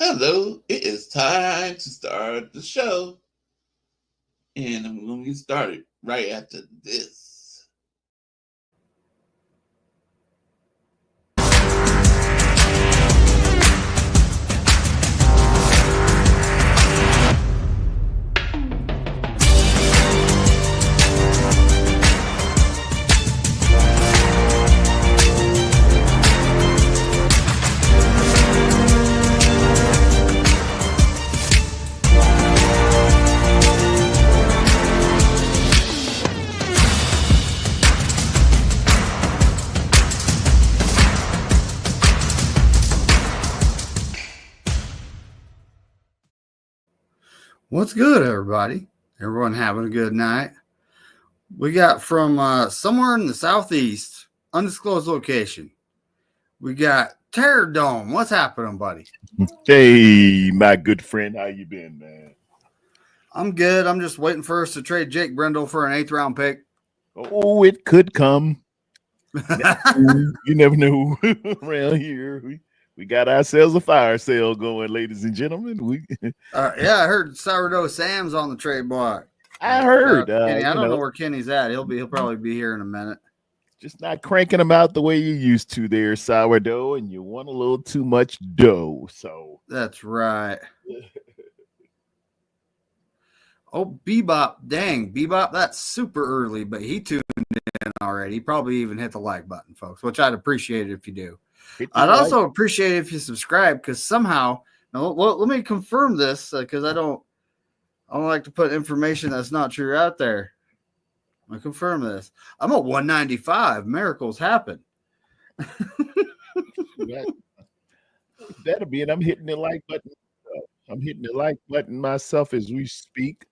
Hello, it is time to start the show. And I'm going to get started right after this. What's good, everybody? Everyone having a good night? We got from somewhere in the southeast, undisclosed location. We got Terror Dome. What's happening, buddy? Hey, my good friend, how you been, man? I'm good. I'm just waiting for us to trade Jake Brendel for an 8th round pick. Oh, it could come. You never know. Around here, we got ourselves a fire sale going, ladies and gentlemen. Yeah, I heard Sourdough Sam's on the trade block. I heard. Kenny, I don't know where Kenny's at. He'll probably be here in a minute. Just not cranking them out the way you used to there, sourdough, and you want a little too much dough. So that's right. Oh, Bebop. Dang, Bebop, that's super early, but he tuned in already. He probably even hit the like button, folks, which I'd appreciate it if you do. I'd also appreciate it if you subscribe, because somehow, now, let me confirm this, because I don't like to put information that's not true out there. I confirm this. I'm at 195. Miracles happen. That'll be it. I'm hitting the like button. I'm hitting the like button myself as we speak.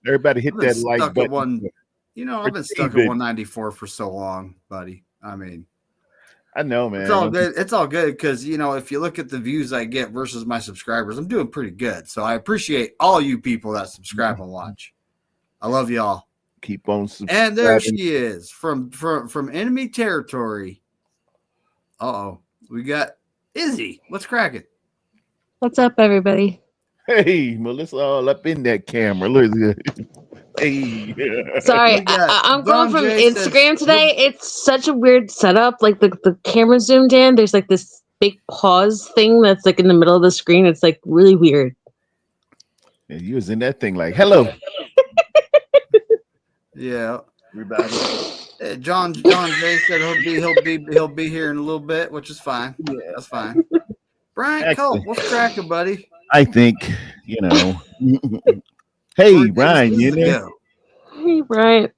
Everybody hit that like button. I've been stuck at 194 for so long, buddy. I mean, I know, man. It's all good. It's all good because, if you look at the views I get versus my subscribers, I'm doing pretty good. So I appreciate all you people that subscribe and watch. I love y'all. Keep on subscribing. And there she is from enemy territory. We got Izzy. What's cracking? What's up, everybody? Hey, Melissa, all up in that camera. Look. Hey. Sorry, I'm going from Instagram today. It's such a weird setup. Like the camera zoomed in. There's like this big pause thing that's like in the middle of the screen. It's like really weird. And you was in that thing like, hello. Yeah. John Jay said he'll be here in a little bit, which is fine. Yeah, that's fine. Brian Colt, what's cracking, buddy? I think, Hey, Brian, you know? Hey, Brian.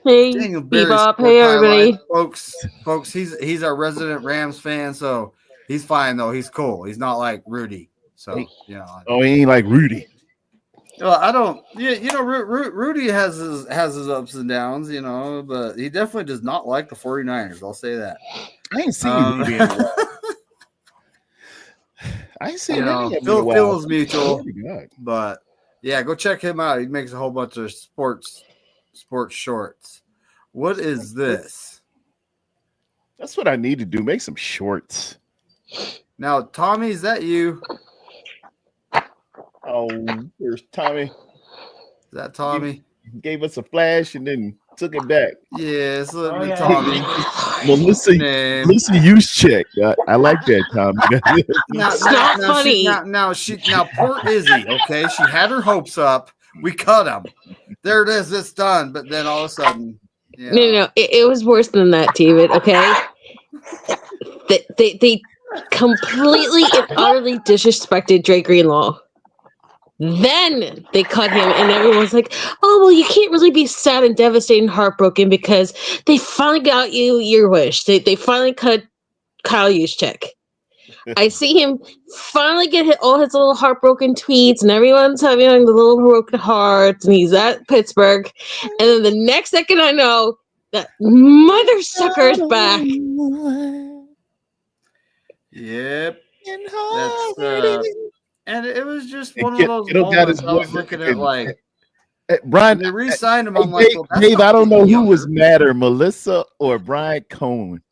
Hey, Bebop. Hey, everybody. Folks, he's our resident Rams fan, so he's fine, though. He's cool. He's not like Rudy. So, Oh, he ain't like Rudy. Well, I don't. Rudy has his ups and downs, but he definitely does not like the 49ers. I'll say that. I ain't seen Rudy in a while. I ain't seen Rudy in a while. Feels mutual, but yeah, go check him out. He makes a whole bunch of sports shorts. What is this? That's what I need to do. Make some shorts. Now, Tommy, is that you? Oh, there's Tommy. Is that Tommy? He gave us a flash and then took it back. Yes, Tommy. Melissa use check. I like that, Tommy. It's not funny. Now, poor Izzy. Okay, she had her hopes up. We cut them. There it is. It's done. But then all of a sudden, no, it was worse than that, David. Okay, they completely and utterly disrespected Drake Greenlaw. Then they cut him, and everyone's like, "Oh, well, you can't really be sad and devastated and heartbroken because they finally got you your wish. They finally cut Kyle Juszczyk." I see him finally get all his little heartbroken tweets, and everyone's having the little broken hearts, and he's at Pittsburgh. And then the next second, I know that mother sucker's back. Yep. And it was just one of those moments I was looking at like, Brian, they re-signed him. I'm like, Dave, I don't know who was madder, Melissa or Brian Cohen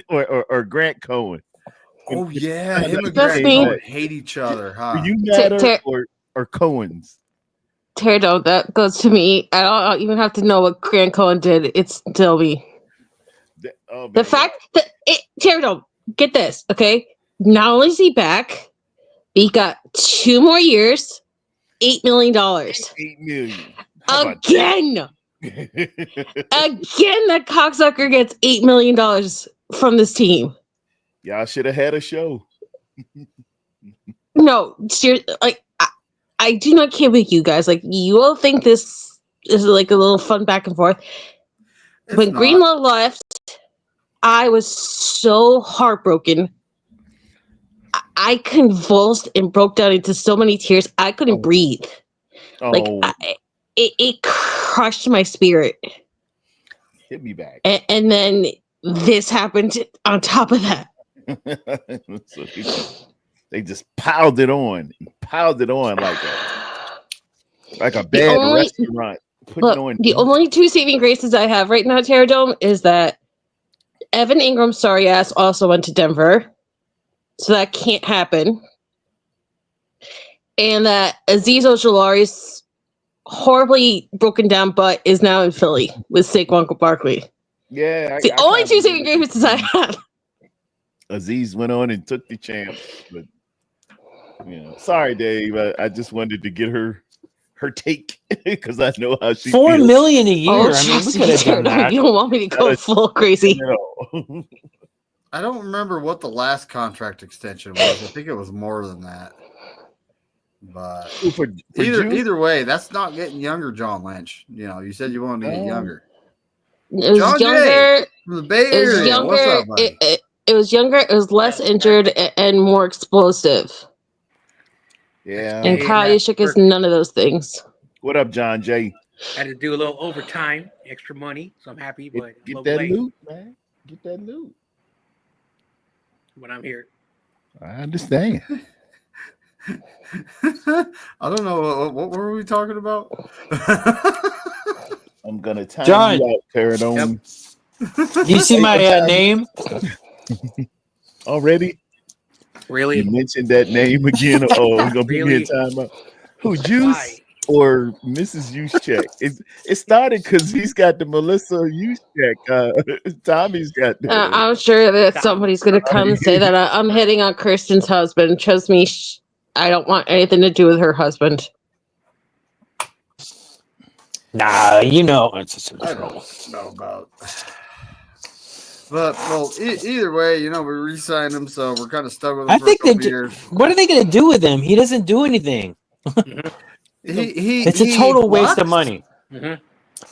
or Grant Cohen. Oh yeah, him and Just Grant me. Cohen hate each other, huh? Were you Natter or Cohen's? Pterodome, that goes to me. I don't even have to know what Grant Cohen did. It's still me. Oh, The fact that Pterodome, get this, okay? Not only is he back, he got 2 more years, $8 million. $8 million. How about Again! Again, that cocksucker gets $8 million from this team. Y'all should have had a show. No, seriously, like I do not care with you guys. Like you all think this is like a little fun back and forth. It's When not. Greenlaw left, I was so heartbroken. I convulsed and broke down into so many tears. I couldn't breathe. Like it crushed my spirit. Hit me back. And then this happened on top of that. So they just piled it on like a bad restaurant. Look, the only 2 saving graces I have right now, Pterodome, is that Evan Ingram's sorry ass also went to Denver. So that can't happen. And that Azeez Ojulari's horribly broken down butt is now in Philly with Saquon Barkley. Yeah. It's the only 2 saving graces I have. Azeez went on and took the champ. But sorry, Dave. I just wanted to get her take because I know how she $4 feels. million a year. Oh, I mean, we could have done that. You don't want me to go full crazy. I don't remember what the last contract extension was. I think it was more than that. But for either way, that's not getting younger, John Lynch. You said you wanted to get younger. It was John younger. Jay from the Bay Area. It was younger. What's up, buddy? It was younger. It was less injured and more explosive. Yeah. And Kyle Juszczyk is none of those things. What up, John Jay? Had to do a little overtime, extra money, so I'm happy. But get that loot, man. Get that loot. When I'm here, I understand. I don't know what were we talking about. I'm gonna time John. you out, Pterodome. Do you see my name already? Really? You mentioned that name again. Oh, we're gonna be in timeout. Who, Juice or Mrs. Juszczyk? It started because he's got the Melissa Juszczyk. Tommy's got. I'm sure that somebody's gonna come and say that I'm hitting on Kirsten's husband. Trust me, I don't want anything to do with her husband. Nah, it's I don't know about. But either way, we re-signed him, so we're kind of stuck with him. I think what are they going to do with him? He doesn't do anything. It's a total waste of money. Mm-hmm.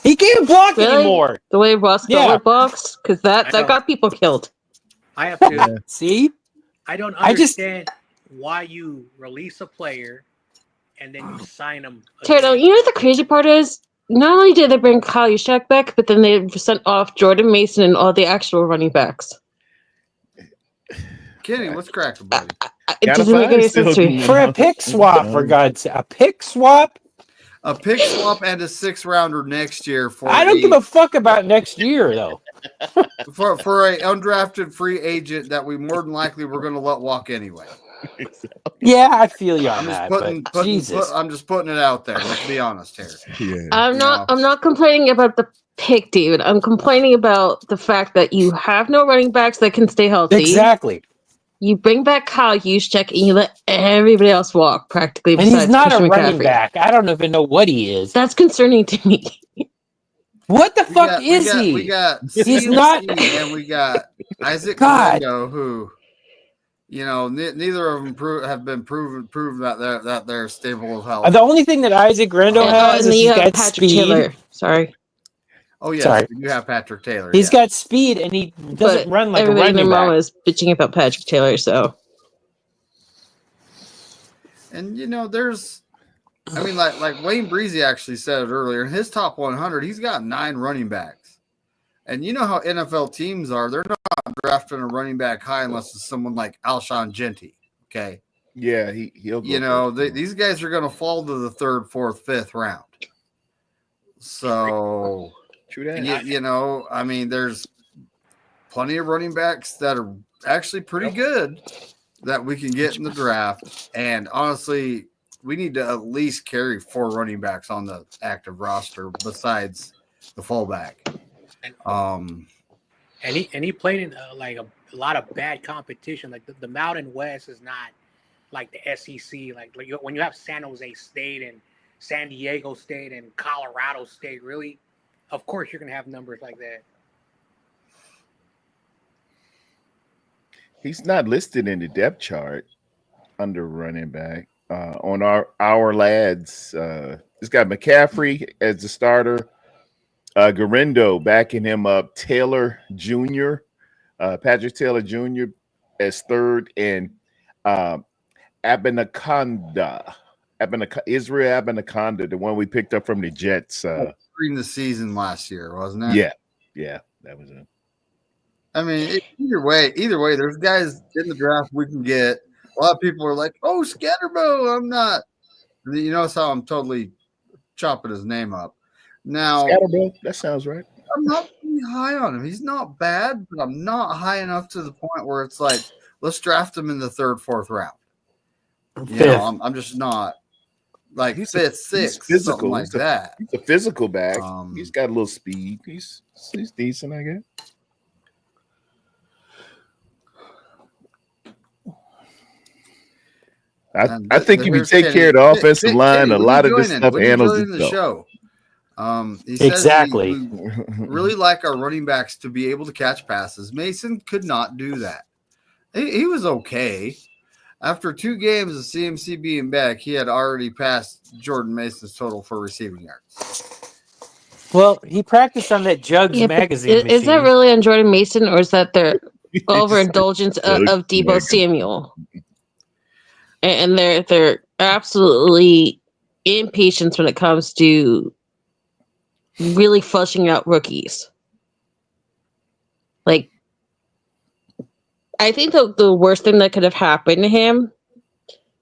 He can't block anymore. The way Russ blocks, because that got people killed. I have to see. I don't understand why you release a player and then you sign him. Terry, you know what the crazy part is? Not only did they bring Kyle Juszczyk back, but then they sent off Jordan Mason and all the actual running backs. Kenny, what's cracking, buddy? It doesn't make any sense to me. For a pick swap, for God's sake. A pick swap? A pick swap and a 6th rounder next year for I don't give a fuck about next year, though. for a undrafted free agent that we more than likely we're going to let walk anyway. Yeah, I feel you on that. Jesus. I'm just putting it out there. Let's be honest here. Yeah. I'm not complaining about the pick, David. I'm complaining about the fact that you have no running backs that can stay healthy. Exactly. You bring back Kyle Juszczyk and you let everybody else walk practically. And he's not a running back. I don't even know what he is. That's concerning to me. What the fuck is he? We got he's not, and we got Isaac Lindo, who. Neither of them have been proven that they're stable of health. The only thing that Isaac Rendo has is he's got Patrick speed. Taylor. Sorry. Oh yes, you have Patrick Taylor. He's got speed and he doesn't run like a running back. Everybody in the is bitching about Patrick Taylor. So, and there's, like Wayne Breezy actually said it earlier. In his top 100, he's got 9 running backs. And you know how NFL teams are. They're not drafting a running back high unless it's someone like Alshon Jenti. Okay. Yeah, he'll go these guys are going to fall to the 3rd, 4th, 5th round. So, true that. There's plenty of running backs that actually pretty good that we can get in the draft. And honestly, we need to at least carry 4 running backs on the active roster besides the fullback. And he played in like a lot of bad competition. Like the Mountain West is not like the SEC. Like when you have San Jose State and San Diego State and Colorado State, really, of course you're gonna have numbers like that. He's not listed in the depth chart under running back. On our lads, it's got McCaffrey as the starter, Garendo backing him up, Taylor Jr., Patrick Taylor Jr. as third, and Israel Abinaconda, the one we picked up from the Jets. During the season last year, wasn't it? Yeah, that was it. I mean, either way, there's guys in the draft we can get. A lot of people are like, "Oh, Scatterbo, I'm not." You notice how I'm totally chopping his name up. Now, Scatterbo, that sounds right. I'm not really high on him. He's not bad, but I'm not high enough to the point where it's like, let's draft him in the 3rd, 4th round. You know, I'm just not like He's 5th, 6th, physical, something like that. He's a physical back. He's got a little speed. He's decent, I guess. I think if you take care of the offensive line, a lot of this stuff handles itself. He says Exactly. we really like our running backs to be able to catch passes. Mason could not do that. He was okay. After 2 games of CMC being back, he had already passed Jordan Mason's total for receiving yards. Well, he practiced on that Jugs magazine. Is that really on Jordan Mason, or is that their overindulgence of Deebo Samuel? And they're absolutely impatient when it comes to really flushing out rookies. Like, I think the worst thing that could have happened to him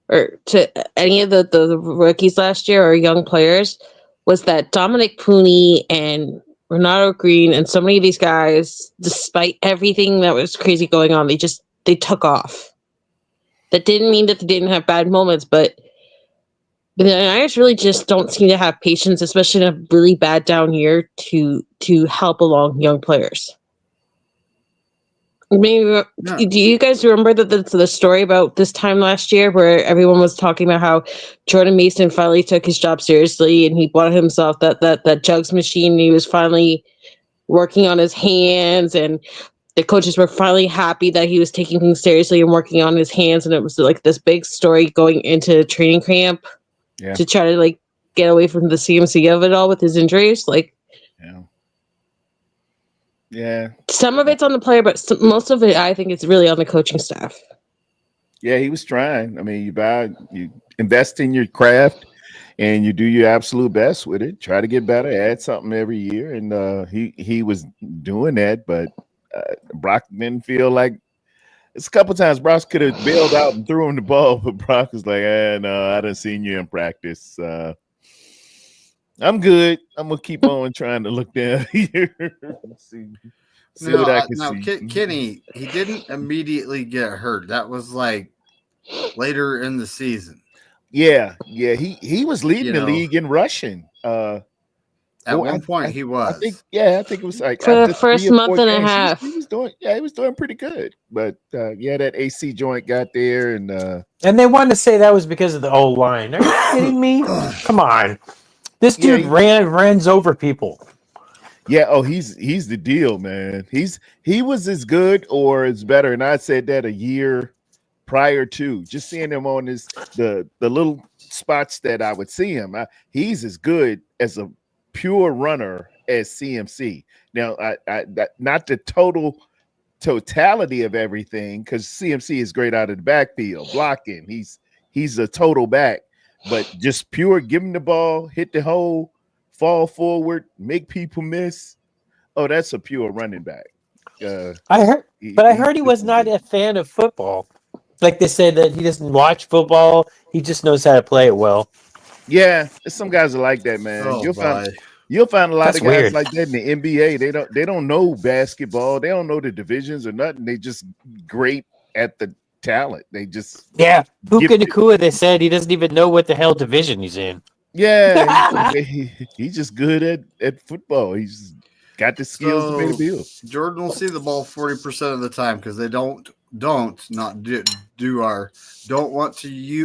or to any of the rookies last year or young players was that Dominic Pooney and Renato Green and so many of these guys, despite everything that was crazy going on, they took off. That didn't mean that they didn't have bad moments, but the Niners really just don't seem to have patience, especially in a really bad down year, to help along young players. Maybe, do you guys remember the story about this time last year where everyone was talking about how Jordan Mason finally took his job seriously and he bought himself that jugs machine and he was finally working on his hands and the coaches were finally happy that he was taking things seriously and working on his hands, and it was like this big story going into training camp to try to like get away from the CMC of it all with his injuries. Like, some of it's on the player, but most of it, I think, is really on the coaching staff. Yeah, he was trying. I mean, you invest in your craft, and you do your absolute best with it. Try to get better, add something every year, and he was doing that, but. Brock didn't feel like it's a couple times Brock could have bailed out and threw him the ball, but Brock was like, no, I done seen you in practice. I'm good. I'm gonna keep on trying to look down here. see what I can see. Kenny, he didn't immediately get hurt. That was like later in the season. Yeah. He was leading the league in rushing. At one point, he was. I think it was like for the first month and a half. He was doing pretty good. But that AC joint got there, and they wanted to say that was because of the O line. Are you kidding me? Come on, this dude runs over people. Yeah. Oh, he's the deal, man. He was as good or as better, and I said that a year prior to just seeing him on the little spots that I would see him. He's as good as a pure runner as CMC. Now, I not the totality of everything, because CMC is great out of the backfield blocking. He's a total back, but just pure give him the ball, hit the hole, fall forward, make people miss. Oh, that's a pure running back. I heard he was not a fan of football. Like they said that he doesn't watch football. He just knows how to play it well. Yeah, some guys are like that, man. You'll find a lot That's of guys weird. like that in the NBA. They don't know basketball. They don't know the divisions or nothing. They just great at the talent. They just Yeah, Puka gifted. Nakua. They said he doesn't even know what the hell division he's in. Yeah, he's just good at football. He's got the skills to pay the bill. Jordan will see the ball 40% of the time because they don't want to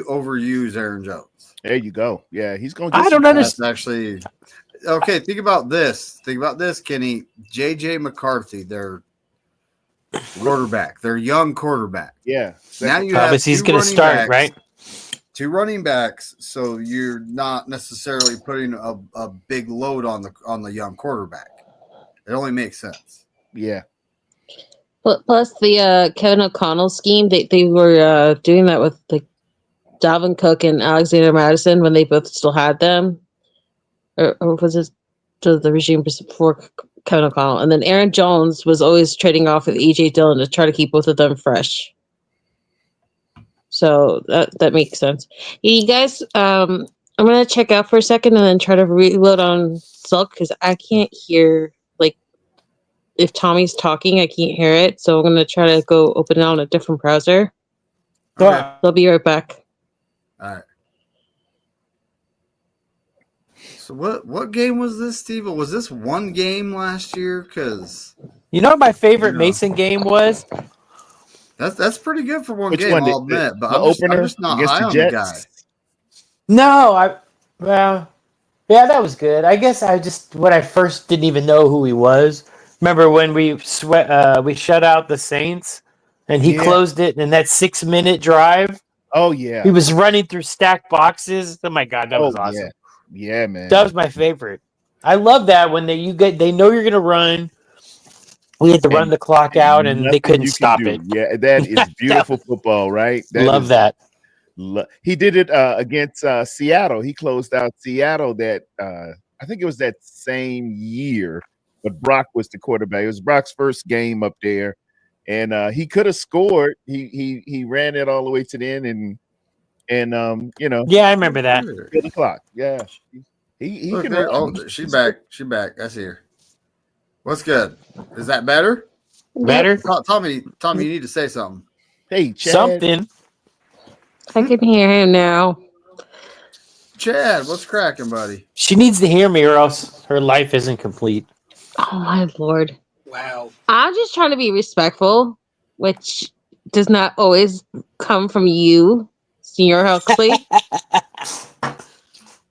overuse Aaron Jones. There you go. Yeah, he's going I don't understand. That's actually okay. Think about this, Kenny. JJ McCarthy, their quarterback, their young quarterback. Yeah. Now you have he's going to start, right? 2 running backs, so you're not necessarily putting a big load on the young quarterback. It only makes sense. Yeah. Plus the Kevin O'Connell scheme, they were doing that with like Dalvin Cook and Alexander Madison when they both still had them, or was it the regime before Kevin O'Connell? And then Aaron Jones was always trading off with EJ Dillon to try to keep both of them fresh. So that makes sense. You guys, I'm gonna check out for a second and then try to reload on Silk because I can't hear, like, if Tommy's talking, I can't hear it. So I'm gonna try to go open it on a different browser. Okay. I'll be right back. All right. So what game was this, Steve? Was this one game last year? Because You know what my favorite Mason game was? that's pretty good for one Which game, one? I'll admit. But the I'm opener just not against high the on the Jets? guy. No, yeah, that was good. I guess when I first didn't even know who he was. Remember when we shut out the Saints and he closed it in that 6-minute drive? Oh yeah. He was running through stacked boxes. Oh my God, that was awesome. Yeah, man. That was my favorite. I love that when they know you're gonna run. We had to run the clock out, and they couldn't stop it. Yeah, that is beautiful football, right? Love that. He did it against Seattle. He closed out Seattle that I think it was that same year, but Brock was the quarterback. It was Brock's first game up there, and he could have scored. He ran it all the way to the end, and Yeah, I remember that. kill the clock. Yeah, he Look can there. run. Oh, she's back. I see her. What's good? Is that better? Better? Tommy, you need to say something. Hey, Chad. Something. I can hear him now. Chad, what's cracking, buddy? She needs to hear me, or else her life isn't complete. Oh my Lord. Wow. I'm just trying to be respectful, which does not always come from you, Senior Huxley.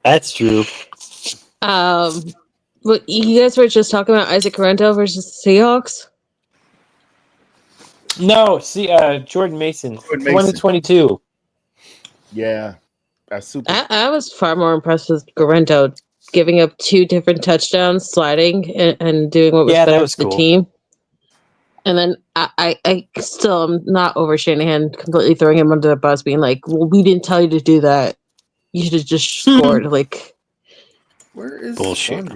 That's true. But you guys were just talking about Isaac Rento versus the Seahawks? No, Jordan Mason. 2022. Yeah, that's super. I was far more impressed with Garento giving up 2 different touchdowns, sliding, and doing what was better for the team. And then I still am not over Shanahan completely throwing him under the bus, being like, well, we didn't tell you to do that. You should have just scored. Like, where is bullshit?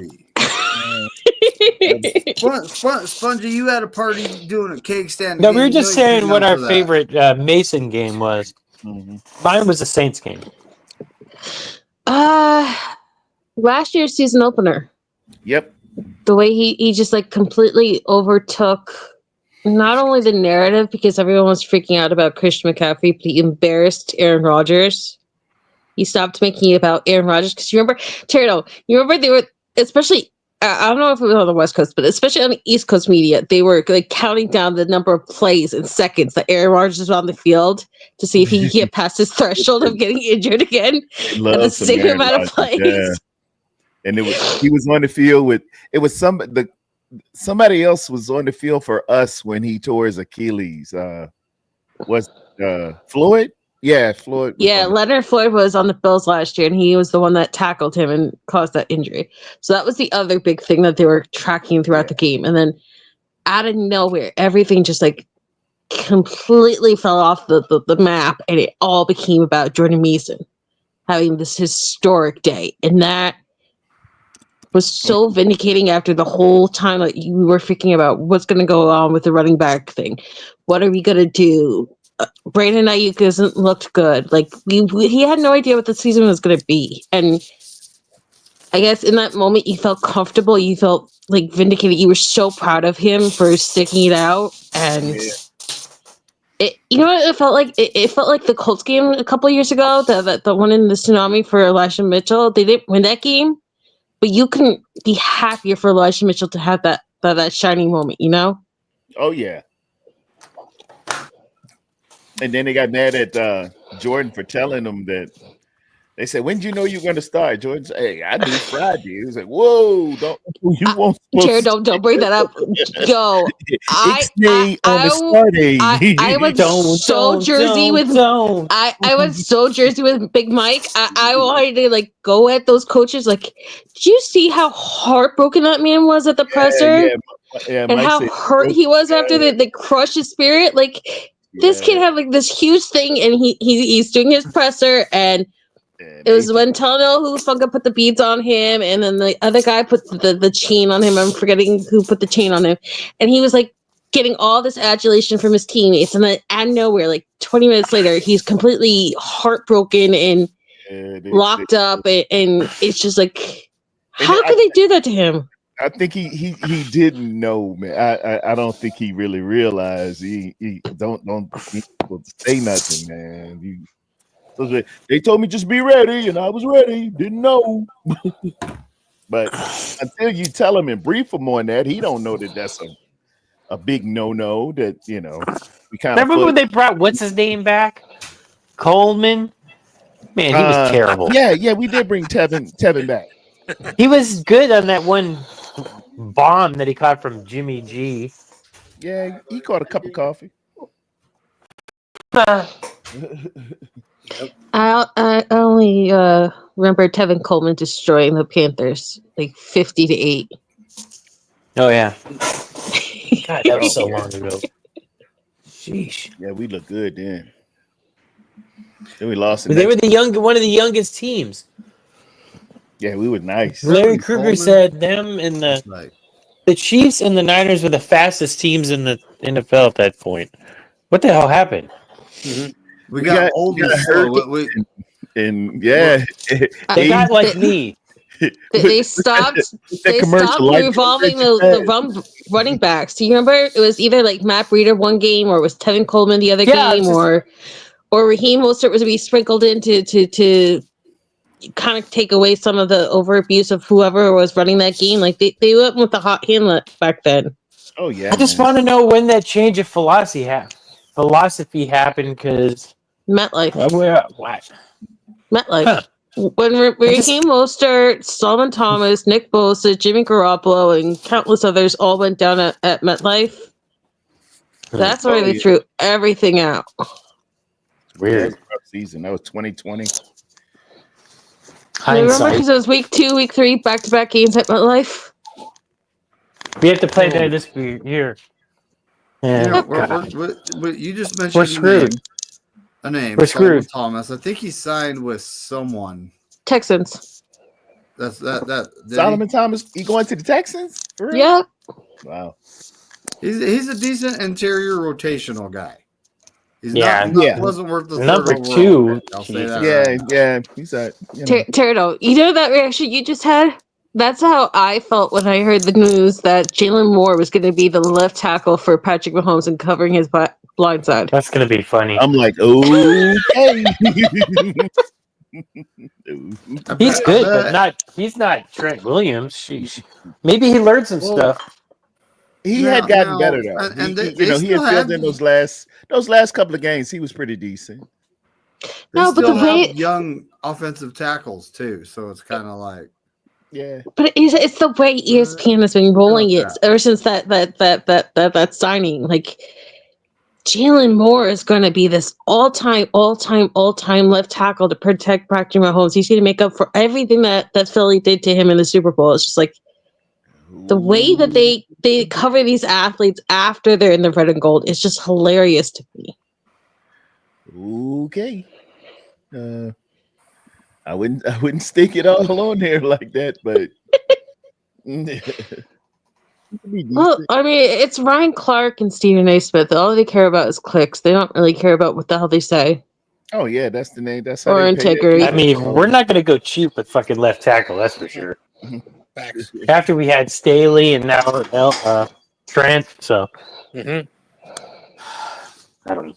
Spongy, you had a party doing a cake stand. No, we were just saying what our favorite Mason game was. Mm-hmm. Mine was the Saints game. Last year's season opener. Yep. The way he just like completely overtook not only the narrative because everyone was freaking out about Christian McCaffrey, but he embarrassed Aaron Rodgers. He stopped making it about Aaron Rodgers because you remember, Terrell, they were, especially, I don't know if it was on the West Coast, but especially on the East Coast media, they were like counting down the number of plays and seconds that Aaron Rodgers was on the field to see if he could get past his threshold of getting injured again. And the same amount of plays. Yeah. And he was on the field with somebody else was on the field for us when he tore his Achilles. Was Floyd? Yeah, Floyd. Yeah, Leonard Floyd was on the Bills last year, and he was the one that tackled him and caused that injury. So that was the other big thing that they were tracking throughout the game. And then out of nowhere, everything just like completely fell off the map, and it all became about Jordan Mason having this historic day. And that was so vindicating after the whole time that you were freaking about what's going to go on with the running back thing. What are we going to do? Brandon Ayuk hasn't looked good. Like he had no idea what the season was going to be, and I guess in that moment you felt comfortable. You felt like vindicated. You were so proud of him for sticking it out, and you know what it felt like. It felt like the Colts game a couple of years ago, the one in the tsunami for Elijah Mitchell. They didn't win that game, but you couldn't be happier for Elijah Mitchell to have that shining moment. You know? Oh yeah. And then they got mad at Jordan for telling them that. They said, "When did you know you were going to start?" Jordan said, "Hey, I knew Friday." He was like, "Whoa, you won't Jared, don't bring that up. Yo, I went so Jersey with Big Mike. I wanted to like go at those coaches. Like, did you see how heartbroken that man was at the presser? Yeah, and how hurt he was after they crushed his spirit. Like, this kid had like this huge thing, and he's doing his presser, and it was when Tano who fucking put the beads on him, and then the other guy put the chain on him. I'm forgetting who put the chain on him, and he was like getting all this adulation from his teammates, and then out of nowhere, like 20 minutes later, he's completely heartbroken and locked up, and it's just like, how could they do that to him? I think he didn't know, man. I don't think he really realized. He don't be able to say nothing, man. They told me just be ready, and I was ready. Didn't know, but until you tell him and brief him on that, he don't know that that's a big no. That we kind of remember when they brought what's his name back, Coleman. Man, he was terrible. Yeah, we did bring Tevin back. He was good on that one bomb that he caught from Jimmy G. Yeah, he caught a cup of coffee. I only remember Tevin Coleman destroying the Panthers like 50-8. Oh yeah, God, that was so long ago. Sheesh. Yeah, we looked good then. Then we lost. They were one of the youngest teams. Yeah, we were nice. Larry Krueger said them and the Chiefs and the Niners were the fastest teams in the NFL at that point. What the hell happened? Mm-hmm. We got old and slow. And yeah, they got like me. They stopped revolving the running backs. Do you remember? It was either like Matt Breida one game, or it was Tevin Coleman the other game, or Raheem Mostert was to be sprinkled in to kind of take away some of the over abuse of whoever was running that game. Like they went with the hot hand back then. Oh yeah. I just want to know when that change of philosophy happened, because MetLife. What? MetLife. Huh. When Raheem Mostert, Solomon Thomas, Nick Bosa, Jimmy Garoppolo, and countless others all went down at MetLife. That's where they threw everything out. Weird. Season. That was 2020. I remember because it was week 2, week 3, back-to-back games at MetLife. We have to play there this year. Yeah, you just mentioned we're screwed. A name. We're screwed. Thomas. I think he signed with someone. Texans. That's Solomon Thomas. He going to the Texans? Yeah. Wow. He's a decent interior rotational guy. He's wasn't worth the number 2. I'll say that. Yeah. He's a Terrado. You know that reaction you just had? That's how I felt when I heard the news that Jalen Moore was going to be the left tackle for Patrick Mahomes and covering his blind side. That's going to be funny. I'm like, okay. He's good, but he's not Trent Williams. Sheesh. Maybe he learned some stuff. He had gotten better though. He had filled in those last couple of games. He was pretty decent. But the way young offensive tackles too, so it's kind of like. Yeah, but it's the way ESPN has been rolling it ever since that signing. Like, Jalen Moore is going to be this all-time left tackle to protect Patrick Mahomes. He's going to make up for everything that Philly did to him in the Super Bowl. It's just like the way that they cover these athletes after they're in the red and gold is just hilarious to me. Okay. I wouldn't stick it all on there like that, but well, I mean, it's Ryan Clark and Stephen A. Smith. All they care about is clicks. They don't really care about what the hell they say. Oh yeah, that's the name. That's how or they pay their integrity. I mean, people. we're not going to go cheap with fucking left tackle. That's for sure. Facts. After we had Staley and now Trent, so Mm-hmm. I don't know.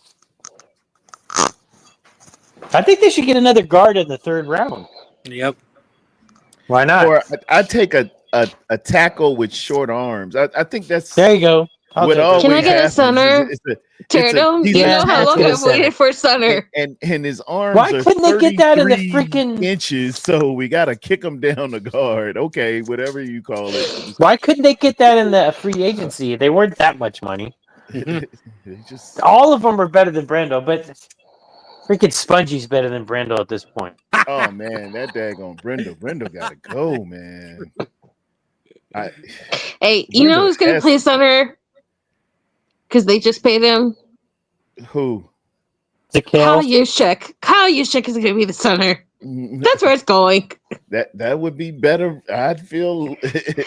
I think they should get another guard in the third round. Yep. Why not? Or I'd take a tackle with short arms. I think that's There you go. what take always Can I get a happens. center? It's You Yeah, know how let's long get a I've waited center. for a center. and his arms Why are couldn't they get that in the 33 freaking- inches, so we gotta kick him down the guard. Okay, whatever you call it. Why couldn't they get that in the free agency? They weren't that much money. They just All of them are better than Brando, but freaking Spongey's better than Brando at this point. oh man, that daggone Brendo gotta go, man. Hey, you know who's going to play center? Because they just paid him. Who? Kyle Kyle. Juszczyk. Kyle Juszczyk is going to be the center. That's where it's going. That would be better. I'd feel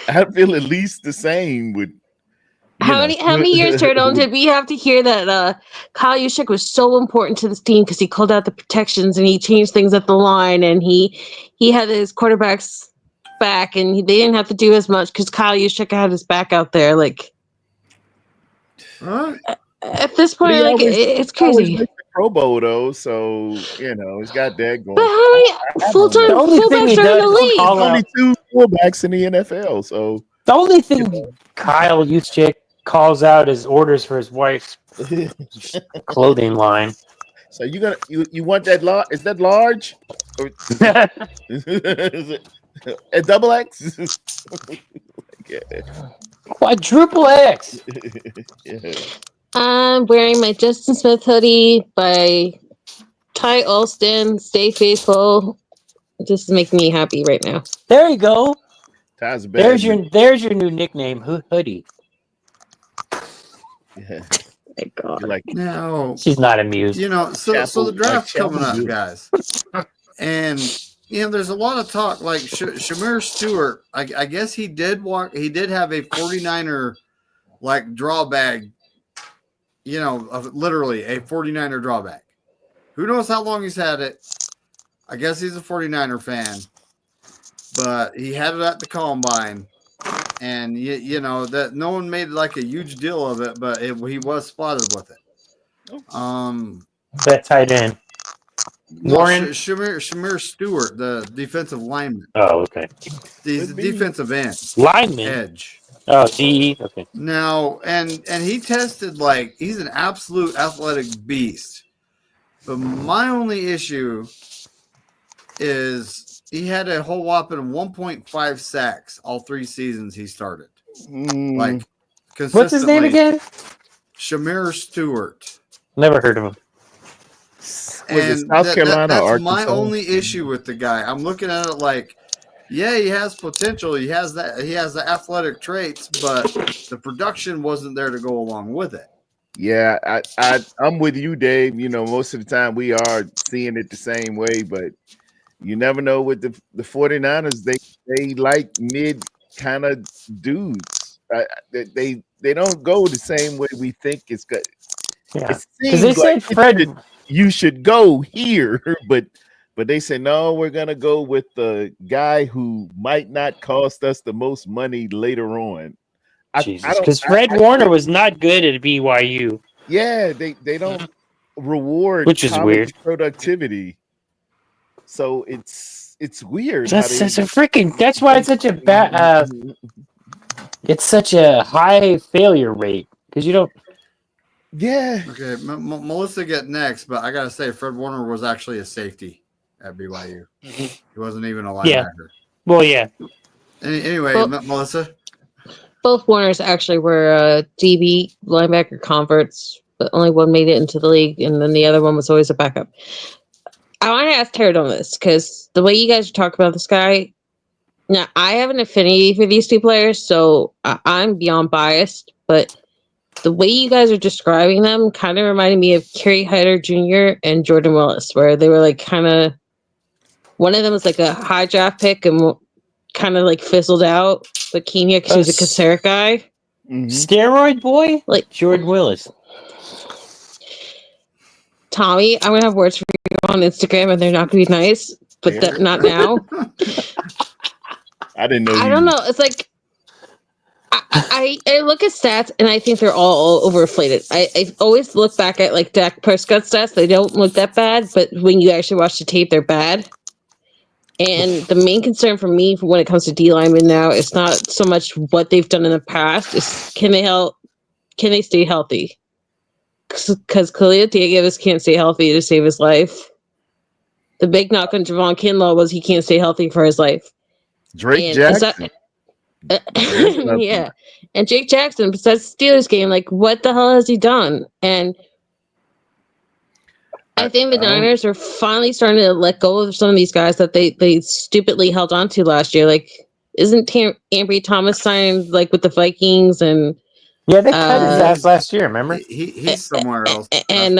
at least the same with How many years, Turtle, did we have to hear that Kyle Juszczyk was so important to this team because he called out the protections and he changed things at the line and he had his quarterbacks back and they didn't have to do as much because Kyle Juszczyk had his back out there. Like at this point, like it's crazy. Pro Bowl though, so he's got that going. But how many full-time fullbacks are in the league? There's only 2 fullbacks in the NFL, so The only thing Kyle Juszczyk calls out is orders for his wife's clothing line. So you want that large? Is that large? Or is it a double X? Yeah. Quadruple X. Yeah. I'm wearing my Justin Smith hoodie by Ty Alston. Stay faithful. This is making me happy right now. There you go. Ty's bad. There's your new nickname, Hoodie. Yeah. My God. Like Now, She's not amused. so the draft's Chapel coming up, Hill. guys. And there's a lot of talk. Like Shamir Stewart, I guess he did have a 49er like drawback. Literally a 49er drawback. Who knows how long he's had it? I guess he's a 49er fan, but he had it at the combine, and that no one made like a huge deal of it, but he was spotted with it. That tight end. Warren? Shamir Stewart, the defensive lineman. Oh, okay. He's the defensive end. Lineman. Edge. Oh, DE. Okay. Now, and he tested like he's an absolute athletic beast. But my only issue is he had a whole whopping 1.5 sacks all 3 seasons he started. Like consistently. What's his name again? Shamir Stewart. Never heard of him. Was it South Carolina that's or Arkansas? My only Mm-hmm. issue with the guy. I'm looking at it like, yeah, he has potential. He has the athletic traits, but the production wasn't there to go along with it. Yeah, I'm with you, Dave. Most of the time we are seeing it the same way, but you never know with the 49ers. They like mid kind of dudes. They don't go the same way we think it's good. Yeah, because they said Fred. You should go here, but they say no. We're gonna go with the guy who might not cost us the most money later on. Jesus, because Fred Warner was not good at BYU. Yeah, they don't reward Which is weird productivity. So it's weird. That's why it's such a bad. It's such a high failure rate because you don't. Yeah. Okay, Melissa get next, but I gotta say, Fred Warner was actually a safety at BYU. He wasn't even a linebacker. Yeah. Well, yeah. Anyway, Melissa. Both Warners actually were DB linebacker converts, but only one made it into the league, and then the other one was always a backup. I want to ask Tarrant on this because the way you guys talk about this guy, now I have an affinity for these 2 players, so I'm beyond biased, but the way you guys are describing them kind of reminded me of Kerry Hyder Jr. and Jordan Willis, where they were like kind of, one of them was like a high draft pick and kind of like fizzled out, but Kenya because he was a Kasera guy. Mm-hmm. Steroid boy? Like Jordan Willis. Tommy, I'm going to have words for you on Instagram and they're not going to be nice, but that not now. I didn't know. I don't know. It's like I look at stats and I think they're all overinflated. I always look back at like Dak Prescott stats. They don't look that bad, but when you actually watch the tape, they're bad. And the main concern for me when it comes to D linemen now is not so much what they've done in the past, is can they stay healthy? Because Khalil Davis can't stay healthy to save his life. The big knock on Javon Kinlaw was he can't stay healthy for his life. Drake Jackson. Yeah. And Jake Jackson, besides the Steelers game, like what the hell has he done? And I think the Niners are finally starting to let go of some of these guys that they stupidly held on to last year. Like, isn't Ambry Thomas signed like with the Vikings and yeah, they cut his ass last year. Remember, he's somewhere else. And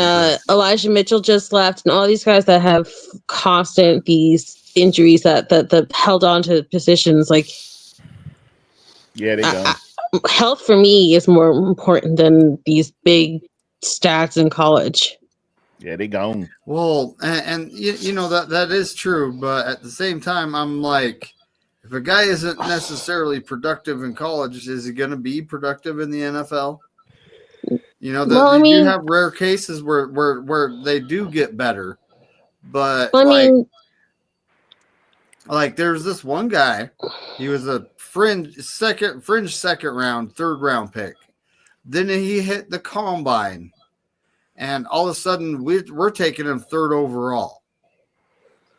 Elijah Mitchell just left, and all these guys that have constant these injuries that held on to positions. Like, yeah, they go. Health for me is more important than these big stats in college. Yeah, they gone. Well, and you know that is true, but at the same time, I'm like, if a guy isn't necessarily productive in college, is he going to be productive in the NFL? You know, you have rare cases where they do get better, but like there's this one guy, he was a fringe second round, third round pick. Then he hit the combine. And all of a sudden, we're taking him third overall.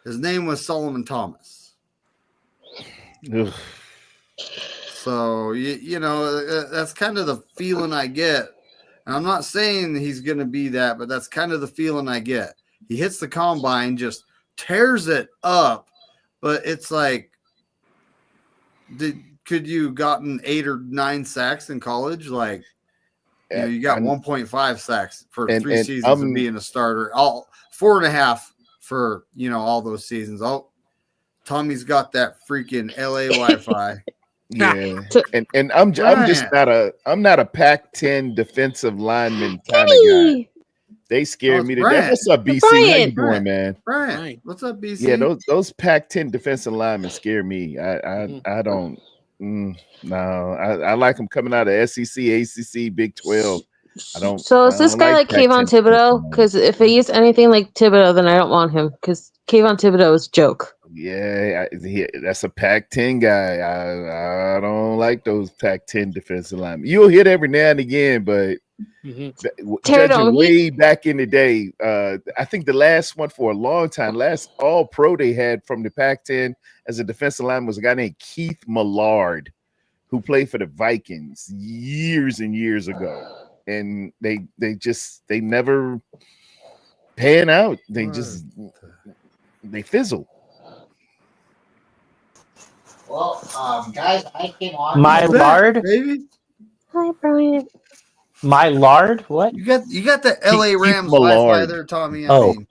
His name was Solomon Thomas. Ugh. So, you know, that's kind of the feeling I get. And I'm not saying he's going to be that, but that's kind of the feeling I get. He hits the combine, just tears it up. But it's like, could you gotten 8 or 9 sacks in college? Like, you know, you got 1.5 sacks for 3 seasons of being a starter. All 4.5 for, you know, all those seasons. Oh, Tommy's got that freaking LA Wi-Fi. Yeah, and I'm just not a Pac-10 defensive lineman kind of guy. They scare me to death. What's up, BC? How you doing, man? Brian, what's up, BC? Yeah, those Pac-10 defensive linemen scare me. I don't. No, I like them coming out of SEC, ACC, Big 12. I don't. So is this guy like Kayvon Thibodeau? Because if he is anything like Thibodeau, then I don't want him. Because Kayvon Thibodeau is a joke. Yeah, that's a Pac-10 guy. I don't like those Pac-10 defensive linemen. You'll hit every now and again, but judging way back in the day, I think the last one for a long time, last All-Pro they had from the Pac-10 as a defensive lineman was a guy named Keith Millard, who played for the Vikings years and years ago, and they never pan out. They fizzle. Well, guys, I came on. My lard, baby. Hi, Brian. My lard. What? You got the LA Rams Wi-Fi there, Tommy. I mean,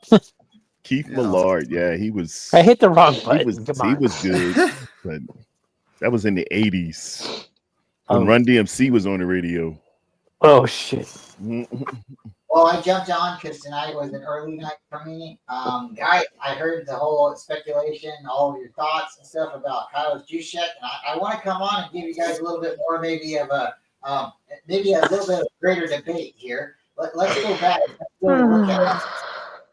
Keith Millard. Yeah, he was. I hit the wrong button. He was good, but that was in the 80s when Run DMC was on the radio. Oh shit. Well, I jumped on because tonight was an early night for me. Guys, I heard the whole speculation, all of your thoughts and stuff about Kyle's juice check, and I want to come on and give you guys a little bit more, maybe of a little bit of greater debate here. Let's go back. Let's look at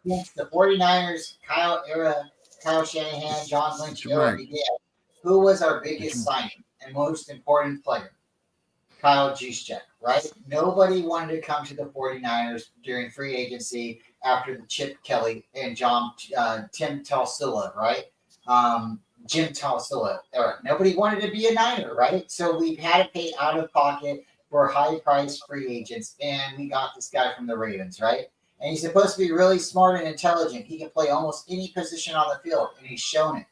against the 49ers, Kyle Shanahan, John Lynch era began. Who was our biggest signing and most important player? Kyle Juszczyk, right? Nobody wanted to come to the 49ers during free agency after the Chip Kelly and Tim Tulsilla, right? Jim Tulsilla era. Nobody wanted to be a Niner, right? So we had to pay out of pocket for high-priced free agents, and we got this guy from the Ravens, right? And he's supposed to be really smart and intelligent. He can play almost any position on the field, and he's shown it.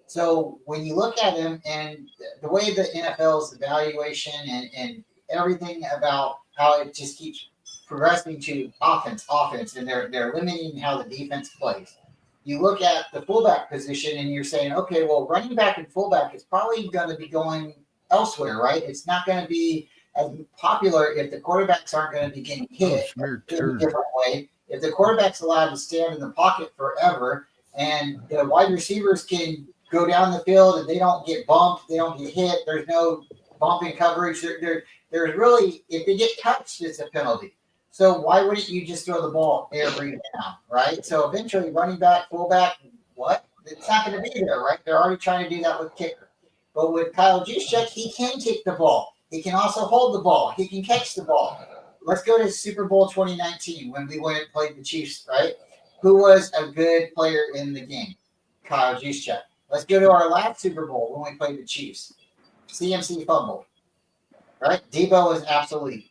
So when you look at him and the way the NFL's evaluation and everything about how it just keeps progressing to offense, and they're limiting how the defense plays. You look at the fullback position and you're saying, okay, well, running back and fullback is probably going to be going elsewhere, right? It's not going to be as popular if the quarterbacks aren't going to be getting hit in a different way. If the quarterback's allowed to stand in the pocket forever and the wide receivers can go down the field and they don't get bumped, they don't get hit, there's no bumping coverage. There's really, if they get touched, it's a penalty. So why wouldn't you just throw the ball every down, right? So eventually running back, fullback, what? It's not going to be there, right? They're already trying to do that with kicker. But with Kyle Juszczyk, he can kick the ball. He can also hold the ball. He can catch the ball. Let's go to Super Bowl 2019 when we went and played the Chiefs, right? Who was a good player in the game? Kyle Juszczyk. Let's go to our last Super Bowl when we played the Chiefs. CMC fumbled, right? Debo was obsolete.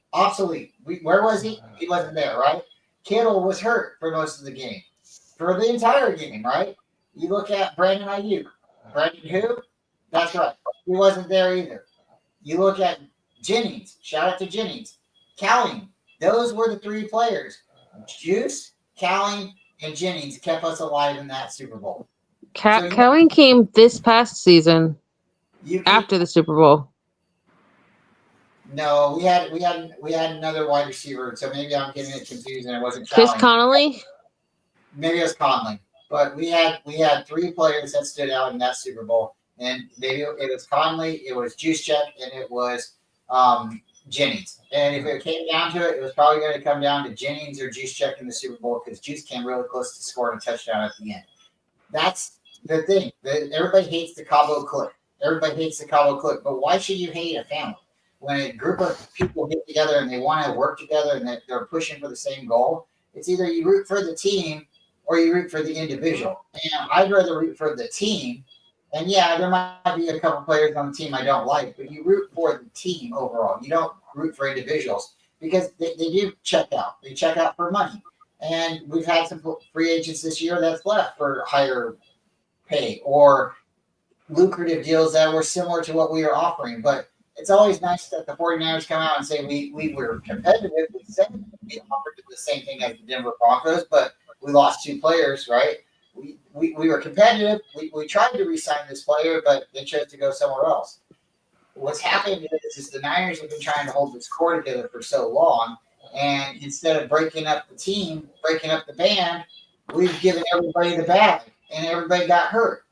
Where was he? He wasn't there, right? Kittle was hurt for most of the game, for the entire game, right? You look at Brandon Ayuk. Brandon who? That's right. He wasn't there either. You look at Jennings. Shout out to Jennings. Cowling. Those were the three players. Juice, Cowling, and Jennings kept us alive in that Super Bowl. Cowling came this past season after the Super Bowl. No, we had another wide receiver, so maybe I'm getting it confused and it wasn't Chris Cowling. Connolly? Maybe it was Conley. But we had three players that stood out in that Super Bowl. And maybe it was Conley, it was Juszczyk, and it was Jennings. And if it came down to it, it was probably going to come down to Jennings or Juszczyk in the Super Bowl because Juice came really close to scoring a touchdown at the end. That's the thing. Everybody hates the Cabo clip. But why should you hate a family? When a group of people get together and they want to work together and they're pushing for the same goal, it's either you root for the team or you root for the individual. And I'd rather root for the team. And yeah, there might be a couple players on the team I don't like, but you root for the team overall. You don't root for individuals because they do check out. They check out for money. And we've had some free agents this year that's left for higher pay or lucrative deals that were similar to what we were offering. But it's always nice that the 49ers come out and say we were competitive. We said we offered the same thing as the Denver Broncos, but we lost two players, right? We were competitive. We tried to re-sign this player, but they chose to go somewhere else. What's happened is the Niners have been trying to hold this core together for so long, and instead of breaking up the team, breaking up the band, we've given everybody the bag, and everybody got hurt.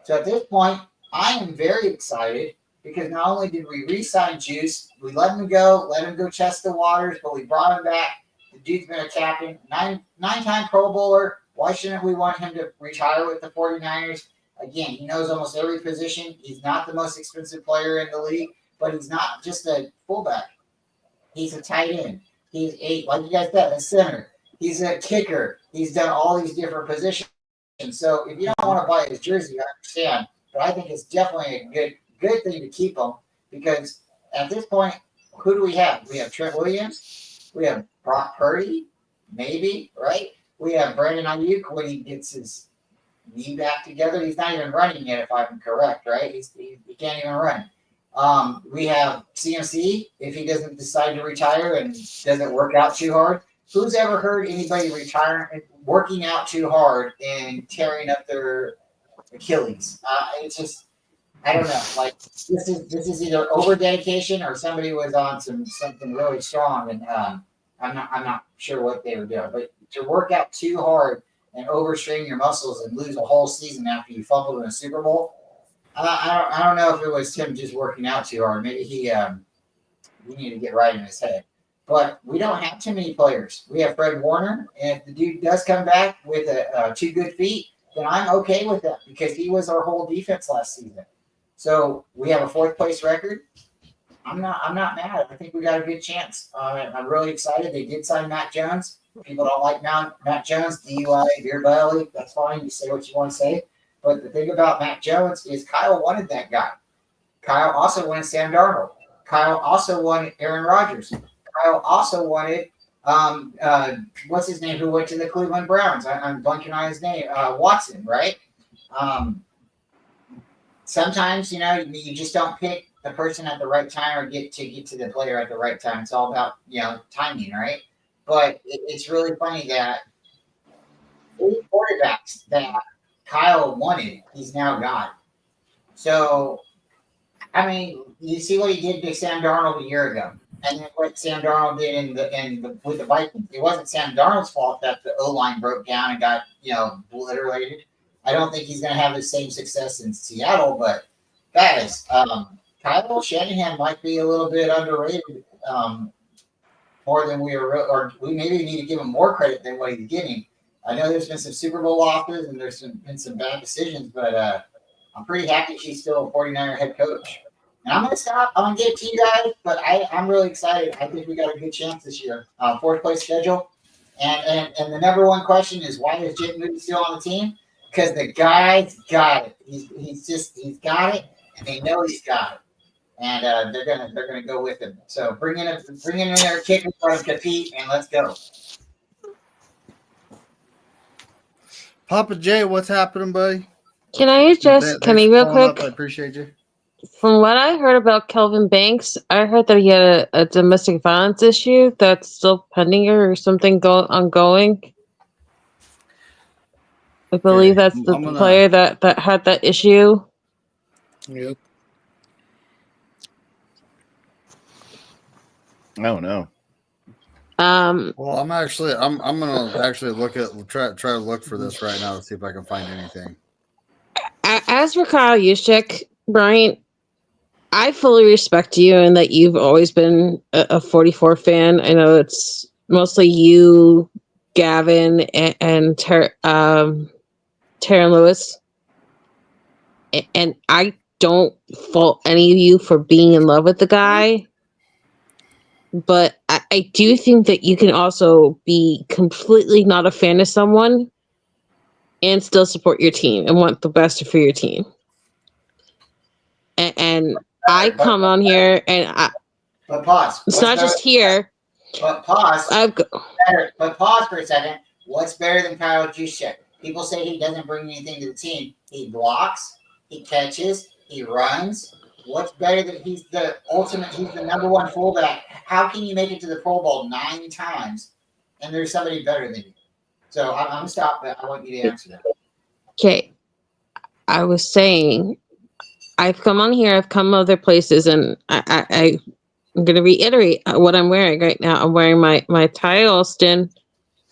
So at this point, I am very excited because not only did we re-sign Juice, we let him go test the waters, but we brought him back. The dude's been a captain, nine-time Pro Bowler. Why shouldn't we want him to retire with the 49ers? Again, he knows almost every position. He's not the most expensive player in the league, but he's not just a fullback. He's a tight end. He's like you guys said, a center. He's a kicker. He's done all these different positions. So if you don't want to buy his jersey, I understand. But I think it's definitely a good thing to keep him because at this point, who do we have? We have Trent Williams. We have Brock Purdy, maybe, right? We have Brandon Ayuk when he gets his knee back together. He's not even running yet, if I'm correct, right? He can't even run. We have CMC if he doesn't decide to retire and doesn't work out too hard. Who's ever heard anybody working out too hard and tearing up their Achilles? It's just, I don't know. Like this is either over dedication or somebody was on something really strong, and I'm not sure what they were doing. But to work out too hard and overstrain your muscles and lose a whole season after you fumbled in a Super Bowl, I don't know if it was him just working out too hard. Maybe he need to get right in his head. But we don't have too many players. We have Fred Warner, and if the dude does come back with two good feet, then I'm okay with that because he was our whole defense last season. So we have a 4th place record. I'm not mad. I think we got a good chance. I'm really excited. They did sign Mac Jones. People don't like Mac Jones, DUI, beer belly. That's fine. You say what you want to say. But the thing about Mac Jones is Kyle wanted that guy. Kyle also wanted Sam Darnold. Kyle also wanted Aaron Rodgers. Kyle also wanted what's his name who went to the Cleveland Browns. I'm blanking on his name. Watson, right? Sometimes, you just don't pick the person at the right time or get to the player at the right time. It's all about, timing, right? But it's really funny that 3 quarterbacks that Kyle wanted, he's now got. So, I mean, you see what he did to Sam Darnold a year ago. and then what Sam Darnold did with the Vikings. It wasn't Sam Darnold's fault that the O-line broke down and got obliterated. I don't think he's going to have the same success in Seattle, but guys, Kyle Shanahan might be a little bit underrated, more than we are, or we maybe need to give him more credit than what he's getting. I know there's been some Super Bowl losses and been some bad decisions, but I'm pretty happy she's still a 49er head coach. And I'm going to stop. I'm going to get it to you guys, but I'm really excited. I think we got a good chance this year. Fourth place schedule. And the number one question is, why is Jake Moody still on the team? Because the guy's got it. He's got it, and they know he's got it. And they're gonna go with him. So bring in their kicker, let him compete, and let's go. Papa J, what's happening, buddy? Can I adjust? Can I real quick? I appreciate you. From what I heard about Kelvin Banks, I heard that he had a domestic violence issue that's still pending or something ongoing. I believe that's the player that had that issue. Yep. I don't know. Well, I'm gonna actually try to look for this right now to see if I can find anything. As for Kyle Juszczyk, Brian, I fully respect you and that you've always been a 44 fan. I know it's mostly you, Gavin, and Taryn Lewis. And I don't fault any of you for being in love with the guy. But I do think that you can also be completely not a fan of someone and still support your team and want the best for your team. And I come on here and but pause. It's not just here. But pause. But pause for a second. What's better than Kyle Juszczyk? People say he doesn't bring anything to the team. He blocks, he catches, he runs. What's better than he's the ultimate? He's the number one fullback. How can you make it to the Pro Bowl 9 times and there's somebody better than you? So I'm going to stop, but I want you to answer that. Okay. I was saying, I've come on here, I've come other places, and I'm going to reiterate what I'm wearing right now. I'm wearing my Ty Alston,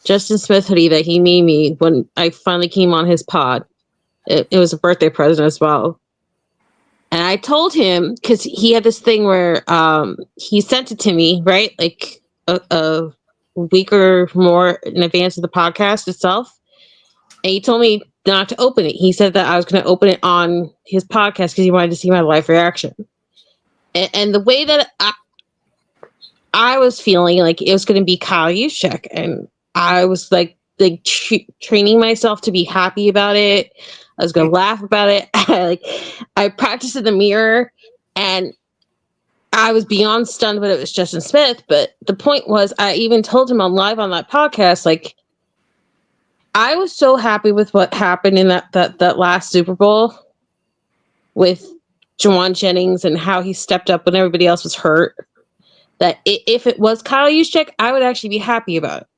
Justin Smith hoodie that he made me when I finally came on his pod. It was a birthday present as well. And I told him, because he had this thing where he sent it to me, right? Like a week or more in advance of the podcast itself. And he told me not to open it. He said that I was going to open it on his podcast because he wanted to see my live reaction. And the way that I was feeling like it was going to be Kyle Juszczyk. And I was like training myself to be happy about it. I was going to laugh about it. I practiced in the mirror and I was beyond stunned when it was Justin Smith. But the point was, I even told him on live on that podcast, like, I was so happy with what happened in that last Super Bowl with Juwan Jennings and how he stepped up when everybody else was hurt, that if it was Kyle Juszczyk, I would actually be happy about it.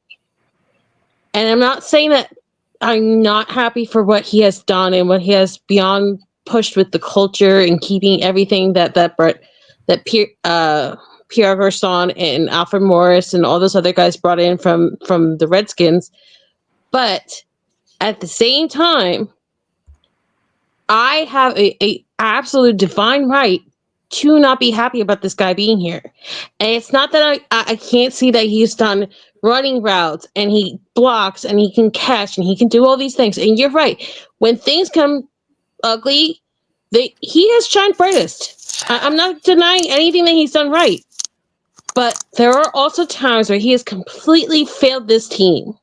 And I'm not saying that I'm not happy for what he has done and what he has beyond pushed with the culture and keeping everything that Pierre Garçon and Alfred Morris and all those other guys brought in from the Redskins. But at the same time, I have a absolute divine right to not be happy about this guy being here. And it's not that I can't see that he's done running routes and he blocks and he can catch and he can do all these things. And you're right. When things come ugly, he has shined brightest. I'm not denying anything that he's done right. But there are also times where he has completely failed this team.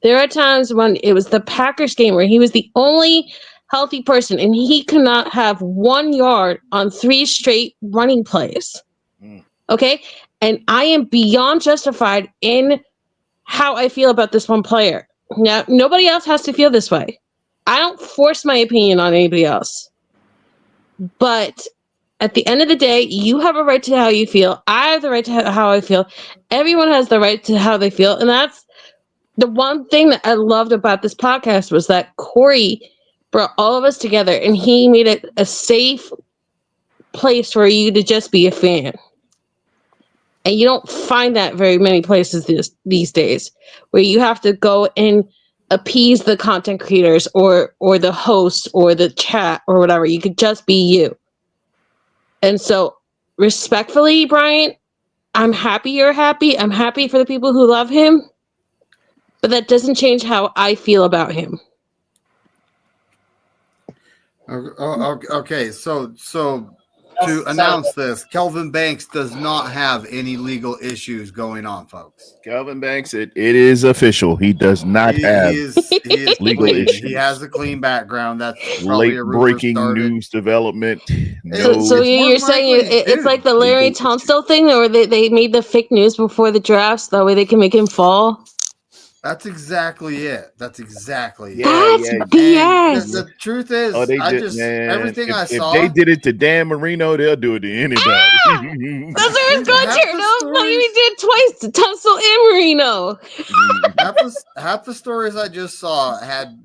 There are times when it was the Packers game where he was the only healthy person and he could not have 1 yard on 3 straight running plays. Okay? And I am beyond justified in how I feel about this one player. Now, nobody else has to feel this way. I don't force my opinion on anybody else. But at the end of the day, you have a right to how you feel. I have the right to how I feel. Everyone has the right to how they feel. And that's the one thing that I loved about this podcast was that Korey brought all of us together and he made it a safe place for you to just be a fan. And you don't find that very many places these days, where you have to go and appease the content creators or the host or the chat or whatever. You could just be you. And so, respectfully, Brian, I'm happy you're happy. I'm happy for the people who love him. But that doesn't change how I feel about him. Okay, so to announce this, Kelvin Banks does not have any legal issues going on, folks. Kelvin Banks, it is official. He does not have he is legal clean. issues. He has a clean background. That's probably a rumor breaking started. news development. No, so you're saying it's like the Larry Tunstall thing, or they made the fake news before the drafts, that way they can make him fall? That's exactly it. That's exactly it. That's BS. The truth is, everything I saw. If they did it to Dan Marino, they'll do it to anybody. That's where it's going to. No, you did twice to Tunstall and Marino. half the stories I just saw had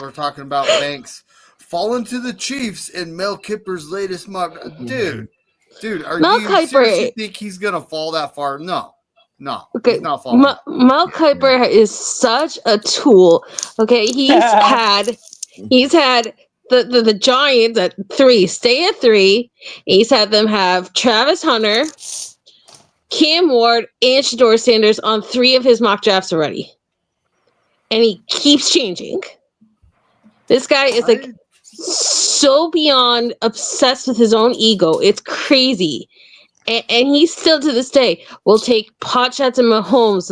we're talking about Banks falling to the Chiefs in Mel Kiper's latest mock. Dude, do you seriously think he's gonna fall that far? No, okay. He's not falling. Mel Kiper is such a tool. Okay, he's had the Giants at 3, stay at 3. He's had them have Travis Hunter, Cam Ward, and Shedeur Sanders on 3 of his mock drafts already. And he keeps changing. This guy is like so beyond obsessed with his own ego. It's crazy. And he still to this day will take pot shots at Mahomes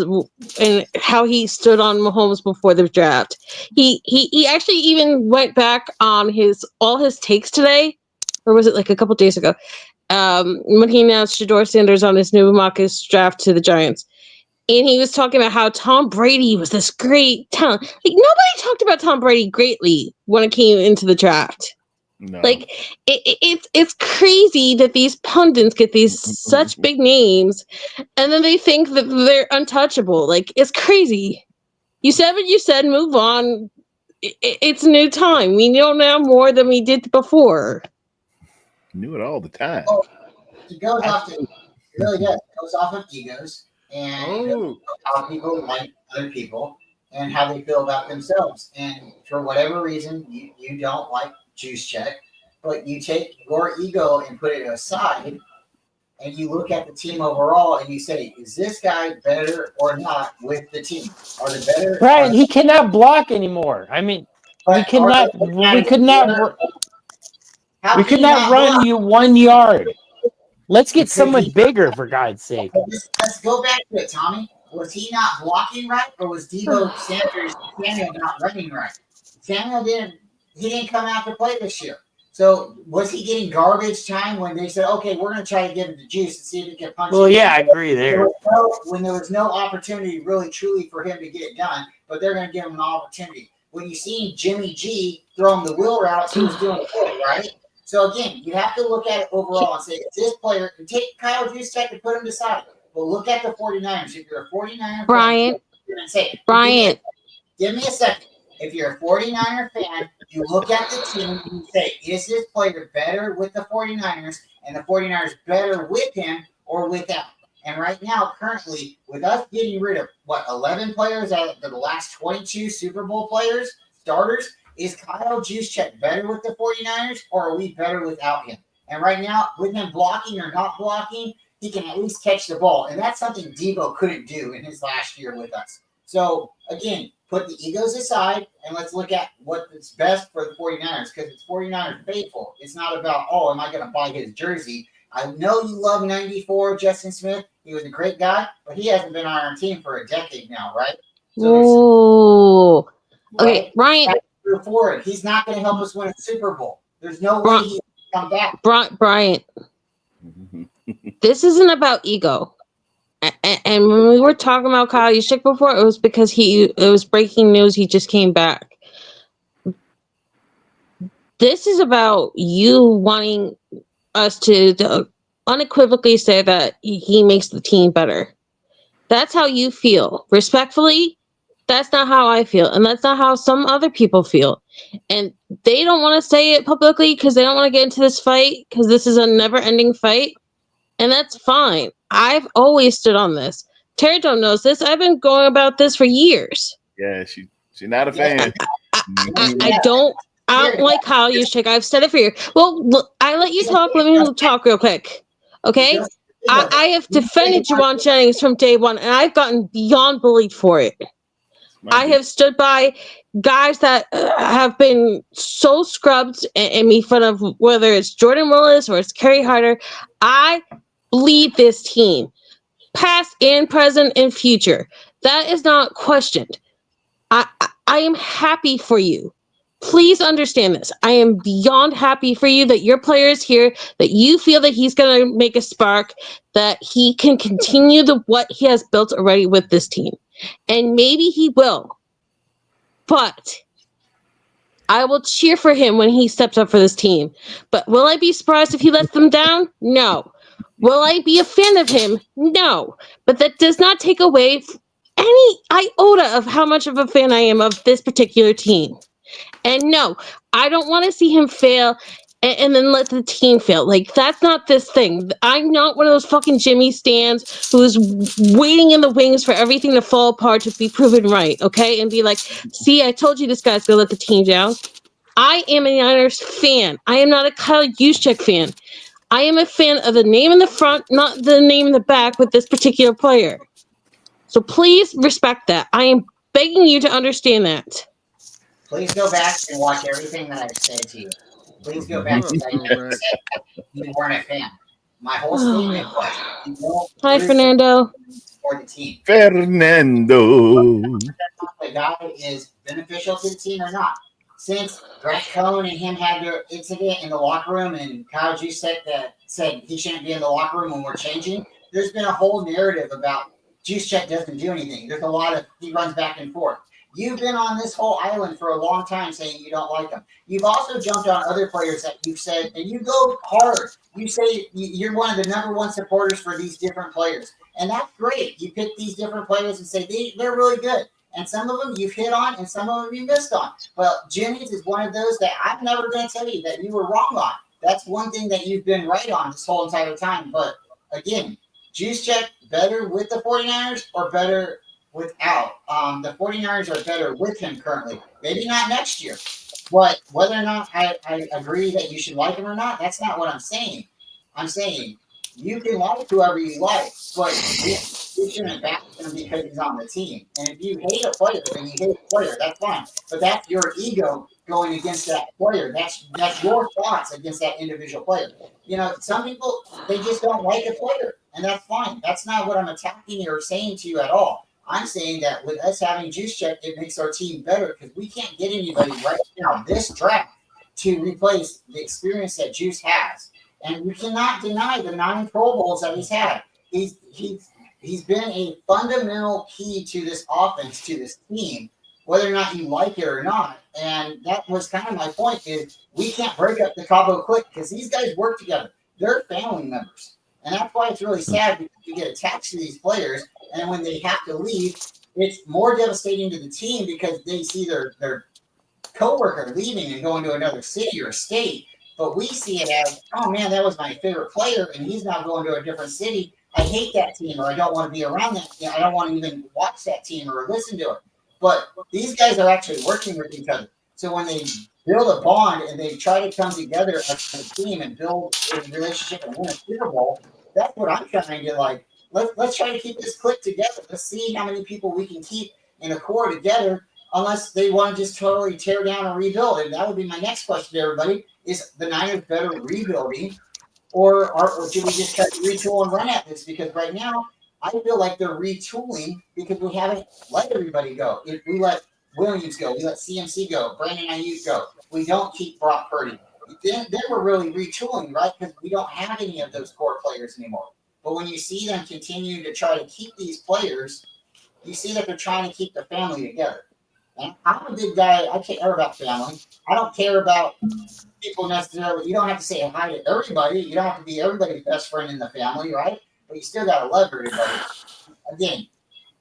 and how he stood on Mahomes before the draft. He actually even went back on all his takes today, or was it like a couple days ago, when he announced Shedeur Sanders on his new mock draft to the Giants. And he was talking about how Tom Brady was this great talent. Like, nobody talked about Tom Brady greatly when it came into the draft. No. Like it's crazy that these pundits get these such big names, and then they think that they're untouchable. Like, it's crazy. You said what you said. Move on. It's a new time. We know now more than we did before. Knew it all the time. Oh, it goes off. It really does. It goes off of egos and how people like other people and how they feel about themselves. And for whatever reason, you don't like Juice Check, but you take your ego and put it aside, and you look at the team overall, and you say, "Is this guy better or not with the team? Are the better?" Right, he cannot block anymore. I mean, we could not run you 1 yard. Let's get someone bigger, for God's sake. Let's go back to it, Tommy. Was he not blocking right, or was Samuel not running right? Samuel didn't come out to play this year. So was he getting garbage time when they said, "Okay, we're going to try to give him the juice and see if he can punch"? Well, yeah, I agree there. When there was no opportunity, really, truly, for him to get it done, but they're going to give him an opportunity. When you see Jimmy G throwing the wheel routes, he was doing good, right? So again, you have to look at it overall and say, "Is this player?" And take Kyle Juszczyk and put him aside. But look at the 49ers. If you're a 49er, Brian, give me a second. If you're a 49er fan, you look at the team and you say, "Is this player better with the 49ers and the 49ers better with him or without?" And right now, currently, with us getting rid of, 11 players out of the last 22 Super Bowl starters, is Kyle Juszczyk better with the 49ers or are we better without him? And right now, with him blocking or not blocking, he can at least catch the ball. And that's something Debo couldn't do in his last year with us. So, again, put the egos aside and let's look at what's best for the 49ers, because it's 49ers faithful. It's not about, "Oh, am I going to buy his jersey?" I know you love 94 Justin Smith. He was a great guy, but he hasn't been on our team for a decade now, right? So okay, Ryan. Forward. He's not going to help us win a Super Bowl. There's no way he can come back. Brian, this isn't about ego. And when we were talking about Kyle Juszczyk before, it was because it was breaking news. He just came back. This is about you wanting us to unequivocally say that he makes the team better. That's how you feel. Respectfully, that's not how I feel. And that's not how some other people feel. And they don't want to say it publicly because they don't want to get into this fight, because this is a never-ending fight. And that's fine. I've always stood on this. Terradome knows this. I've been going about this for years. Yeah, she's not a fan. I don't like Kyle Juszczyk. I've said it for years. Well, look, I let you talk. Let me talk real quick. Okay? I have defended Juwan Jennings from day one, and I've gotten beyond bullied for it. I have stood by guys that have been so scrubbed and made fun of, whether it's Jordan Willis or it's Kerry Harder. I bleed this team, past and present and future. That is not questioned. I am happy for you. Please understand this. I am beyond happy for you that your player is here, that you feel that he's going to make a spark, that he can continue what he has built already with this team. And maybe he will. But I will cheer for him when he steps up for this team. But will I be surprised if he lets them down? No. Will I be a fan of him? No. But that does not take away any iota of how much of a fan I am of this particular team. And no, I don't want to see him fail and then let the team fail. Like, that's not this thing. I'm not one of those fucking Jimmy Stans who's waiting in the wings for everything to fall apart to be proven right, okay? And be like, see, I told you this guy's going to let the team down. I am a Niners fan. I am not a Kyle Juszczyk fan. I am a fan of the name in the front, not the name in the back with this particular player. So please respect that. I am begging you to understand that. Please go back and watch everything that I've said to you. Please go back and said you weren't a fan. My whole statement was, hi, Fernando. For the team. Fernando. The guy is beneficial to the team or not. Since Brett Cohen and him had their incident in the locker room and Kyle Juszczyk that said he shouldn't be in the locker room when we're changing, there's been a whole narrative about Juszczyk doesn't do anything. There's a lot of, he runs back and forth. You've been on this whole island for a long time saying you don't like them. You've also jumped on other players that you've said, and you go hard. You say you're one of the number one supporters for these different players. And that's great. You pick these different players and say they're really good. And some of them you've hit on and some of them you missed on. Well, Jennings is one of those that I'm never going to tell you that you were wrong on. That's one thing that you've been right on this whole entire time. But again, Juszczyk better with the 49ers or better without. The 49ers are better with him currently. Maybe not next year. But whether or not I agree that you should like him or not, that's not what I'm saying. I'm saying you can like whoever you like, but you shouldn't back him because he's on the team. And if you hate a player, then you hate a player. That's fine. But that's your ego going against that player. That's your thoughts against that individual player. You know, some people, they just don't like a player, and that's fine. That's not what I'm attacking or saying to you at all. I'm saying that with us having Juszczyk, it makes our team better because we can't get anybody right now this draft to replace the experience that Juice has. And we cannot deny the 9 Pro Bowls that he's had. He's been a fundamental key to this offense, to this team, whether or not you like it or not. And that was kind of my point is we can't break up the Cabo Click because these guys work together. They're family members. And that's why it's really sad because you get attached to these players. And when they have to leave, it's more devastating to the team because they see their coworker leaving and going to another city or state. But we see it as, oh, man, that was my favorite player, and he's now going to a different city. I hate that team, or I don't want to be around that. You know, I don't want to even watch that team or listen to it. But these guys are actually working with each other. So when they build a bond and they try to come together as a team and build a relationship and win a Super Bowl, that's what I'm trying to like. Let's try to keep this clique together. Let's see how many people we can keep in a core together, unless they want to just totally tear down and rebuild. And that would be my next question to everybody. Is the Niners better rebuilding, or should we just try to retool and run at this? Because right now, I feel like they're retooling because we haven't let everybody go. If we let Williams go, we let CMC go, Brandon Ayuk go. We don't keep Brock Purdy. Then we're really retooling, right? Because we don't have any of those core players anymore. But when you see them continue to try to keep these players, you see that they're trying to keep the family together. And I'm a big guy. I care about family. I don't care about people necessarily. You don't have to say hi to everybody. You don't have to be everybody's best friend in the family, right? But you still got to love everybody. Again,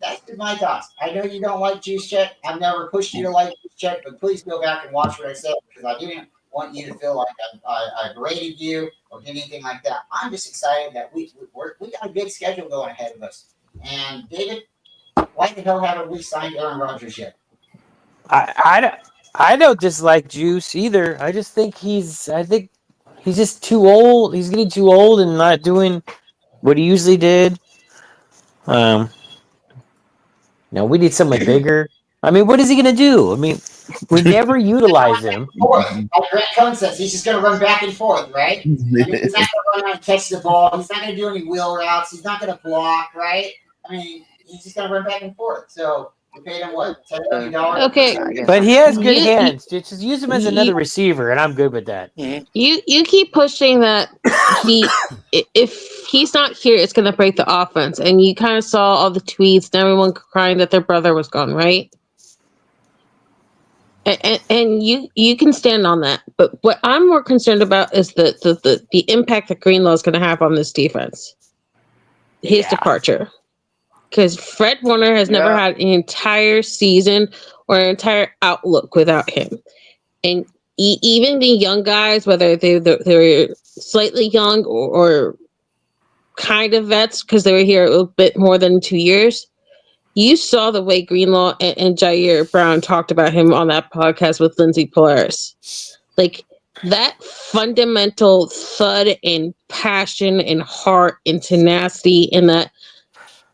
that's just my thoughts. I know you don't like Juszczyk. I've never pushed you to like Juszczyk, but please go back and watch what I said because I didn't want you to feel like I berated you or did anything like that. I'm just excited that we got a big schedule going ahead of us. And David, why the hell haven't we signed Aaron Rodgers yet? I don't dislike Juice either. I think he's just too old. He's getting too old and not doing what he usually did. We need someone bigger. I mean, what is he gonna do? I mean, we never utilize him. Like Grant Cohn says, he's just gonna run back and forth, right? I mean, he's not gonna run out and catch the ball. He's not gonna do any wheel routes. He's not gonna block, right? I mean, he's just gonna run back and forth. So we paid him what, $10 million? Okay. But he has good hands. Just use him as another receiver, and I'm good with that. You keep pushing that if he's not here, it's going to break the offense. And you kind of saw all the tweets and everyone crying that their brother was gone, right? And you can stand on that. But what I'm more concerned about is the impact that Greenlaw is going to have on this defense. His departure. Because Fred Warner has never had an entire season or an entire outlook without him. And even the young guys, whether they're slightly young or kind of vets because they were here a little bit more than 2 years, you saw the way Greenlaw and Jair Brown talked about him on that podcast with Lindsay Polaris. Like, that fundamental thud and passion and heart and tenacity and that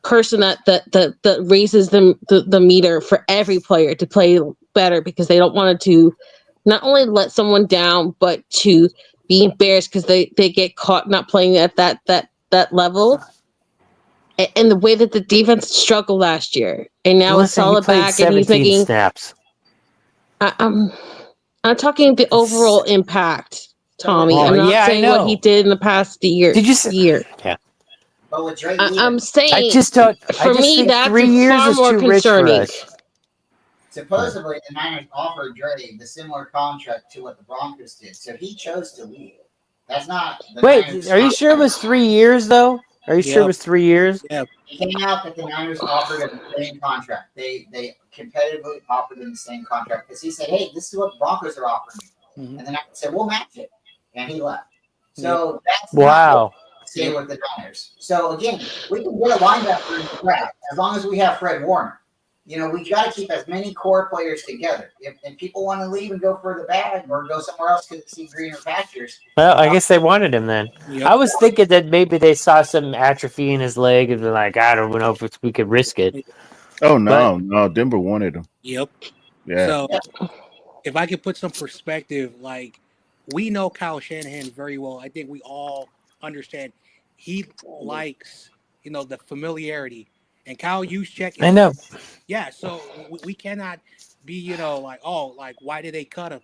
person that raises the meter for every player to play better because they don't want to not only let someone down but to be embarrassed because they get caught not playing at that level. And the way that the defense struggled last year, and now it's Saleh back and he's making snaps. I'm talking the overall impact, Tommy. I'm not saying what he did in the past year. Did you say? Yeah. But with Drake, I'm saying I just me that's 3 years far is more too rich for concerning. us. supposedly the Niners offered Dre the similar contract to what the Broncos did, so he chose to leave. That's not. Wait, are you sure it was 3 years though? Are you sure it was 3 years? Yeah. It came out that the Niners offered him the same contract. They competitively offered him the same contract because he said, "Hey, this is what the Broncos are offering me," and then I said, "We'll match it," and he left. So that's wow. Stay with the Niners. So again, we can get a linebacker in the draft as long as we have Fred Warner. You know, we got to keep as many core players together. If people want to leave and go for the bag or go somewhere else to see greener pastures. Well, I guess they wanted him then. Yep. I was thinking that maybe they saw some atrophy in his leg and they're like, I don't know if we could risk it. Oh, no, no. Denver wanted him. Yep. Yeah. So if I could put some perspective, like, we know Kyle Shanahan very well. I think we all understand he likes, the familiarity. And Kyle Juszczyk. I know. Yeah, so we cannot be, like, why did they cut him?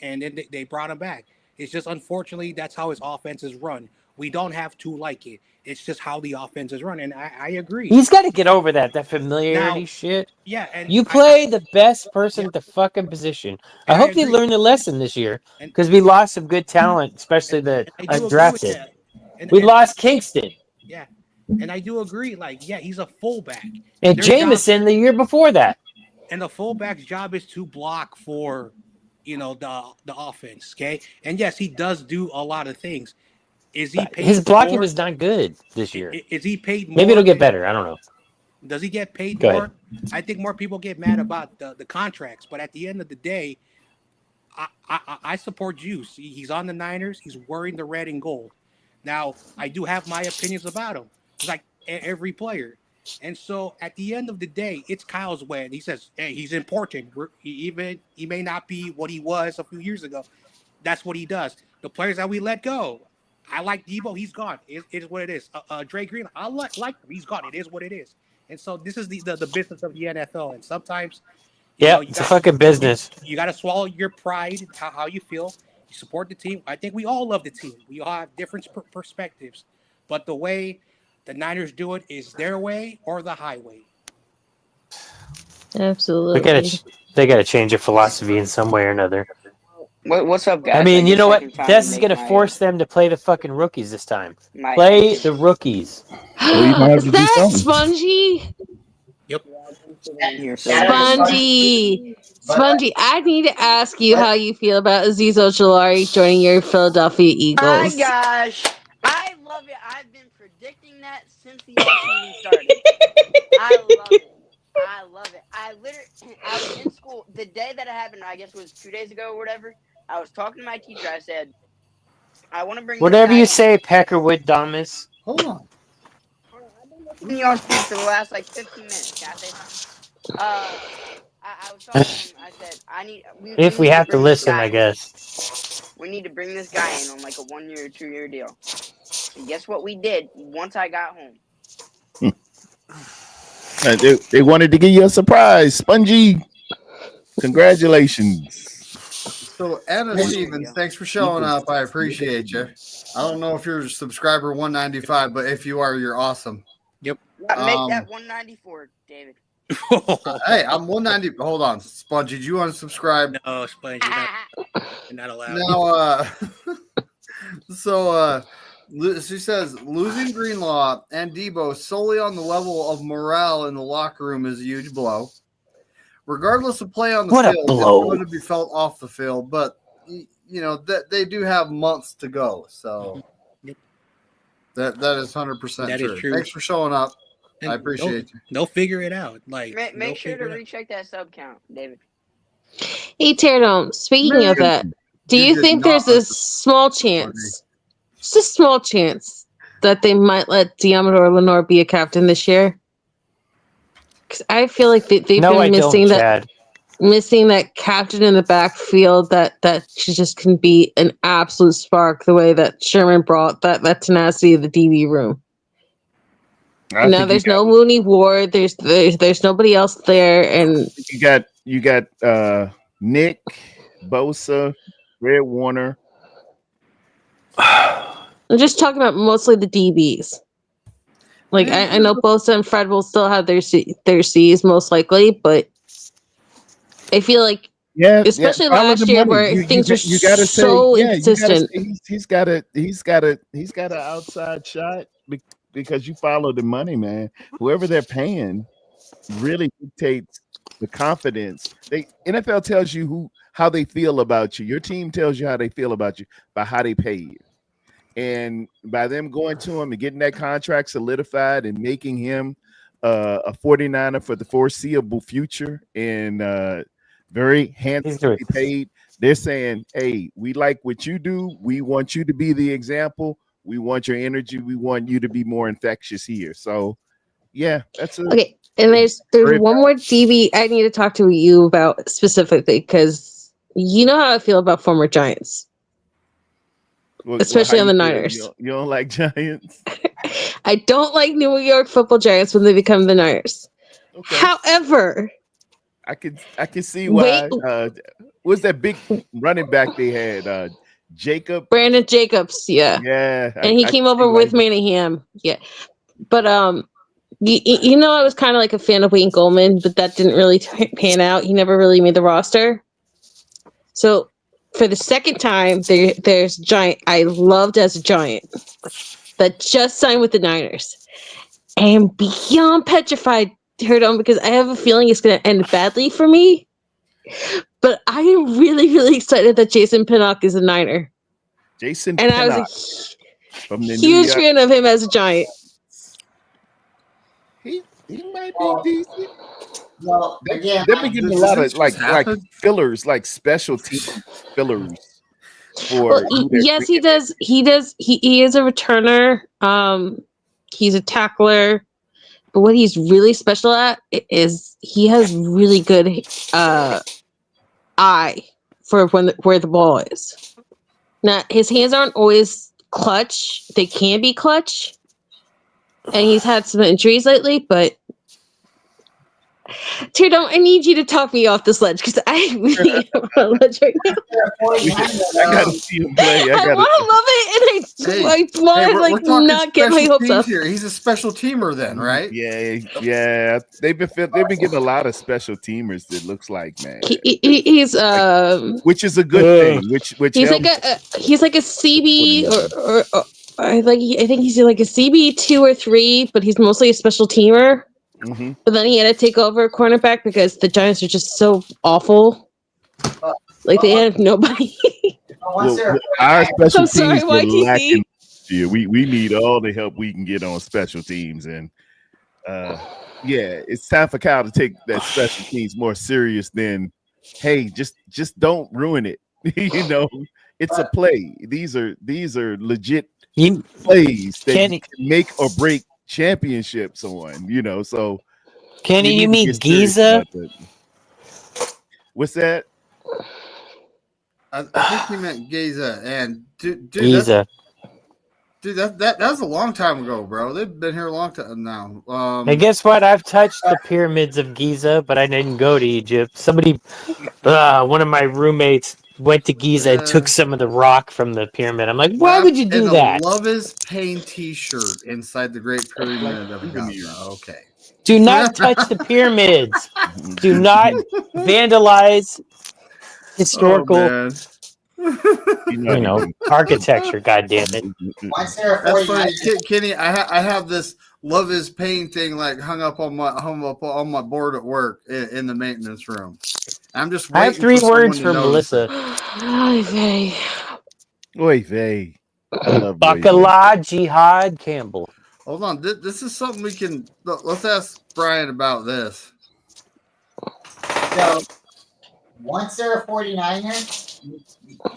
And then they brought him back. It's just, unfortunately, that's how his offense is run. We don't have to like it. It's just how the offense is run. And I agree. He's got to get over that familiarity shit. Yeah. And you play the best person at the fucking position. I hope they learned the lesson this year because we lost some good talent, especially the undrafted. We lost Kingston. Yeah. And I do agree, he's a fullback. And Jameson the year before that. And the fullback's job is to block for, the offense, okay? And yes, he does do a lot of things. Is he paid His blocking more? was not good this year. Is he paid more? Maybe it'll get better. I don't know. Does he get paid Go more? ahead. I think more people get mad about the contracts, but at the end of the day, I support Juice. He's on the Niners. He's wearing the red and gold. Now, I do have my opinions about him. Like every player. And so at the end of the day, it's Kyle's way. He says, hey, he's important. He may not be what he was a few years ago. That's what he does. The players that we let go, I like Debo. He's gone. It is what it is. Dre Green, I like him. He's gone. It is what it is. And so this is the business of the NFL. And sometimes, it's a fucking business. You got to swallow your pride, how you feel. You support the team. I think we all love the team. We all have different perspectives. But the way the Niners do it is their way or the highway. Absolutely. They gotta change their philosophy in some way or another. What's up, guys? I mean, you know what? This is gonna force them to play the fucking rookies this time. Play the rookies. Is that Spongy? Yep. Spongy, I need to ask you how you feel about Aziz Ojolari joining your Philadelphia Eagles. My gosh, I love it. I've been predicting that since the offseason started. I love it. I love it. I was in school the day that it happened. I guess it was 2 days ago or whatever. I was talking to my teacher. I said, "I want to bring whatever this you guy say, Peckerwood Thomas." Hold on. in y'all speak for the last like 15 minutes. Can I say something? I was talking to him. I said, If we need have to bring this listen, guy I in. guess. We need to bring this guy in on like a 1 year or 2 year deal. And guess what we did once I got home? They wanted to give you a surprise, Spongy. Congratulations. So Anna Stevens, thanks for showing up. I appreciate you. I don't know if you're subscriber 195, but if you are, you're awesome. Yep. Make that 194, David. Hey, I'm 190. Hold on, Spongy. Do you want to subscribe? No, Spongy, you're not allowed. Now, she says losing Greenlaw and Debo solely on the level of morale in the locker room is a huge blow. Regardless of play on the field, it's going to be felt off the field. But you know that they do have months to go, so that is 100% That true. is true. Thanks for showing up. And I appreciate you. They'll figure it out. Like, make sure to recheck that sub count, David. Hey, Teardome, speaking of that, do you think there's a small chance, just a small chance, that they might let Diamador Lenore be a captain this year? Because I feel like they've been missing that captain in the backfield that just can be an absolute spark the way that Sherman brought that tenacity of the DB room. Now there's no Mooney Ward. There's nobody else there, and you got Nick Bosa, Red Warner. I'm just talking about mostly the DBs. Like I know Bosa and Fred will still have their C's most likely, but I feel like especially last year where things were so inconsistent. He's got an outside shot because you follow the money, man. Whoever they're paying really dictates the confidence. NFL tells you how they feel about you. Your team tells you how they feel about you by how they pay you. And by them going to him and getting that contract solidified and making him a 49er for the foreseeable future and very handsomely paid, they're saying, hey, we like what you do. We want you to be the example. We want your energy. We want you to be more infectious here. So, yeah, that's okay. And there's one more DB I need to talk to you about specifically because you know how I feel about former Giants, especially on the Niners. You don't like Giants? I don't like New York Football Giants when they become the Niners. Okay. However, I can see why. What's that big running back they had? Brandon Jacobs, yeah. And he came over with Manningham, yeah. But you know, I was kind of like a fan of Wayne Goldman, but that didn't really pan out. He never really made the roster. So for the second time, there's Giant I loved as a Giant that just signed with the Niners, and beyond petrified, Teardome, because I have a feeling it's going to end badly for me. But I am really, really excited that Jason Pinnock is a Niner. I was a huge fan of him as a Giant. He might be decent. Well, again, they've been getting a lot of like fillers, like specialty fillers. Yes, he does. He does. He is a returner. He's a tackler. But what he's really special at is he has really good eye for where the ball is. Now, his hands aren't always clutch. They can be clutch. And he's had some injuries lately, but Teardome, I need you to talk me off this ledge because I really am on a ledge right now. I gotta see him play. I want to love it, and I want to not get my hopes up. Here. He's a special teamer, then, right? Yeah. They've been getting a lot of special teamers. It looks like, man. He's which is a good thing. Which he's like a CB or I think he's like a CB 2 or 3, but he's mostly a special teamer. Mm-hmm. But then he had to take over cornerback because the Giants are just so awful. Like they had nobody. Well, our special I'm sorry, teams were YTC. lacking this year. We need all the help we can get on special teams, and yeah, it's time for Kyle to take that special teams more serious than, hey, just don't ruin it. You know, it's a play. These are legit plays that Kenny, can make or break championships on. You know, so Kenny, we you need to mean get serious Giza? about that. What's that? I think he meant Giza, and dude, Giza. that was a long time ago, bro. They've been here a long time now. And guess what? I've touched the pyramids of Giza, but I didn't go to Egypt. Somebody, one of my roommates went to Giza and took some of the rock from the pyramid. I'm like, why would you do that? Love is Pain T-shirt inside the Great Pyramid of Giza. Okay. Do not touch the pyramids. Do not vandalize historical, architecture. God damn it! That's funny, Kenny. I have this Love is Pain thing like hung up on my board at work in the maintenance room. I'm just waiting. I have 3 words for Melissa. Oy vey. Oy vey. I love Bacala Jihad Campbell. Hold on. This is something we can. Let's ask Brian about this. So, once they're a 49er,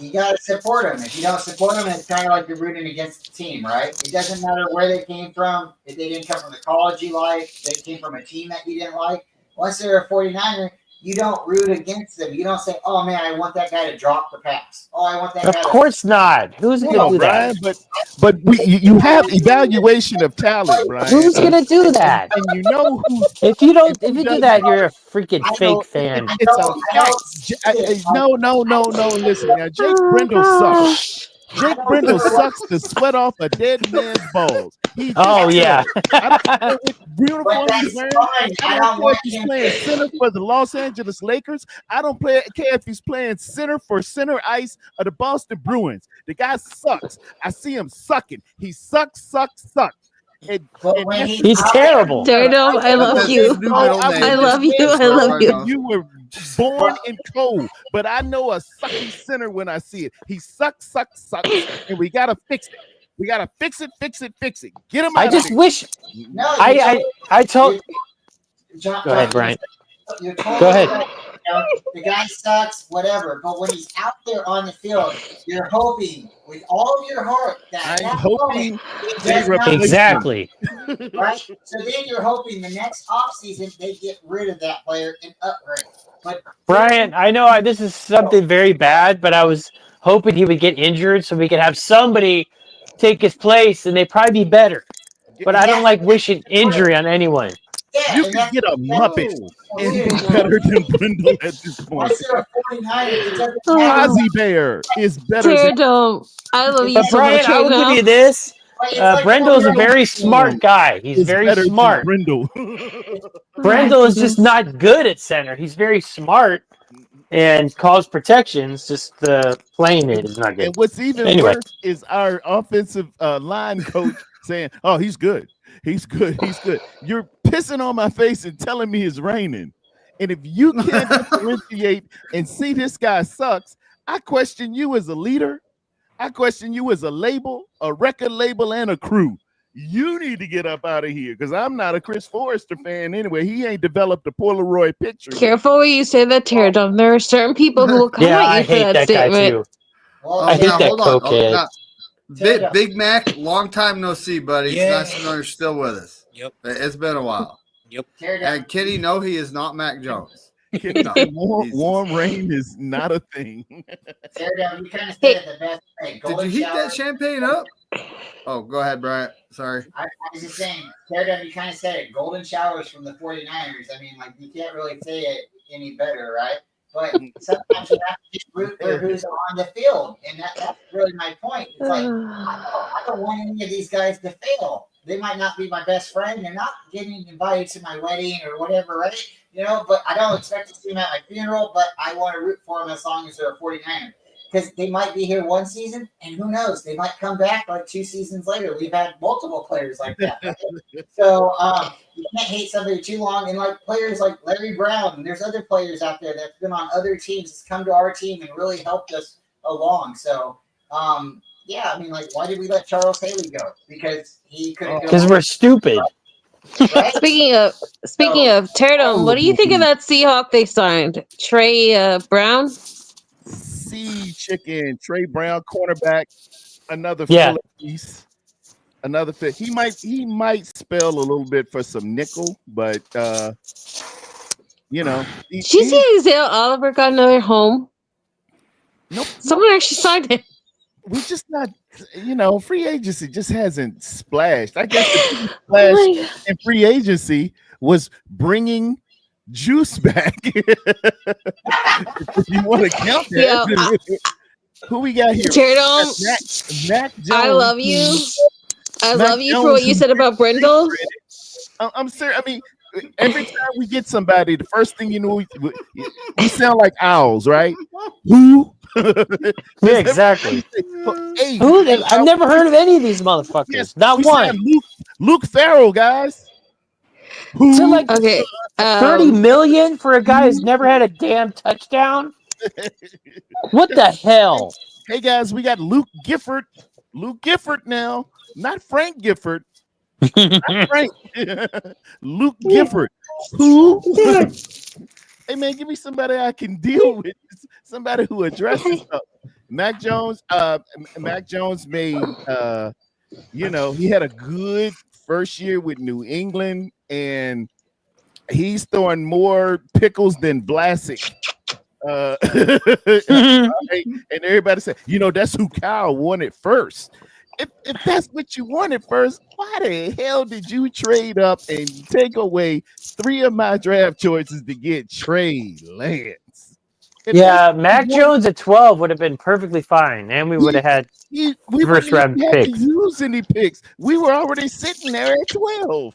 you got to support them. If you don't support them, it's kind of like you're rooting against the team, right? It doesn't matter where they came from. If they didn't come from the college you like, they came from a team that you didn't like. Once they're a 49er, you don't root against them. You don't say, "Oh man, I want that guy to drop the pass." Oh, I want that. Of guy course not. Who's going to do Brian, that? But you have evaluation of talent, Brian. Who's going to do that? And you know who? If you do that, you're a freaking fake fan. It's a fact. No. Listen, now Jake Brindle sucks. Jake Brindle sucks the sweat off a dead man's balls. Yeah. I don't care what uniform he's wearing. I don't care if he's playing center for the Los Angeles Lakers. I don't care if he's playing center for Center Ice or the Boston Bruins. The guy sucks. I see him sucking. He sucks. He's terrible. Daredevil, I love you. I love you. You were born in cold, but I know a sucky center when I see it. He sucks, and we gotta fix it. We gotta fix it. Get him out. I just wish. No, I told. John, Go ahead, Brian. You're totally Go ahead. right. The guy sucks, whatever. But when he's out there on the field, you're hoping with all of your heart that I'm hoping exactly. Right? So then you're hoping the next offseason they get rid of that player and upgrade. But Brian, I know this is something very bad, but I was hoping he would get injured so we could have somebody take his place and they'd probably be better. But I don't like wishing injury on anyone. Yeah, you can get a Muppet and be better than Brindle at this point. Ozzy Bear is better than I love you but so Brian, much I will give you this. Brindle's a very smart guy. He's very smart. Brindle. Brindle is just not good at center. He's very smart and calls protections. Just playing it is not good. And what's even worse is our offensive line coach saying, "Oh, he's good. He's good. You're pissing on my face and telling me it's raining. And if you can't differentiate and see this guy sucks, I question you as a leader. I question you as a label, a record label, and a crew. You need to get up out of here because I'm not a Chris Forrester fan anyway. He ain't developed a Polaroid picture. Careful when you say that, Teardom. There are certain people who will come at you for that statement. I hate that cokehead. Big Mac, long time no see, buddy. Yeah. It's nice to know you're still with us. Yep. It's been a while. Yep. And Kenny, no, he is not Mac Jones. No, warm rain is not a thing. Teardown, you kind of said it the best way. Did you heat that champagne up? Oh, go ahead, Brian. Sorry. I was just saying, Teardown, you kind of said it. Golden showers from the 49ers. I mean, like, you can't really say it any better, right? But sometimes you have to just root for who's on the field. And that's really my point. It's like, I don't want any of these guys to fail. They might not be my best friend. They're not getting invited to my wedding or whatever, right? You know, but I don't expect to see them at my funeral, but I want to root for them as long as they're a 49er. because they might be here one season, and who knows, they might come back like 2 seasons later. We've had multiple players like that. Right? So you can't hate somebody too long. And like players like Larry Brown, and there's other players out there that've been on other teams that's come to our team and really helped us along. So yeah, I mean, like, why did we let Charles Haley go? Because he could have. Because we're stupid. Right? Speaking of Teardome, what do you think of that Seahawk they signed? Trey Brown? Sea Chicken, Trey Brown, cornerback, another Yeah. Phillies, another fit. He might spell a little bit for some nickel, but you know. Did you see Isaiah Oliver got another home? Nope. Someone actually signed him. We just not, free agency just hasn't splashed. I guess the biggest splash in free agency was bringing Juice back. If you want to count that. Who we got here? Teardome, Mac Jones. I love you. I love you for what you said about Brindle. I'm serious. I mean, every time we get somebody, the first thing you know, we sound like owls, right? Who? Yeah, exactly. Hey, Who? I've never heard of any of these motherfuckers. Yes, Not one. Luke Farrell, guys. Who? So like Okay, 30 million for a guy who's never had a damn touchdown? What the hell? Hey guys, we got Luke Gifford. Luke Gifford now, not Frank Gifford. Not Frank. Luke Gifford. Who? Hey man, give me somebody I can deal with. Somebody who addresses stuff. Mac Jones made he had a good first year with New England, and he's throwing more pickles than Vlasic. And everybody said, that's who Kyle wanted first. If that's what you wanted first, why the hell did you trade up and take away 3 of my draft choices to get Trey Lance? Mac Jones at 12 would have been perfectly fine, and we would have had first round picks. To use any picks. We were already sitting there at 12.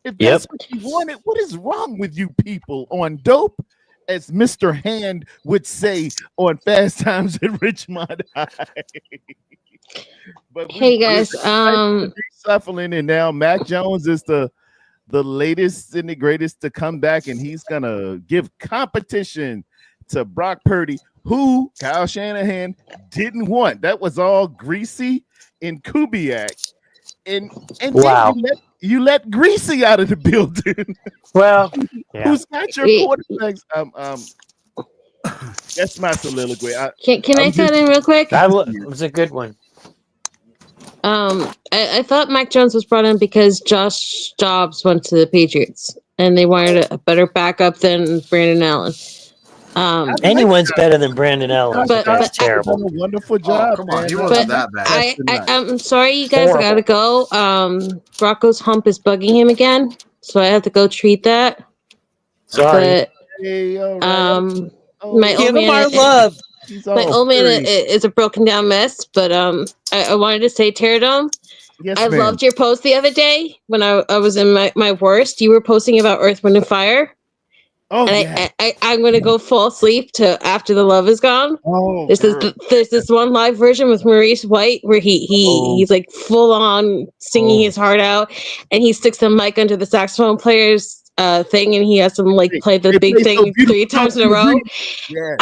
If that's what you wanted, what is wrong with you people on dope? As Mr. Hand would say on Fast Times at Richmond High. But hey guys, shuffling, and now Mac Jones is the latest and the greatest to come back, and he's gonna give competition to Brock Purdy, who Kyle Shanahan didn't want. That was all Greasy and Kubiak, and wow. then you let Greasy out of the building. Well, who's got your quarterbacks? That's my soliloquy. Can I cut in real quick? That was a good one. I thought Mac Jones was brought in because Josh Dobbs went to the Patriots, and they wanted a better backup than Brandon Allen. Anyone's better than Brandon Allen. That's terrible. Done a wonderful job. Come on, he wasn't that bad. I'm sorry, you guys. I gotta go. Rocco's hump is bugging him again, so I have to go treat that. Sorry. But, my give old him man, our love. My old man is a broken down mess, but I wanted to say, Teardome, yes, I loved your post the other day when I was in my worst. You were posting about Earth, Wind, and Fire. Oh, and I'm going to go fall asleep to After the Love Is Gone. Oh, there's this one live version with Maurice White where he's like full on singing his heart out, and he sticks the mic under the saxophone player's thing, and he has them like play the big thing 3 times in a row. Yeah.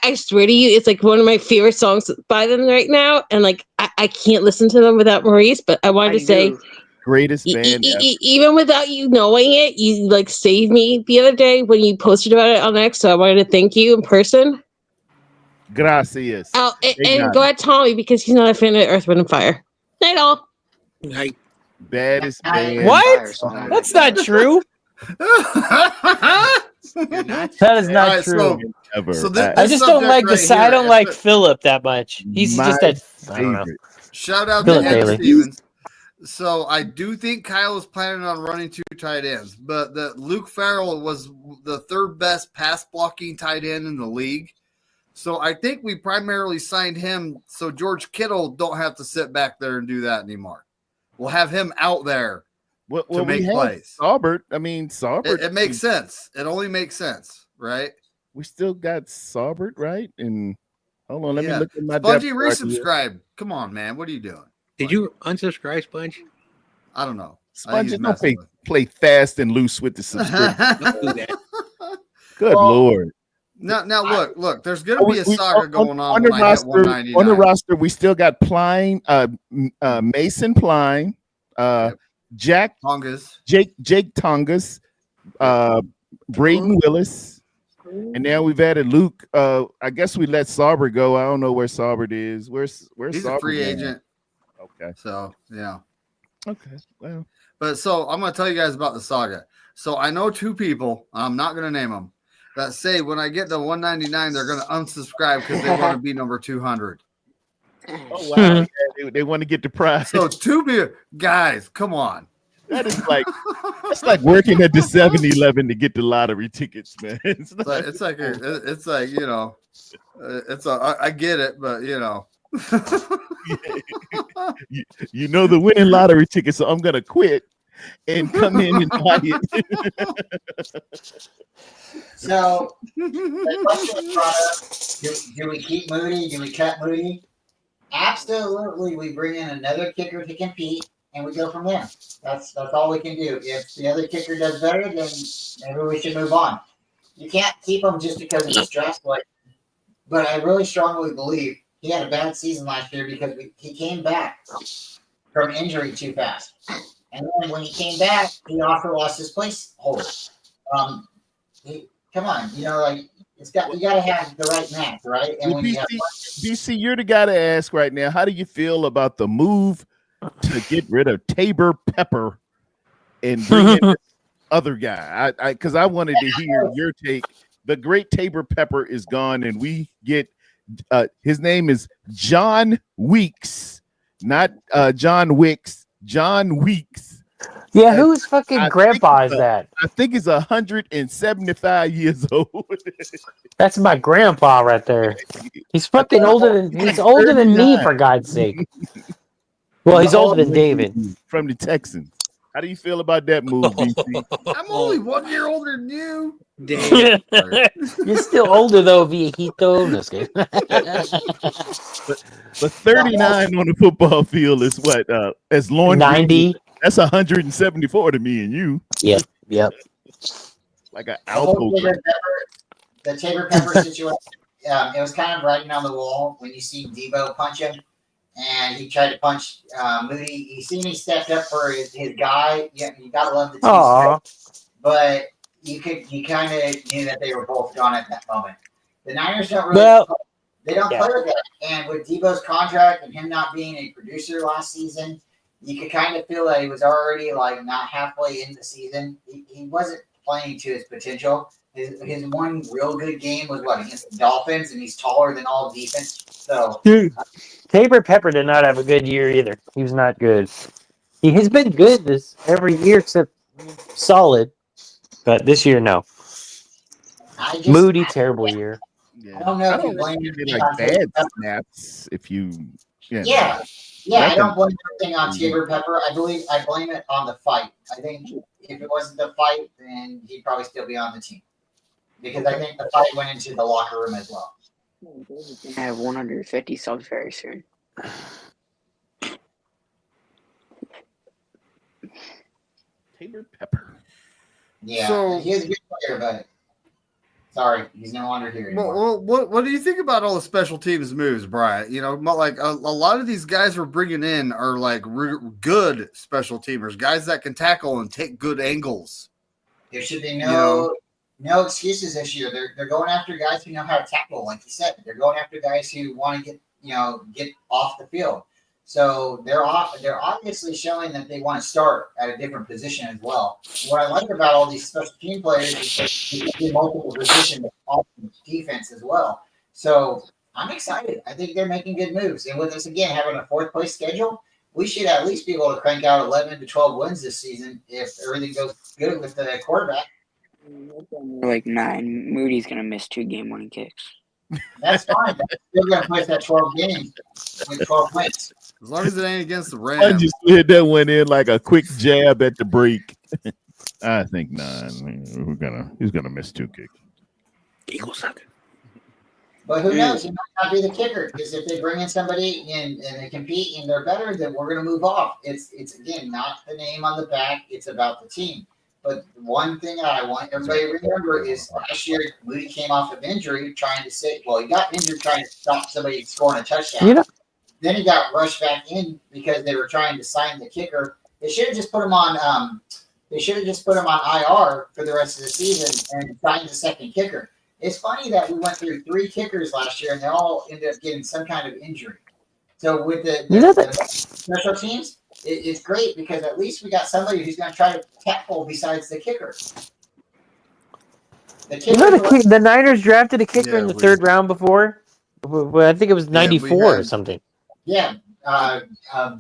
I swear to you, it's like one of my favorite songs by them right now, and like I can't listen to them without Maurice. But I wanted to say, greatest band even without you knowing it, you like saved me the other day when you posted about it on X. So I wanted to thank you in person. Gracias. Oh, and go ahead, Tommy, because he's not a fan of Earth, Wind, and Fire. Night all. Night. Baddest band. What? That's not true. That is not true. I just don't like I don't like Philip that much. He's just that. I don't know. Shout out Phillip to Ed Bailey. Stevens. So I do think Kyle is planning on running 2 tight ends, but the Luke Farrell was the 3rd best pass blocking tight end in the league. So I think we primarily signed him so George Kittle don't have to sit back there and do that anymore. We'll have him out there to make plays. Saubert. I mean, Saubert. It makes sense. It only makes sense, right? We still got Saubert, right? And Hold on, let me Yeah. look at my Spongy, depth chart here. resubscribe. Come on, man. What are you doing? Did you unsubscribe, Sponge? I don't know. Sponge, don't play fast and loose with the subscription. Don't do that. Good Lord. Now look. There's gonna be a saga going on on when the I hit roster. 199. On the roster, we still got Pline, Mason Pline, Jack Tongas, Jake Tongas, Braden Willis, and now we've added Luke. I guess we let Sauber go. I don't know where Sauber is. Where's he's Sauber a free going? agent. Okay. So yeah. Okay. Well. But so I'm gonna tell you guys about the saga. So I know two people. I'm not gonna name them. That say when I get to 199, they're gonna unsubscribe because they want to be number 200. Oh wow! Yeah, they want to get the prize. So two people, guys, come on. That is like it's like working at the 7-Eleven to get the lottery tickets, man. It's like you know, I get it, but you know. you know the winning lottery ticket, so I'm gonna quit and come in and buy it. So the question was brought up, do we keep Moody? Do we cut Moody? Absolutely, we bring in another kicker to compete and we go from there. That's all we can do. If the other kicker does better, then maybe we should move on. You can't keep him just because of his draft split. But I really strongly believe he had a bad season last year because he came back from injury too fast. And then when he came back, he also lost his placeholder. Come on, you know, like you got to have the right match, right? And when BC, you're the guy to ask right now. How do you feel about the move to get rid of Tabor Pepper and bring in this other guy? Because I wanted to hear your take. The great Tabor Pepper is gone, and we get his name is John Weeks, not John Wicks. John Weeks. Yeah, whose fucking grandpa is that? I think he's 175 years old. That's my grandpa right there. He's fucking older than me, for God's sake. Well, he's older than David. From the Texans. How do you feel about that move, BC? I'm only 1 year older than you. You're still older though, Viejito. No, just kidding. But 39 on the football field is what? As long 90. That's 174 to me and you. Yep. Like an the Tabor Pepper situation. It was kind of writing on the wall when you see Debo punch him, and he tried to punch Moody. He stepped up for his guy. Yeah, you gotta love the team, but you kind of knew that they were both gone at that moment. The Niners don't really. They don't play with that, and with Debo's contract and him not being a producer last season, you could kind of feel that he was already like not halfway into the season. He wasn't playing to his potential. His one real good game was against the Dolphins, and he's taller than all defense. So, Tabor Pepper did not have a good year either. He was not good. He has been good this every year except solid, but this year no. Moody, terrible year. Yeah. I don't know if you blame him like bad snaps. If you, yeah. I don't blame everything on Tabor Pepper. I blame it on the fight. I think if it wasn't the fight, then he'd probably still be on the team. Because I think the fight went into the locker room as well. I have 150 subs very soon. Tabor Pepper. Yeah, so, he's a good player, but sorry, he's no longer here anymore. Well, what do you think about all the special teams moves, Brian? You know, like a lot of these guys we're bringing in are like good special teamers, guys that can tackle and take good angles. There should be no excuses this year. They're going after guys who know how to tackle, like you said. They're going after guys who want to get off the field. So they're obviously showing that they want to start at a different position as well. What I like about all these special team players is that they can do multiple positions on defense as well. So I'm excited. I think they're making good moves. And with us again having a fourth place schedule, we should at least be able to crank out 11 to 12 wins this season if everything goes good with the quarterback. Like 9. Moody's gonna miss 2 game-winning kicks. That's fine. They're gonna play that 12 games with 12 wins. As long as it ain't against the Rams. I just hit that one in like a quick jab at the break. I think 9. He's gonna miss 2 kicks. Eagle sucker. But who knows? He might not be the kicker because if they bring in somebody and they compete and they're better, then we're going to move off. It's again not the name on the back; it's about the team. But one thing that I want everybody to remember is last year Moody came off of injury trying to say, well, he got injured trying to stop somebody scoring a touchdown. You know, Then he got rushed back in because they were trying to sign the kicker. They should have just put him on. They should have just put him on IR for the rest of the season and signed the second kicker. It's funny that we went through 3 kickers last year and they all ended up getting some kind of injury. So with the special teams, it's great because at least we got somebody who's going to try to tackle besides the kicker. The Niners drafted a kicker in the 3rd round before. Well, I think it was 94 or something. Yeah, Doug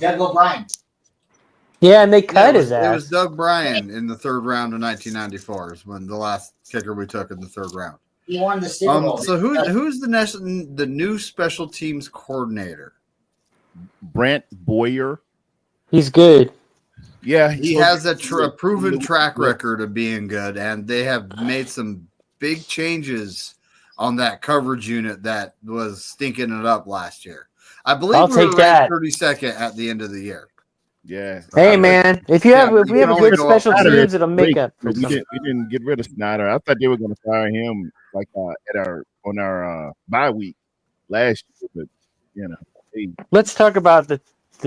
O'Brien. Yeah, and they cut his ass. It was Doug Bryan in the 3rd round of 1994 is when the last kicker we took in the 3rd round. He won the Super Bowl. So who's the new special teams coordinator? Brant Boyer. He's good. Yeah, he has a proven track record of being good, and they have made some big changes on that coverage unit that was stinking it up last year. I believe I'll take that 32nd at the end of the year. Yeah. Hey man, if we have a good special teams, it'll make up. We didn't get rid of Snyder. I thought they were going to fire him like on our bye week last year, but Let's talk about the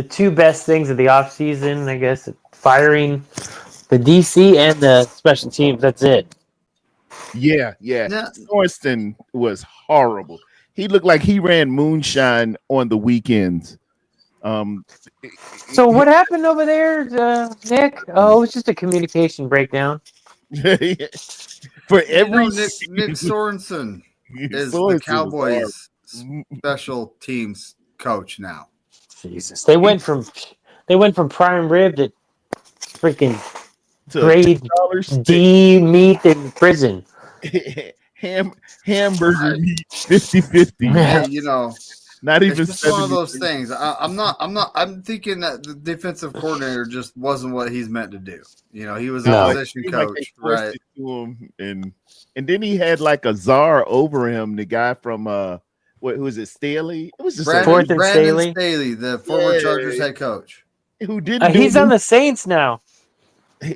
2 best things of the offseason, I guess. Firing the DC and the special teams. That's it. Yeah. Sorensen was horrible. He looked like he ran moonshine on the weekends. So what happened over there, Nick? Oh, it was just a communication breakdown. For every Nick Sorensen is the Cowboys special teams coach now. Jesus, they went from prime rib to freaking grade D meat in prison. Hamburger meat 50-50. Not even it's just one of those things. I'm thinking that the defensive coordinator just wasn't what he's meant to do. He was a position coach, right? And then he had like a czar over him, the guy from who was it, Staley? It was just Brandon Staley, the former Chargers head coach. Who didn't he's on the Saints now.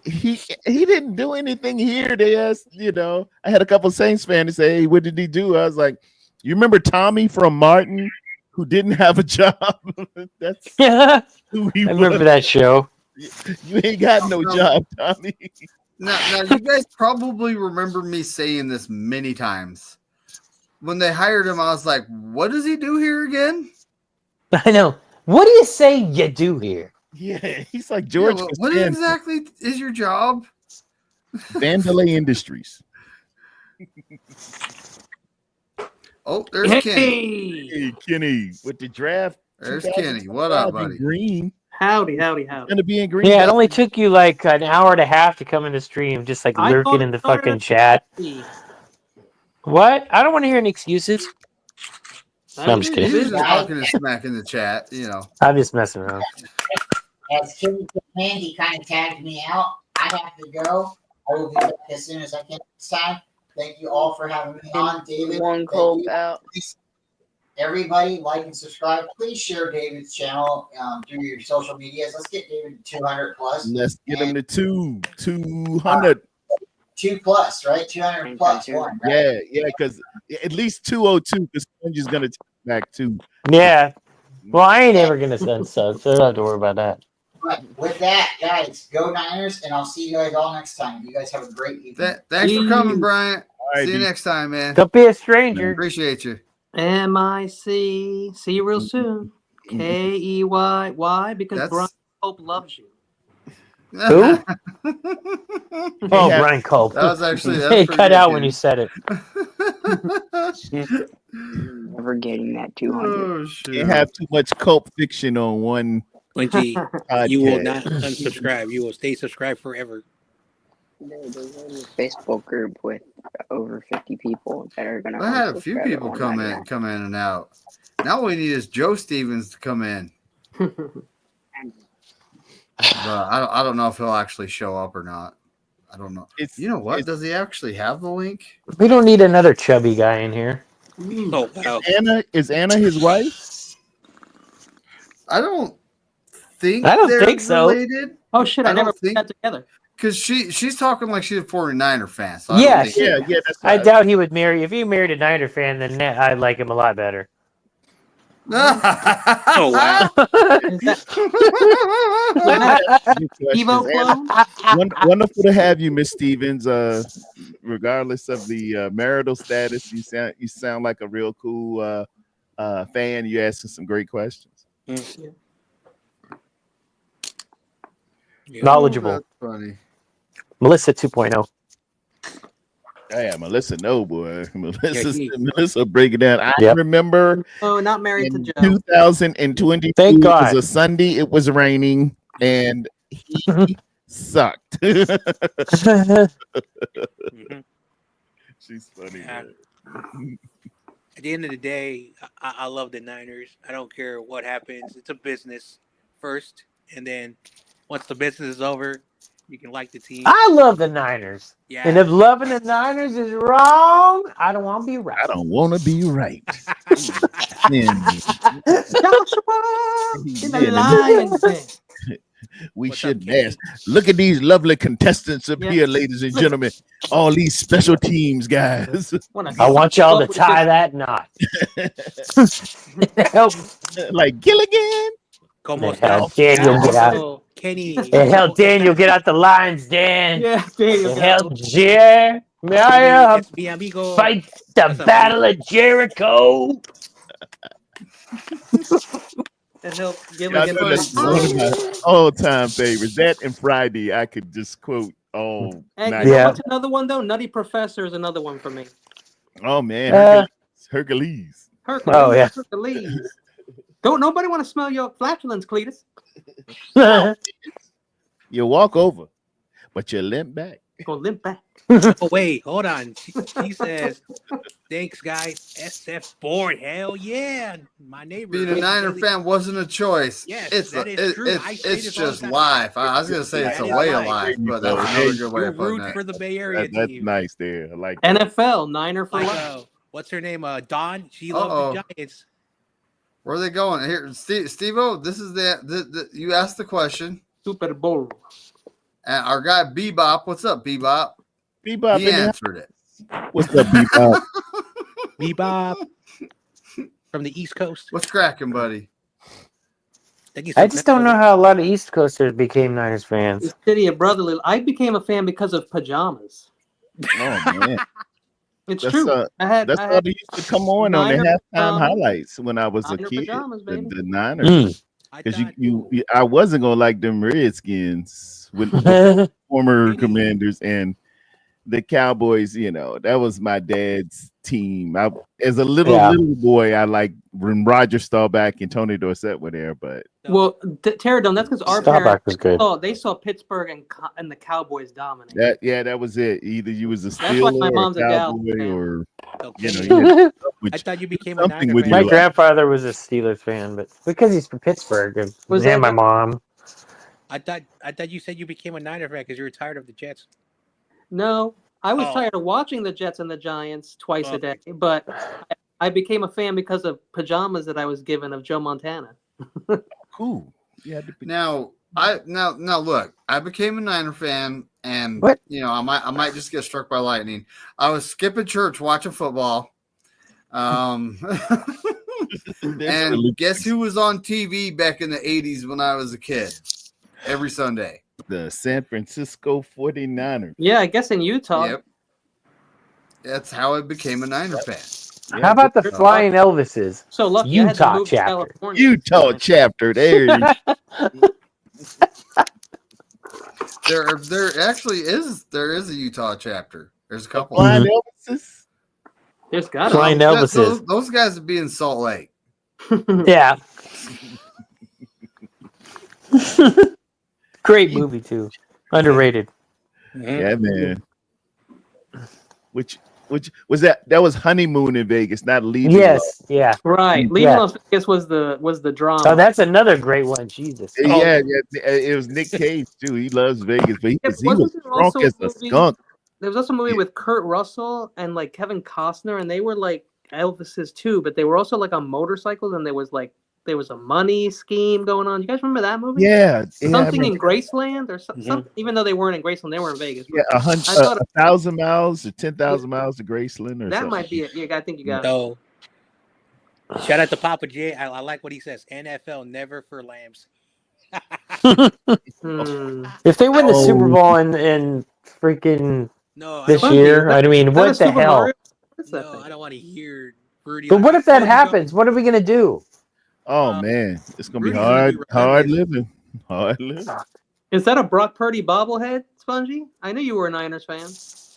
He didn't do anything here. They asked, I had a couple Saints fans say, "Hey, what did he do?" I was like, "You remember Tommy from Martin, who didn't have a job?" That's who he was. I remember that show. You ain't got no job, Tommy. Now, you guys probably remember me saying this many times. When they hired him, I was like, "What does he do here again?" I know. What do you say you do here? Yeah, he's like George. What exactly is your job? Vandalay Industries. Oh, there's Kenny. Hey, Kenny, with the draft. There's Kenny. What up, buddy? Green. Howdy. Gonna be in green. Yeah, it only took you like an hour and a half to come in the stream, just like lurking in the fucking chat. What? I don't want to hear any excuses. No, I'm just kidding. He's just talking and smack in the chat, I'm just messing around. As Kenny planned, he kind of tagged me out. I have to go. I will be back as soon as I can this time. Thank you all for having me on, David. One cold out. Everybody, like and subscribe. Please share David's channel through your social medias. Let's get David to 200 plus. Let's get him to 200. 2 plus, right? 200 plus one. Right? Yeah, because at least 202. Because Sponge is gonna take back 2. Yeah. Well, I ain't ever gonna send subs, so I don't have to worry about that. But with that, guys, go Niners, and I'll see you guys all next time. You guys have a great evening. Thanks for coming, Bryant. Right, see you next time, man. Don't be a stranger. Appreciate you. MIC. See you real soon. KEYY, because Brian Hope loves you. Who? Oh, Brian Culp. That was actually it cut out when you said it. Never getting that 200. Oh, shit. You have too much Culp fiction on one. Quincy, you will not unsubscribe. You will stay subscribed forever. There's a Facebook group with over 50 people that are gonna. I had a few people come in and out. Now what we need is Joe Stevens to come in. But I don't know if he'll actually show up or not. I don't know. You know what? Does he actually have the link? We don't need another chubby guy in here. Oh wow. Is Anna his wife? I don't think I don't they're think so. related. Oh shit! I I never don't put think- that together. Because she's talking like she's a 49er fan. So I Yeah, don't think Yeah, that's I right. doubt he would marry. If he married a Niner fan, then I'd like him a lot better. Oh wow. Is that Good questions. Evo Anna, clone? wonderful to have you, Miss Stevens. Regardless of the marital status, you sound like a real cool fan. You asking some great questions. Yeah. Knowledgeable. That's funny. Melissa 2.0. Yeah, Melissa, no boy. he- Melissa break it down. I Yep. remember Oh, not married in to Joe. 2022, Thank it God. was a Sunday. It was raining, and he sucked. Mhm. She's funny. Yeah. Man. At the end of the day, I love the Niners. I don't care what happens. It's a business first, and then once the business is over, you can like the team. I love the Niners. Yeah. And if loving the Niners is wrong, I don't want to be right. I don't want to be right. Man, Joshua in the Yeah, Lions Den. we What's up, shouldn't Kenny? ask. Look at these lovely contestants up Yeah. here, ladies and gentlemen. All these special teams guys. I want y'all to tie that knot. Help, Like Gilligan. Como help estás? Daniel get out. Oh, Kenny. And help Daniel get out the lines, Dan. yeah, Daniel. And help Jer Es mi amigo. fight the What's up, Battle of Jericho. And he'll give Y'all him know that's one of my all-time favorites. That and Friday, I could just quote all Hey, night. you know Yeah. what's another one though? Nutty Professor is another one for me. Oh man, Uh, Hercules. Hercules. Oh, yeah. Hercules. Don't nobody want to smell your flatulence, Cletus. You walk over, but you limp back. Go limp back. Oh wait, hold on. She says, "Thanks, guys. SF board. Hell yeah, my neighbor." Being a Niner fan wasn't a choice. Yes, it's that is true. I say it's this all the just time. life. I was gonna say it's That a is way of life. life, but There you that's go. another good way You of putting root it. for the Bay Area That's team. nice there. I like that. NFL Niner for Like, life. what's her name? Dawn. She loves Uh-oh. the Giants. Where are they going? Here, Steve-O, this is the you asked the question, Super Bowl. and our guy Bebop, what's up, Bebop? Bebop, He in the- answered it. what's up, Bebop? Bebop from the East Coast. What's cracking, buddy? I just don't know how a lot of East Coasters became Niners fans. The city of brotherly. I became a fan because of pajamas. Oh man, It's that's true. I that's had how they used to come on the Niner halftime pajamas. highlights when I was a Niner kid. pajamas, baby. The Niners, Mm. because I wasn't gonna like them Redskins with former Commanders and the Cowboys. You know, that was my dad's team. As a little boy, I liked when Roger Staubach and Tony Dorsett were there, but well, Pterodon. That's because our Staubach parents was good. they saw Pittsburgh and the Cowboys dominate. that was it. Either you was a That's why Steeler my or a mom's a Dallas Cowboy fan. or Okay. you know, you had I thought you became a something Niner with fan. My your life. grandfather was a Steelers fan, but because he's from Pittsburgh, and Was and that my guy- mom. I thought you said you became a Niner fan because you were tired of the Jets. No, I was Oh. tired of watching the Jets and the Giants twice a Okay. day, but I became a fan because of pajamas that I was given of Joe Montana. Cool. Yeah. Now look, I became a Niner fan, and What? you know, I might just get struck by lightning. I was skipping church watching football. And guess who was on TV back in the 80s when I was a kid? Every Sunday. The San Francisco 49ers. Yeah, I guess in Utah. Yep. That's how I became a Niner fan. How about the Flying Elvises? So lucky I had to Utah move to chapter. California. Utah chapter. There you There actually is a Utah chapter. There's a couple. Flying Mhm. Elvises. There's got Flying Elvises. Those guys would be in Salt Lake. Yeah. Great movie too. Underrated. Yeah, man. Which was that? That was honeymoon in Vegas, not leaving. Yes. Yeah. Right. Leaving Yeah. Las Vegas was the drama. Oh, that's another great one. Jesus. Yeah, it was Nick Cage too. He loves Vegas, but he was wasn't there drunk also as a a movie- skunk. There was also a movie with Kurt Russell and like Kevin Costner, and they were like Elvis's too, but they were also like on motorcycles, and there was a money scheme going on. You guys remember that movie? Yeah, Something in Graceland or something. Even though they weren't in Graceland, they were in Vegas. Yeah, I thought 1,000 miles or 10,000 miles to Graceland or that something. might be it. Yeah, I think you got it. So, shout out to Papa J. I like what he says. NFL never for lambs. If they win the Super Bowl in freaking this don't year, I mean, what the hell? No, I don't want to hear Rudy. But what if that happens? What are we gonna do? Oh man, it's gonna be Rudy's hard living. Hard living. Is that a Brock Purdy bobblehead, Spongy? I knew you were a Niners fan.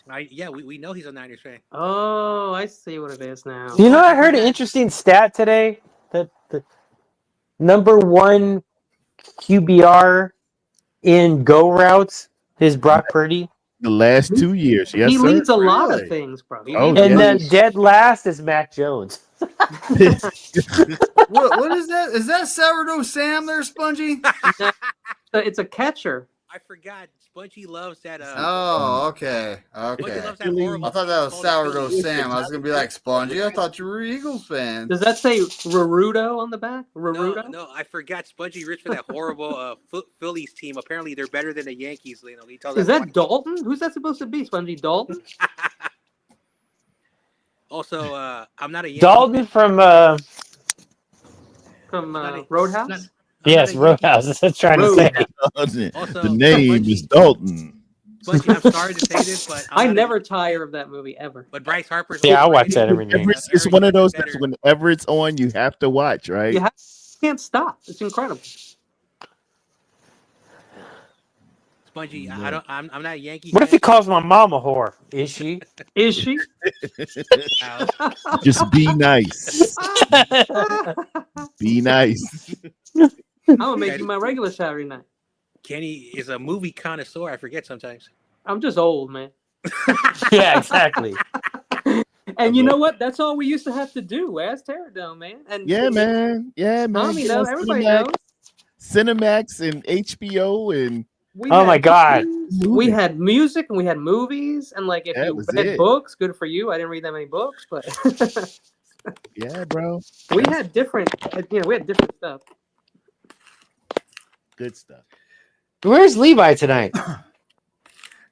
We know he's a Niners fan. Oh, I see what it is now. You know, I heard an interesting stat today that the number one QBR in go routes is Brock Purdy. The last 2 years, yes, He sir. leads a lot of things, bro. And then dead last is Mac Jones. What is that? Is that sourdough Sam there, Spongy? It's a catcher. I forgot. Spongy loves that. Oh, okay. Okay. Loves that horrible I thought that was called sourdough Philly. Sam. I was gonna be like Spongy. I thought you were Eagles fan. Does that say Rarudo on the back? Rarudo? No, I forgot. Spongy rich for that horrible Phillies team. Apparently, they're better than the Yankees. You know, he tells Is that Dalton? Who's that supposed to be? Spongy Dalton? Also, I'm not a Yankee. Dalton from Roadhouse? Yes, Roadhouse. That's what I'm trying to say. Also, the name is Dalton. Spongy, I'm sorry to say this, but I never tire of that movie ever. But Bryce Harper's Yeah, I watch that every day. It's one of those things whenever it's on, you have to watch, right? You can't stop. It's incredible. Spongy, I'm not a Yankee. What if he calls my mom a whore? Is she? Is she? Just be nice. Be nice. I'm gonna make you my regular Saturday night. Kenny is a movie connoisseur. I forget sometimes. I'm just old, man. Yeah, exactly. And you know what? That's all we used to have to do. Ask Terradome, man. And Yeah, man. Tommy knows. Everybody Cinemax, knows. Cinemax and HBO and Oh my God. We had music and we had movies, and like if That you was read it. books, good for you. I didn't read that many books, but yeah, bro. we had different. We had different stuff. Good stuff. Where's Levi tonight?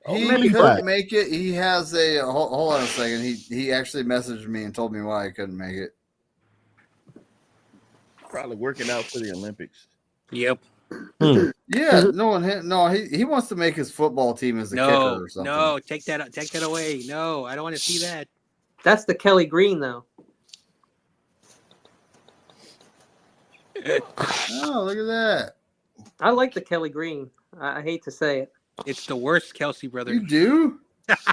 He couldn't make it. He has a hold on a second. He actually messaged me and told me why he couldn't make it. Probably working out for the Olympics. Yep. Yeah, he wants to make his football team as a kicker or something. No, take that away. No, I don't want to see that. That's the Kelly Green, though. Oh, look at that. I like the Kelly Green. I hate to say it. It's the worst Kelsey brother. You do?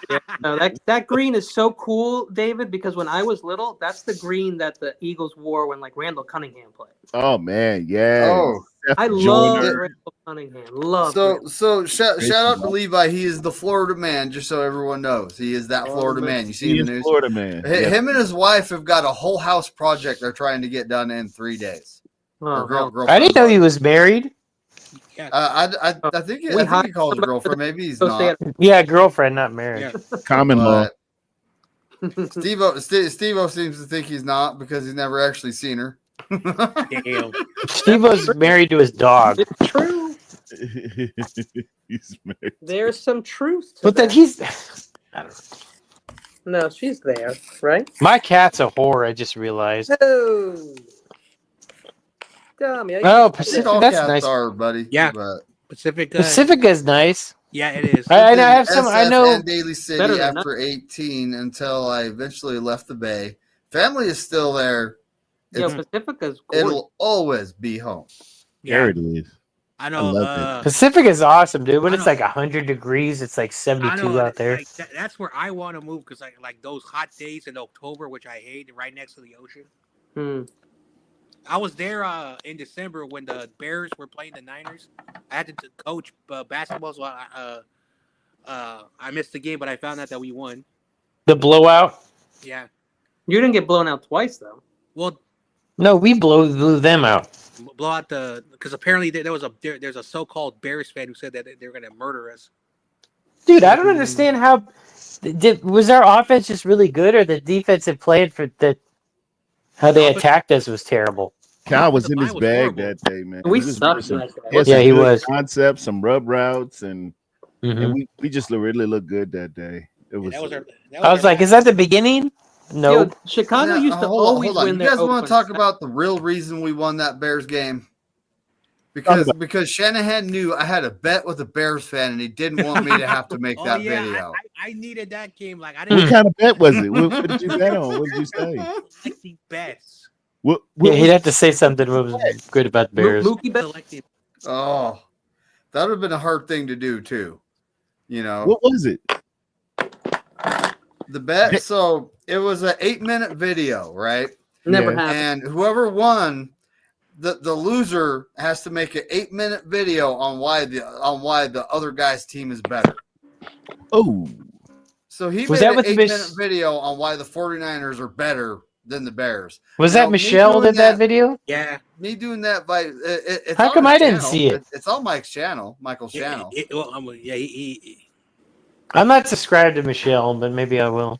Yeah, no, that green is so cool, David, because when I was little, that's the green that the Eagles wore when like Randall Cunningham played. Oh man, yeah. Oh, I love Randall Cunningham. Love. So shout out to Levi. He is the Florida man, just so everyone knows. He is that Florida man. You see in the news? Florida man. Him and his wife have got a whole house project they're trying to get done in 3 days. I didn't know he was married. I think he calls a girlfriend. Maybe he's not. Yeah, girlfriend, not married. Yeah. Common law. Steve-O seems to think he's not because he's never actually seen her. Damn. Steve-O's married to his dog. It's true. He's married. There's some truth to But that. then he's. I don't know. No, she's there, right? My cat's a whore. I just realized. Oh. Dummy. Oh, Pacific. All That's cats nice. are, buddy. Yeah. But Pacifica is nice. Yeah, it is. I have some. I know. And Daly City after 18 until I eventually left the Bay. Family is still there. Yeah, Pacifica's cool. It'll always be home. There it is. I know. Pacifica is awesome, dude. When it's like 100 degrees, it's like 72 out there. Like, that's where I want to move because like those hot days in October, which I hate, right next to the ocean. I was there in December when the Bears were playing the Niners. I had to coach basketball, so I missed the game, but I found out that we won. The blowout? Yeah. You didn't get blown out twice, though. Well, no, we blew them out. Blow out because apparently there's a so-called Bears fan who said that they were going to murder us. Dude, I don't understand how was our offense just really good, or the defensive plan for the How they attacked us was terrible. Kyle was in his was bag horrible. that day, man. We He was sucked some- that day. he had Yeah, some he good was. concepts, some rub routes, and Mhm. we just really looked good that day. It was. I was like, is that the beginning? No. Yo, Chicago Now, used to hold on, always hold on. win You their guys want open to talk set. about the real reason we won that Bears game? Because Shanahan knew I had a bet with a Bears fan, and he didn't want me to have to make that video. I needed that game. Like I What didn't. kind of bet was it? What did you bet on? What did you say? Like the bets. What Yeah, he'd was have to say something that was good about the Bears. Mookie bet. Selected. Oh, that would have been a hard thing to do too. You know, what was it? the bet. So it was an 8-minute video, right? Never Yeah. happened. And whoever won, the loser has to make an 8-minute video on why the other guy's team is better. Oh, So he Was made that an what the 8-minute video on why the 49ers are better than the Bears. Was Now, that me Michelle doing did that video? Yeah. Me doing that by it's How on come his I didn't channel. see it? It's on Mike's channel, Michael's channel. Well, he I'm not subscribed to Michelle, but maybe I will.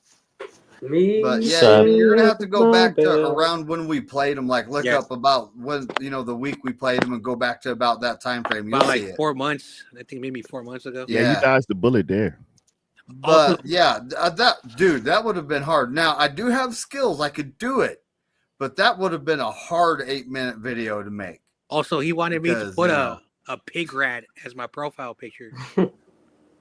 But yeah, Suck. you're gonna have to go back to around when we played them. Like look Yes. up about when the week we played them and go back to about that time frame. You'll about see like it. 4 months. I think maybe 4 months ago. yeah, you dodged the bullet there. But yeah, that would have been hard. Now I do have skills; I could do it, but that would have been a hard 8-minute video to make. Also, he wanted me to Because, put you know. a pig rat as my profile picture.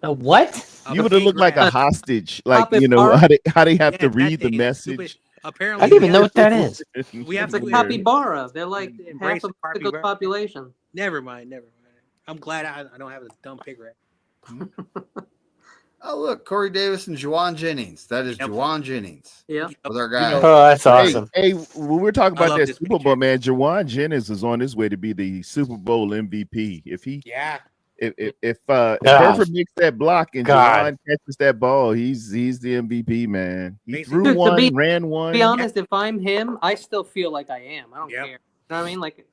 A what? You would have looked like a hostage, like Capybara? how they have Yeah, to that read the thing is stupid. message. Apparently, I don't even know what that is. We have It's to a capybara. They're like Embrace half of the Mexico's capybara. population. Never mind. I'm glad I don't have a dumb pig rat. Oh look, Corey Davis and Juwan Jennings. That is Juwan Jennings Yeah. with our guy. Oh, that's awesome. Hey, when we're talking I about love that this Super Bowl, man, Juwan Jennings is on his way to be the Super Bowl MVP. If Hereford makes that block and God. Juwan catches that ball, he's the MVP, man. He Basically. threw To one, be- ran one. To be honest, if I'm him, I still feel like I am. I don't Yep. care. You know what I mean? Like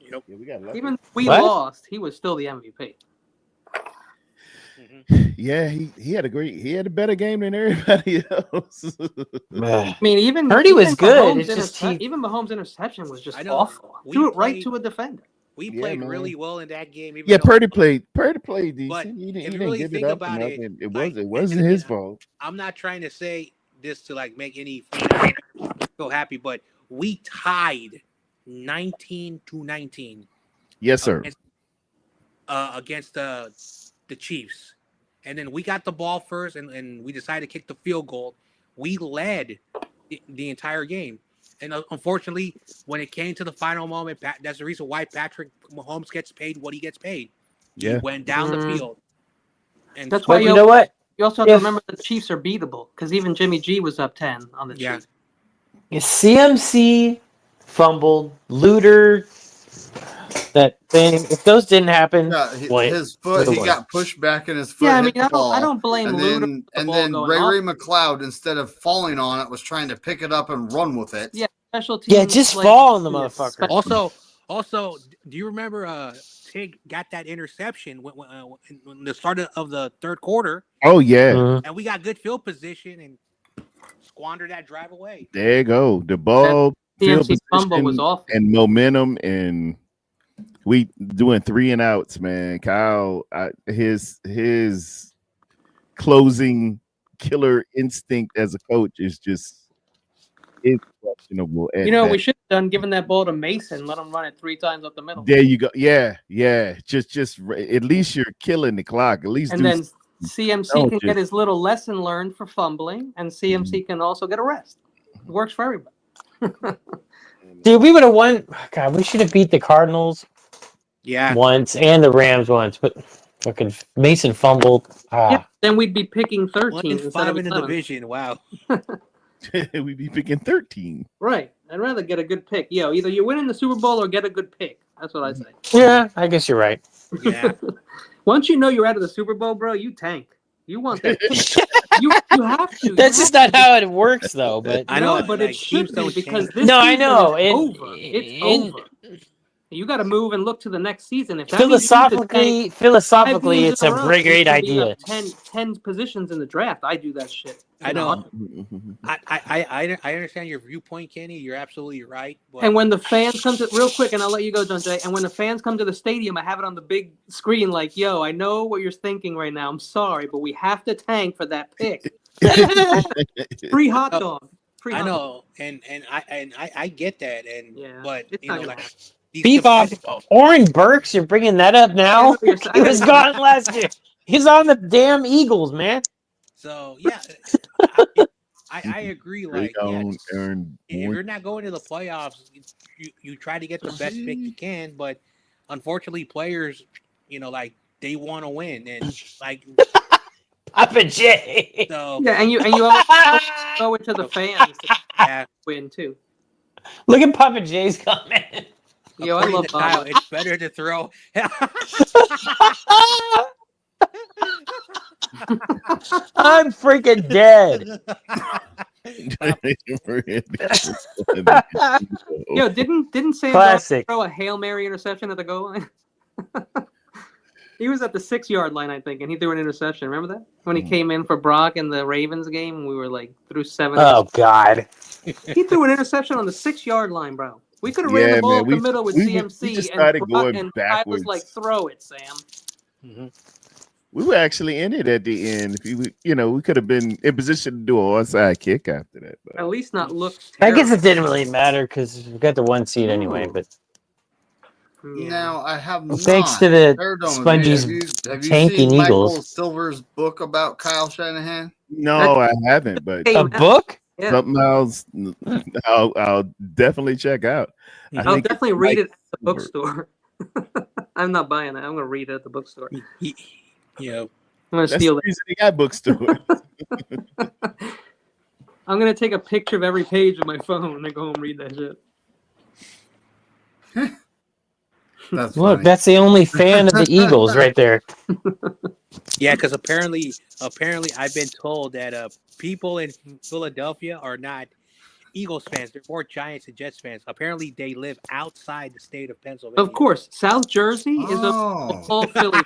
Yep. Yeah, we got lucky. even if we What? lost, he was still the MVP. Yeah, he had a better game than everybody else. I mean, even Purdy was even good. Mahomes' It's just even Mahomes' interception was just I know. awful. We Threw it right played- to a defender. We Yeah, played man. really well in that game. Even Yeah, though- Purdy played decent. But He if you didn't really give think it up about enough, it, and like, it wasn't and his again, fault. I'm not trying to say this to like make any feel happy, but we tied 19-19 Yes, sir. against the Chiefs. And then we got the ball first, and we decided to kick the field goal. We led the entire game. And unfortunately, when it came to the final moment, that's the reason why Patrick Mahomes gets paid what he gets paid. He Yeah. went down the field. And That's why But you know what? you also have to If- remember the Chiefs are beatable because even Jimmy G was up 10 on the Yeah. Chiefs. CMC fumbled, Luter, that thing. If those didn't happen, Yeah, what? his foot. He What? got pushed back, and his foot. Yeah, I hit mean, the ball. I don't blame And Luter then, for the and ball then going Ray off. McLeod, instead of falling on it, was trying to pick it up and run with it. Yeah, special teams. Yeah, just fall on the yeah, motherfucker. special- Also, do you remember Tig got that interception when the start of the third quarter, Oh yeah, Mhm. and we got good field position and squandered that drive away. there you go. The ball, field CMC fumble was position, awful. and momentum, and we doing 3 and outs, man. Kyle, his closing killer instinct as a coach is just questionable. You know, we should have done giving that ball to Mason, let him run it 3 times up the middle. There you go. Yeah. Just at least you're killing the clock. At least And do then CMC No, can just- get his little lesson learned for fumbling, and CMC can also get a rest. It works for everybody. Dude, we would have won. God, we should have beat the Cardinals Yeah, once and the Rams once, but fucking Mason fumbled. Yeah, then we'd be picking 13 1-5 instead of in the 7. division. Wow. we be picking 13. Right. I'd rather get a good pick. Yo, either you win in the Super Bowl or get a good pick. That's what I'd say. Yeah, I guess you're right. Yeah. Once you know you're out of the Super Bowl, bro, you tank. You want that pick. you have to. That's You just have not how it works, though. But I know, No, but like, it should teams be don't because change. this No, I season know. is over. It's over. You got to move and look to the next season. If that means you need to tank Philosophically, 5 games it's in a row, great you need idea. 10 positions in the draft. I do that shit. I know. I understand your viewpoint, Kenny. You're absolutely right. But... And when the fans come to real quick, and I'll let you go, John Jay. And when the fans come to the stadium, I have it on the big screen. Like, yo, I know what you're thinking right now. I'm sorry, but we have to tank for that pick. Free hot dog. I know, and I get that, and but you know, like Bebop, Oren Burks, you're bringing that up now? He was gone last year. He's on the damn Eagles, man. So yeah, I agree. Like, if you're not going to the playoffs, you try to get the best pick you can, but unfortunately, players, you know, like they want to win, and like. Papa J. So, yeah, and you always go into the fans to win too. Look at Papa J's comment. Yo, I love Kyle. It's better to throw. I'm freaking dead. Yo, didn't Sam Classic. throw a Hail Mary interception at the goal line? He was at the 6-yard line, I think, and he threw an interception. Remember that? When he came in for Brock in the Ravens game, we were like through 7. Oh, God. He threw an interception on the 6-yard line, bro. We could have ran the ball up the middle with CMC, and Brock, I was like, throw it, Sam. Mm-hmm. We were actually in it at the end. If we could have been in position to do an onside kick after that. But. At least not look terrible. I guess it didn't really matter because we got the 1 seed anyway, but... Now I have thanks to the Spongies tanking Eagles. Michael Silver's book about Kyle Shanahan? No, I haven't. But a book? Something else I'll definitely check out. I'll definitely read it at the bookstore. I'm not buying it. I'm going to read it at the bookstore. Yeah, I'm going to steal it. They got bookstore. I'm going to take a picture of every page of my phone and then go home and read that shit. Look, that's the only fan of the Eagles right there. Yeah, because apparently I've been told that people in Philadelphia are not Eagles fans. They're more Giants and Jets fans. Apparently, they live outside the state of Pennsylvania. Of course, South Jersey is all Philly.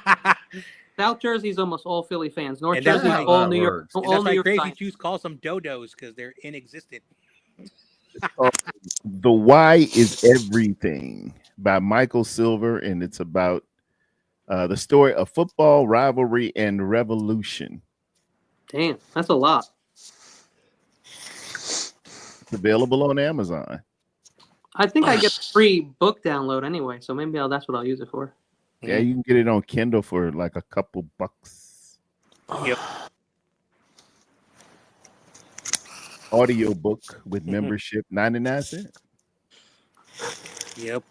South Jersey is almost all Philly fans. North Jersey is all New York. All New York. Crazy Jews calls them dodos because they're inexistent. The Why is Everything by Michael Silver, and it's about the story of football, rivalry, and revolution. Damn, that's a lot. It's available on Amazon. I think I get a free book download anyway, so maybe that's what I'll use it for. Yeah, you can get it on Kindle for like a couple bucks. Yep. Audio book with membership, 99 cents. Yep.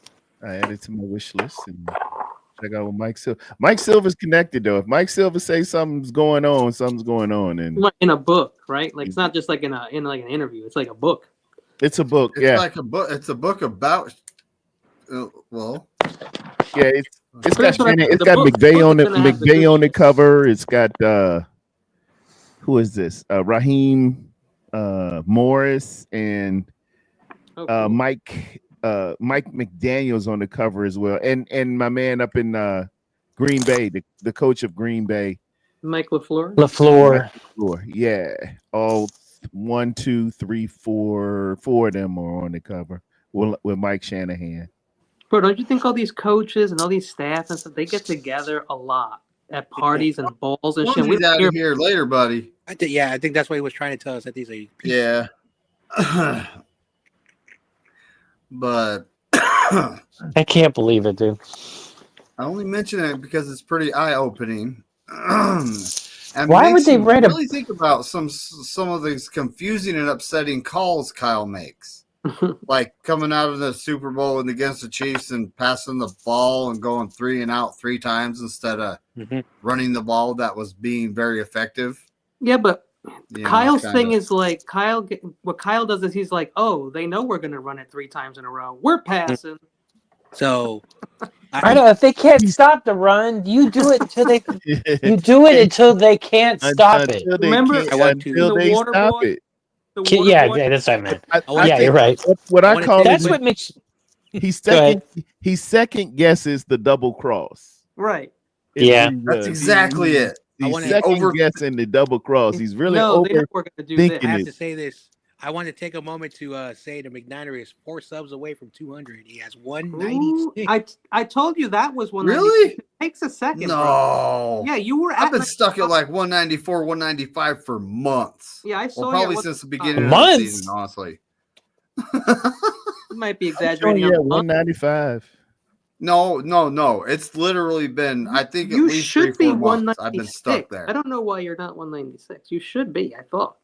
I added to my wish list and check out with Mike Silver. Mike Silver's connected though. If Mike Silver says something's going on. And in a book, right? Like it's not just like in like an interview. It's like a book. It's a book. It's like a book. It's a book about. Well. Yeah, it's got McVay on it. McVay on the cover. It's got who is this? Raheem Morris and Mike McDaniel's on the cover as well, and my man up in Green Bay, the coach of Green Bay, Mike LaFleur. LaFleur, yeah. All 1, 2, 3, 4 of them are on the cover with Mike Shanahan. Bro, don't you think all these coaches and all these staff and stuff, they get together a lot at parties and balls and shit? We'll out of here later, buddy. I think that's what he was trying to tell us. That these are yeah. But I can't believe it, dude. I only mention it because it's pretty eye-opening. And why would they write really think about some of these confusing and upsetting calls Kyle makes? Like coming out of the Super Bowl and against the Chiefs and passing the ball and going 3 and out 3 times instead of running the ball that was being very effective. Yeah, but Kyle's thing is like what Kyle does is he's like, oh, they know we're going to run it 3 times in a row. We're passing. So I know if they can't stop the run, you do it until they until they can't stop it. Remember, until they stop it. Yeah, that's what I meant. You're right. What I call that's what makes. He's Go ahead. second guesses the double cross. Right. Yeah. That's exactly it. He's wanna- second guessing the double cross. He's really They know over we're gonna do thinking this. I have it. to say this. I want to take a moment to say that McNair is 4 subs away from 200. He has Ooh, 196. I told you that was 196. Really? It takes a second, bro. No. Yeah, you were. I've been at stuck at like 194, 195 for months. Yeah, I saw Well, you. probably at since the one- beginning of Months? the season, honestly. You might be Oh, exaggerating. yeah, on the month. 195. No. It's literally been, I think, at You least should 3-4 be months I've been 196. stuck there. I don't know why you're not 196. You should be. I thought.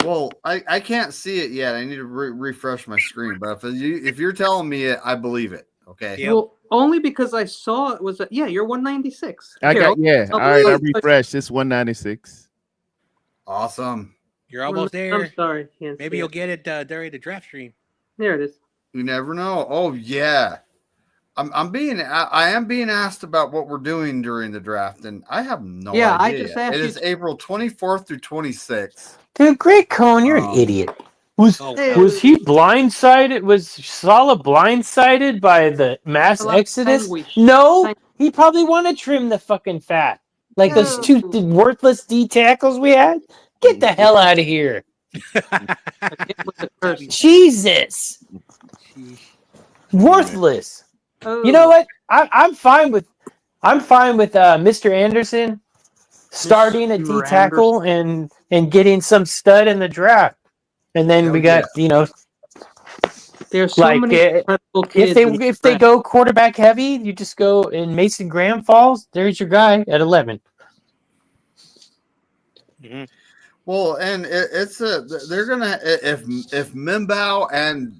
Well, I can't see it yet. I need to refresh my screen. But if you're telling me it, I believe it. Okay. Yep. Well, only because I saw it was. Yeah, you're 196. All right, I'll I put- refreshed. It's 196. Awesome. You're almost there. I'm sorry. Can't Maybe see you'll it. get it during the draft stream. There it is. You never know. Oh yeah. I am being asked about what we're doing during the draft, and I have no Yeah, I idea. just asked It you is April 24th through 26th. Dude, Great Cone, you're an idiot. Was Oh, he blindsided? Was Salah blindsided by the mass A lot of exodus? sandwich. No, he probably wanted to trim the fucking fat. Like those two worthless D tackles we had. Get the hell out of here. It was a curse. Jesus. Worthless. Oh. You know what? I'm fine with Mr. Anderson starting a D tackle and getting some stud in the draft. And then we got, There's so like, many incredible kids. if they go quarterback heavy, you just go and Mason Graham falls. There's your guy at 11. Mhm. Well, and they're gonna if Mimbow and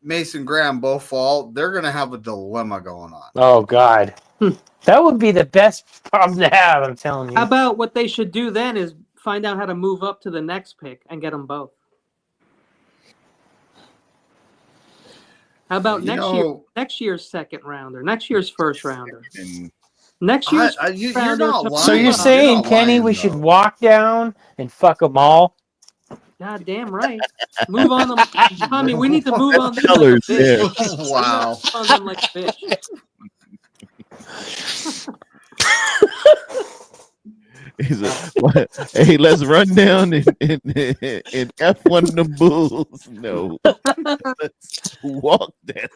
Mason Graham both fall, they're gonna have a dilemma going on. Oh God, that would be the best problem to have. I'm telling you. How about what they should do then is find out how to move up to the next pick and get them both. How about next year's second rounder, next year's first rounder, next year's you're rounder. not lying. So you're saying, not Kenny, lying, we though. should walk down and fuck them all? God damn right. Move on them, Tommy. We need to move on them Colors, like a bitch. yeah. Wow. Move on them like a bitch. Hey, let's run down and F1 the Bulls. No, let's walk down.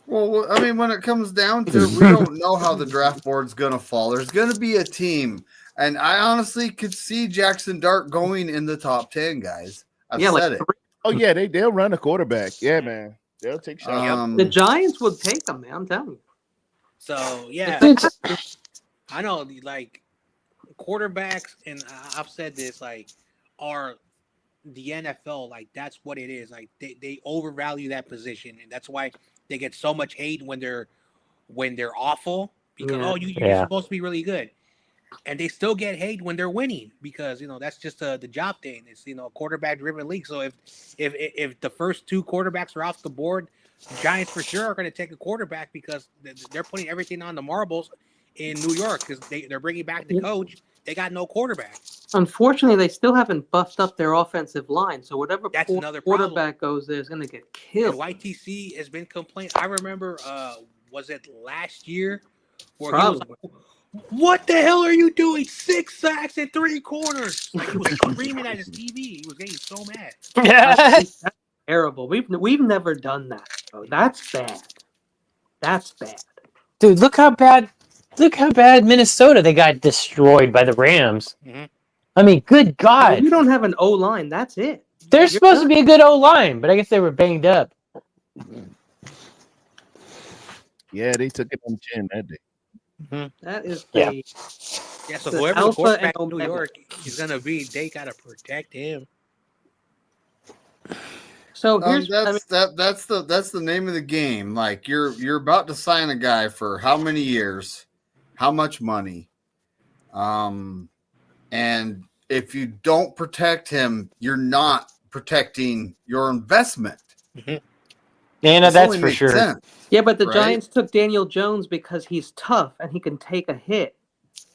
Well, I mean, when it comes down to it, we don't know how the draft board's gonna fall. There's gonna be a team, and I honestly could see Jackson Dart going in the top 10, guys. I've said it. Oh yeah, they'll run a quarterback. Yeah, man, they'll take shots. The Giants would take them, man. I'm telling you. So yeah, I know like quarterbacks, and I've said this, like, are the NFL, like that's what it is. Like they overvalue that position, and that's why they get so much hate when they're awful because you're supposed to be really good, and they still get hate when they're winning because that's just the job thing. It's a quarterback driven league. So if the first two quarterbacks are off the board, the Giants for sure are going to take a quarterback because they're putting everything on the marbles in New York because they're bringing back the coach. They got no quarterback. Unfortunately, they still haven't buffed up their offensive line. So whatever another quarterback goes there is going to get killed. And YTC has been complaining. I remember, was it last year? Where Probably. he was like, what the hell are you doing? 6 sacks in 3 quarters. Like he was screaming at his TV. He was getting so mad. That's terrible. We've never done that. Bro. That's bad. That's bad. Dude, look how bad Minnesota, they got destroyed by the Rams. Mhm. I mean, good God. You don't have an O line. That's it. They're supposed to be a good O line, but I guess they were banged up. Yeah, they took it on chin that day. That is Yeah. So the whoever the alpha quarterback and in New omega. York is gonna be, they gotta protect him. So here's that's the name of the game. Like you're about to sign a guy for how many years, how much money, and if you don't protect him, you're not protecting your investment. Yeah, This that's only for makes sure. sense. Yeah, but the Right? Giants took Daniel Jones because he's tough and he can take a hit.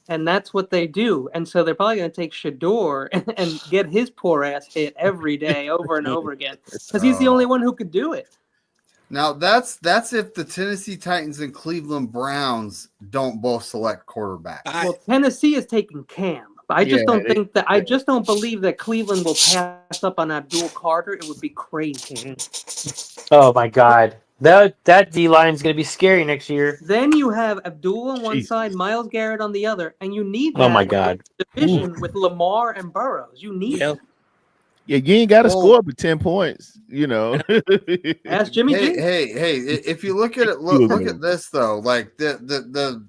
And that's what they do. And so they're probably going to take Shador and get his poor ass hit every day over and over again because he's the only one who could do it. Now that's if the Tennessee Titans and Cleveland Browns don't both select quarterbacks. Well, Tennessee is taking Cam. I just don't think that. I just don't believe that Cleveland will pass up on Abdul Carter. It would be crazy. Oh my God, that D line is going to be scary next year. Then you have Abdul on one side, Myles Garrett on the other, and you need that Oh my God division with Lamar and Burrows. You need it. Yeah, you ain't got to score but 10 points, you know. Ask Jimmy G. Hey, if you look at it, look at this though. Like the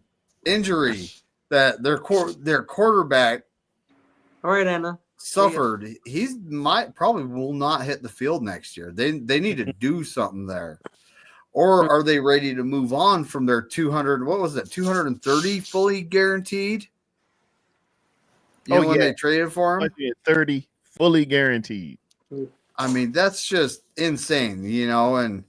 injury that their quarterback, all right, Anna, suffered. He's probably will not hit the field next year. They need to do something there. Or are they ready to move on from their 200? What was it? 230 fully guaranteed. When they traded for him, 30 fully guaranteed. I mean, that's just insane, And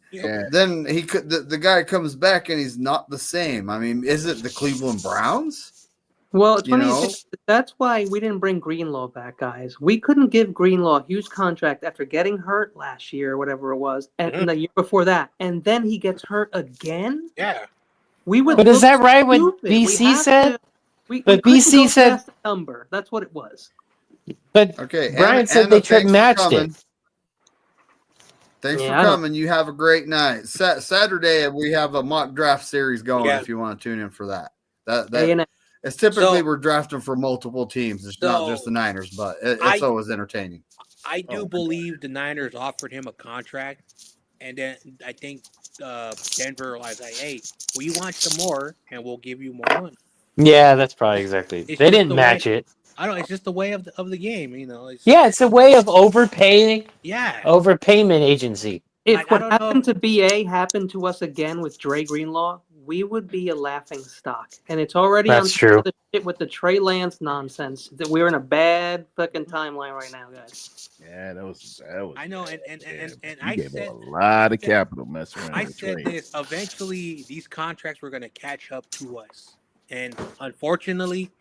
then the guy comes back and he's not the same. I mean, is it the Cleveland Browns? Well, it's funny. That's why we didn't bring Greenlaw back, guys. We couldn't give Greenlaw a huge contract after getting hurt last year or whatever it was, and the year before that, and then he gets hurt again. Yeah, we would. But is that right? What BC said? But BC said the number. That's what it was. But Brian said they matched it. Thanks for coming. You have a great night. Saturday we have a mock draft series going. If you want to tune in for that. It's typically we're drafting for multiple teams. It's not just the Niners, but it's always entertaining. I do believe the Niners offered him a contract, and then I think Denver was like, "Hey, we want some more, and we'll give you more money." Yeah, that's probably exactly. They didn't match it. I don't. It's just the way of the game, It's a way of overpaying. Yeah, overpayment agency. If what happened to BA happened to us again with Dre Greenlaw, we would be a laughing stock. And it's already true. The shit with the Trey Lance nonsense. That we're in a bad fucking timeline right now, guys. Yeah, that was I know, and I gave said a lot of capital mess around. I said this. Eventually, these contracts were going to catch up to us, and unfortunately,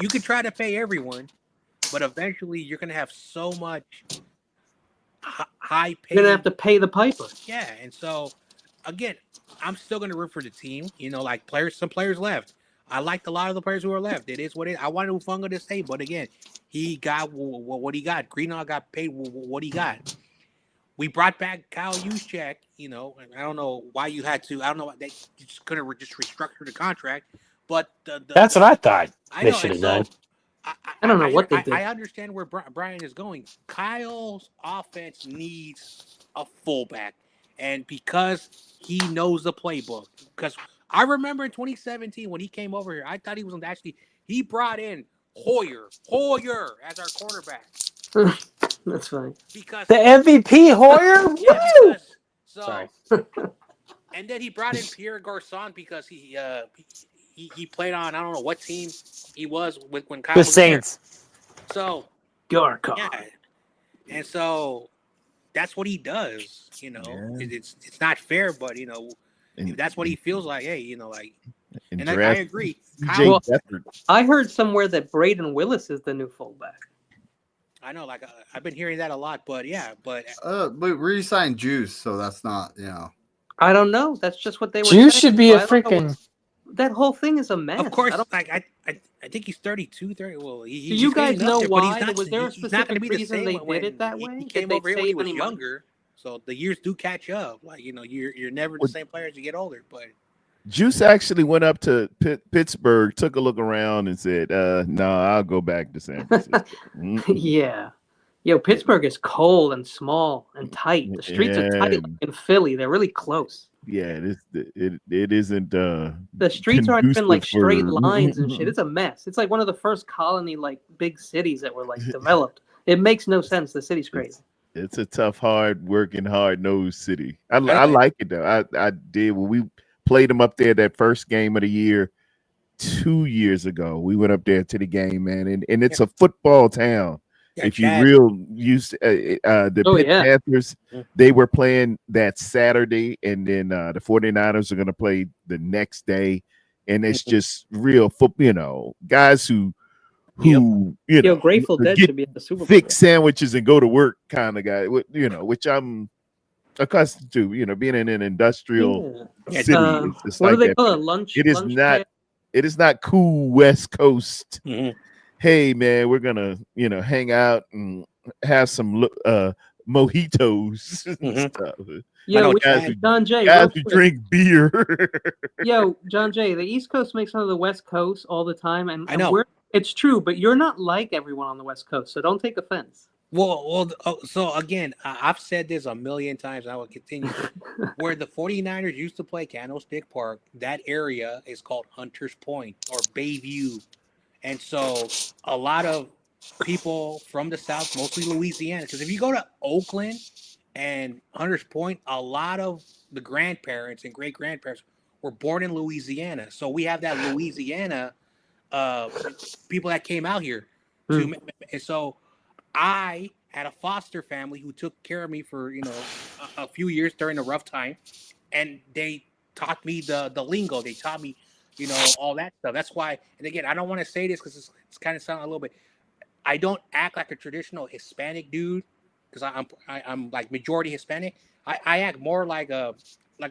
you could try to pay everyone, but eventually, you're going to have so much high pay. You're gonna have to pay the piper. Yeah, and so again, I'm still gonna root for the team. Like some players left. I liked a lot of the players who were left. It is what it is. I wanted Ufunga to stay, but again, he got what he got. Greenlaw got paid what he got. We brought back Kyle Juszczyk, and I don't know why you had to. I don't know why they just couldn't just restructure the contract. But that's what I thought they should have done. I don't know what they did. I understand where Brian is going. Kyle's offense needs a fullback, and because he knows the playbook. Because I remember in 2017 when he came over here, I thought he was he brought in Hoyer as our quarterback. That's fine. Because the MVP Hoyer. Yeah, sorry. And then he brought in Pierre Garçon because he played on, I don't know what team he was when Kyle was the Saints. There. So Garcon. Yeah. And so that's what he does. It's not fair, but if that's what he feels like. Hey, and I agree. Well, I heard somewhere that Braden Willis is the new fullback. I know, I've been hearing that a lot, but we re-signed Juice, so that's not I don't know. That's just what they were. Juice should be a freaking. That whole thing is a mess. Of course, I think he's 32, 30. Well, do you guys know why? Was there a specific reason they did it that way? He came over here when he was younger, so the years do catch up. You're never the same player as you get older. But Juice actually went up to Pittsburgh, took a look around, and said, "No, I'll go back to San Francisco." Yeah. Pittsburgh is cold and small and tight. The streets are tight in Philly. They're really close. Yeah, it isn't. The streets aren't even like straight lines and shit. It's a mess. It's like one of the first colony big cities that were developed. It makes no sense. The city's crazy. It's a tough, hard-working, hard-nosed city. I like it though. I did when we played them up there that first game of the year 2 years ago. We went up there to the game, man, and it's a football town. Yeah, if you real used the Pitt Panthers, they were playing that Saturday, and then the 49ers are going to play the next day. and it's just real guys who Yo, Grateful Dead get should be at the Super Bowl. thick sandwiches and go to work kind of guy, which I'm accustomed to, being in an industrial city. It's what like do they that. call it? Lunch. It is lunch not. pay? It is not cool West Coast. Mhm. Hey man, we're gonna hang out and have some mojitos and stuff. Yo, John Jay, real who quick. drink beer. Yo, John Jay, the East Coast makes fun of the West Coast all the time, and I know. It's true, but you're not like everyone on the West Coast, so don't take offense. So again, I've said this a million times, and I will continue. Where the 49ers used to play Candlestick Park, that area is called Hunters Point or Bayview. And so a lot of people from the South, mostly Louisiana, because if you go to Oakland and Hunters Point, a lot of the grandparents and great-grandparents were born in Louisiana. So we have that Louisiana people that came out here. And so I had a foster family who took care of me for, a few years during a rough time. And they taught me the lingo. They taught me, all that stuff. That's why, and again, I don't want to say this because it's kind of sounding a little bit, I don't act like a traditional Hispanic dude because I'm like majority Hispanic. I act more like a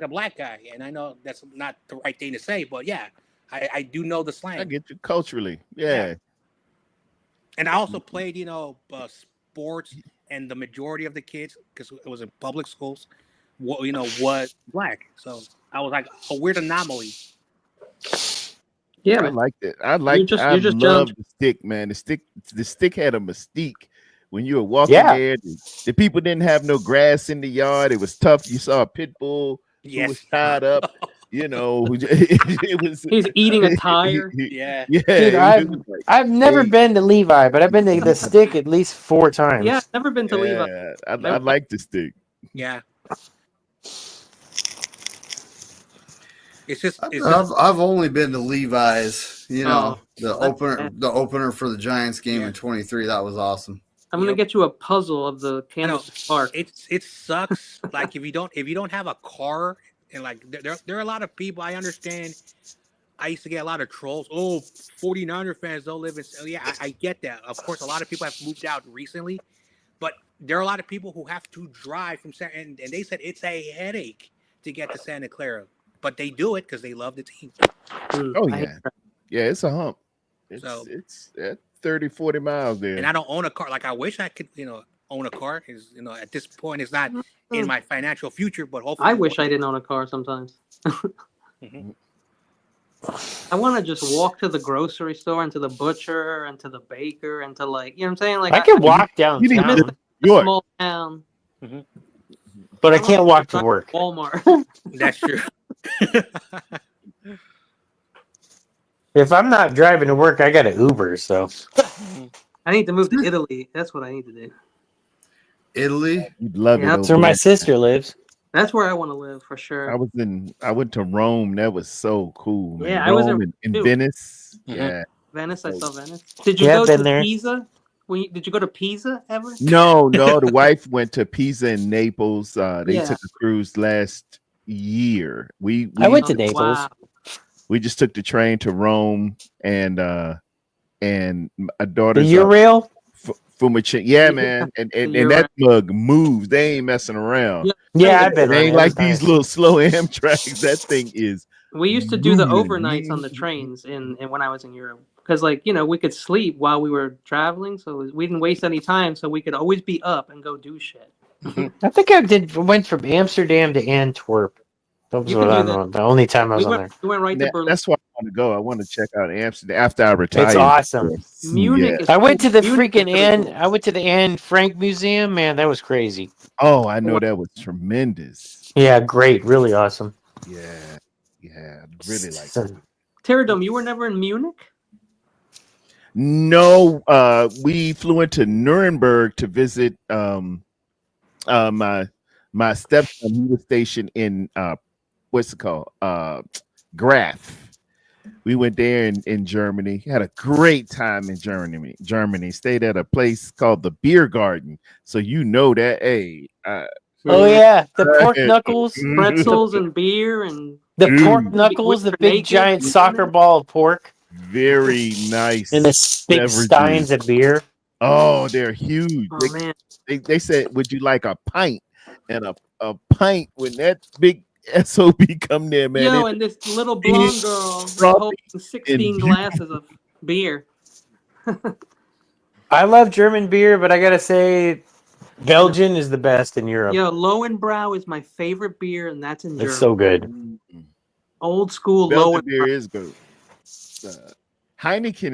black guy. And I know that's not the right thing to say, but yeah, I do know the slang. I get you culturally. Yeah. And I also played, sports, and the majority of the kids, because it was in public schools, was black. So I was like a weird anomaly. Yeah, I liked it. I love the stick, man. The stick had a mystique. When you were walking there, the people didn't have no grass in the yard. It was tough. You saw a pit bull who was tied up. It was. He's eating a tire. Yeah. Dude, I've never been to Levi, but I've been to the stick at least 4 times. Yeah, I've never been to Levi. I like the stick. Yeah. It's just. I've only been to Levi's. The opener for the Giants game in 23. That was awesome. I'm gonna get you a puzzle of the Candlestick Park. It sucks. Like if you don't have a car, and like there are a lot of people. I understand. I used to get a lot of trolls. Oh, 49er fans don't live in. Yeah, I get that. Of course, a lot of people have moved out recently, but there are a lot of people who have to drive from and they said it's a headache to get to Santa Clara, but they do it because they love the team. Oh yeah, it's a hump. It's 30, 40 miles there. And I don't own a car. Like I wish I could, own a car. Because at this point, it's not in my financial future. But hopefully, I wish I didn't own a car sometimes. I want to just walk to the grocery store and to the butcher and to the baker and to you know what I'm saying? Like I can walk downtown. Small town. But I can't walk to work. Walmart. That's true. If I'm not driving to work, I got an Uber. So I need to move to Italy. That's what I need to do. Italy? You'd love it. That's where my sister lives. That's where I want to live for sure. I went to Rome. That was so cool, man. Yeah, Rome I was in Venice. Yeah. Venice, I saw Venice. Did you go to Pisa? Did you go to Pisa ever? No. The wife went to Pisa and Naples. They took a cruise last year. I went to Naples. Wow. We just took the train to Rome and a daughter. The Eurail? Fumicino. Yeah, man. And that mug moves. They ain't messing around. Yeah, I've been. They ain't like these little slow Amtraks. That thing is. We used to do the overnights on the trains and when I was in Europe. Because we could sleep while we were traveling, so we didn't waste any time, so we could always be up and go do shit. I think went from Amsterdam to Antwerp. That was the only time I was on there. We went right to Berlin. That's why I want to go. I want to check out Amsterdam after I retire. It's awesome. Munich. I went to the I went to the Anne Frank Museum. Man, that was crazy. Oh, I know that was tremendous. Yeah, great, really awesome. Yeah, really like it. Pterodome, you were never in Munich? No, we flew into Nuremberg to visit my stepson. He was stationed in what's it called? Graf. We went there in Germany. Had a great time in Germany. Stayed at a place called the Beer Garden. So that, hey. The pork knuckles, pretzels, and beer, and The Dude. pork knuckles, the big Naked. giant soccer ball of pork, Very nice. and the big beverages. steins of beer. Oh, they're huge. Oh man, They said, would you like a pint? And a pint when that big SOB come there, man. yo, it- and this little blonde girl is frothy holding 16 and glasses of beer. I love German beer, but I gotta say, Belgian is the best in Europe. Yo, Lowenbrau is my favorite beer, and that's in Germany. It's so good. Old school Belgian Lowenbrau. beer is good. Heineken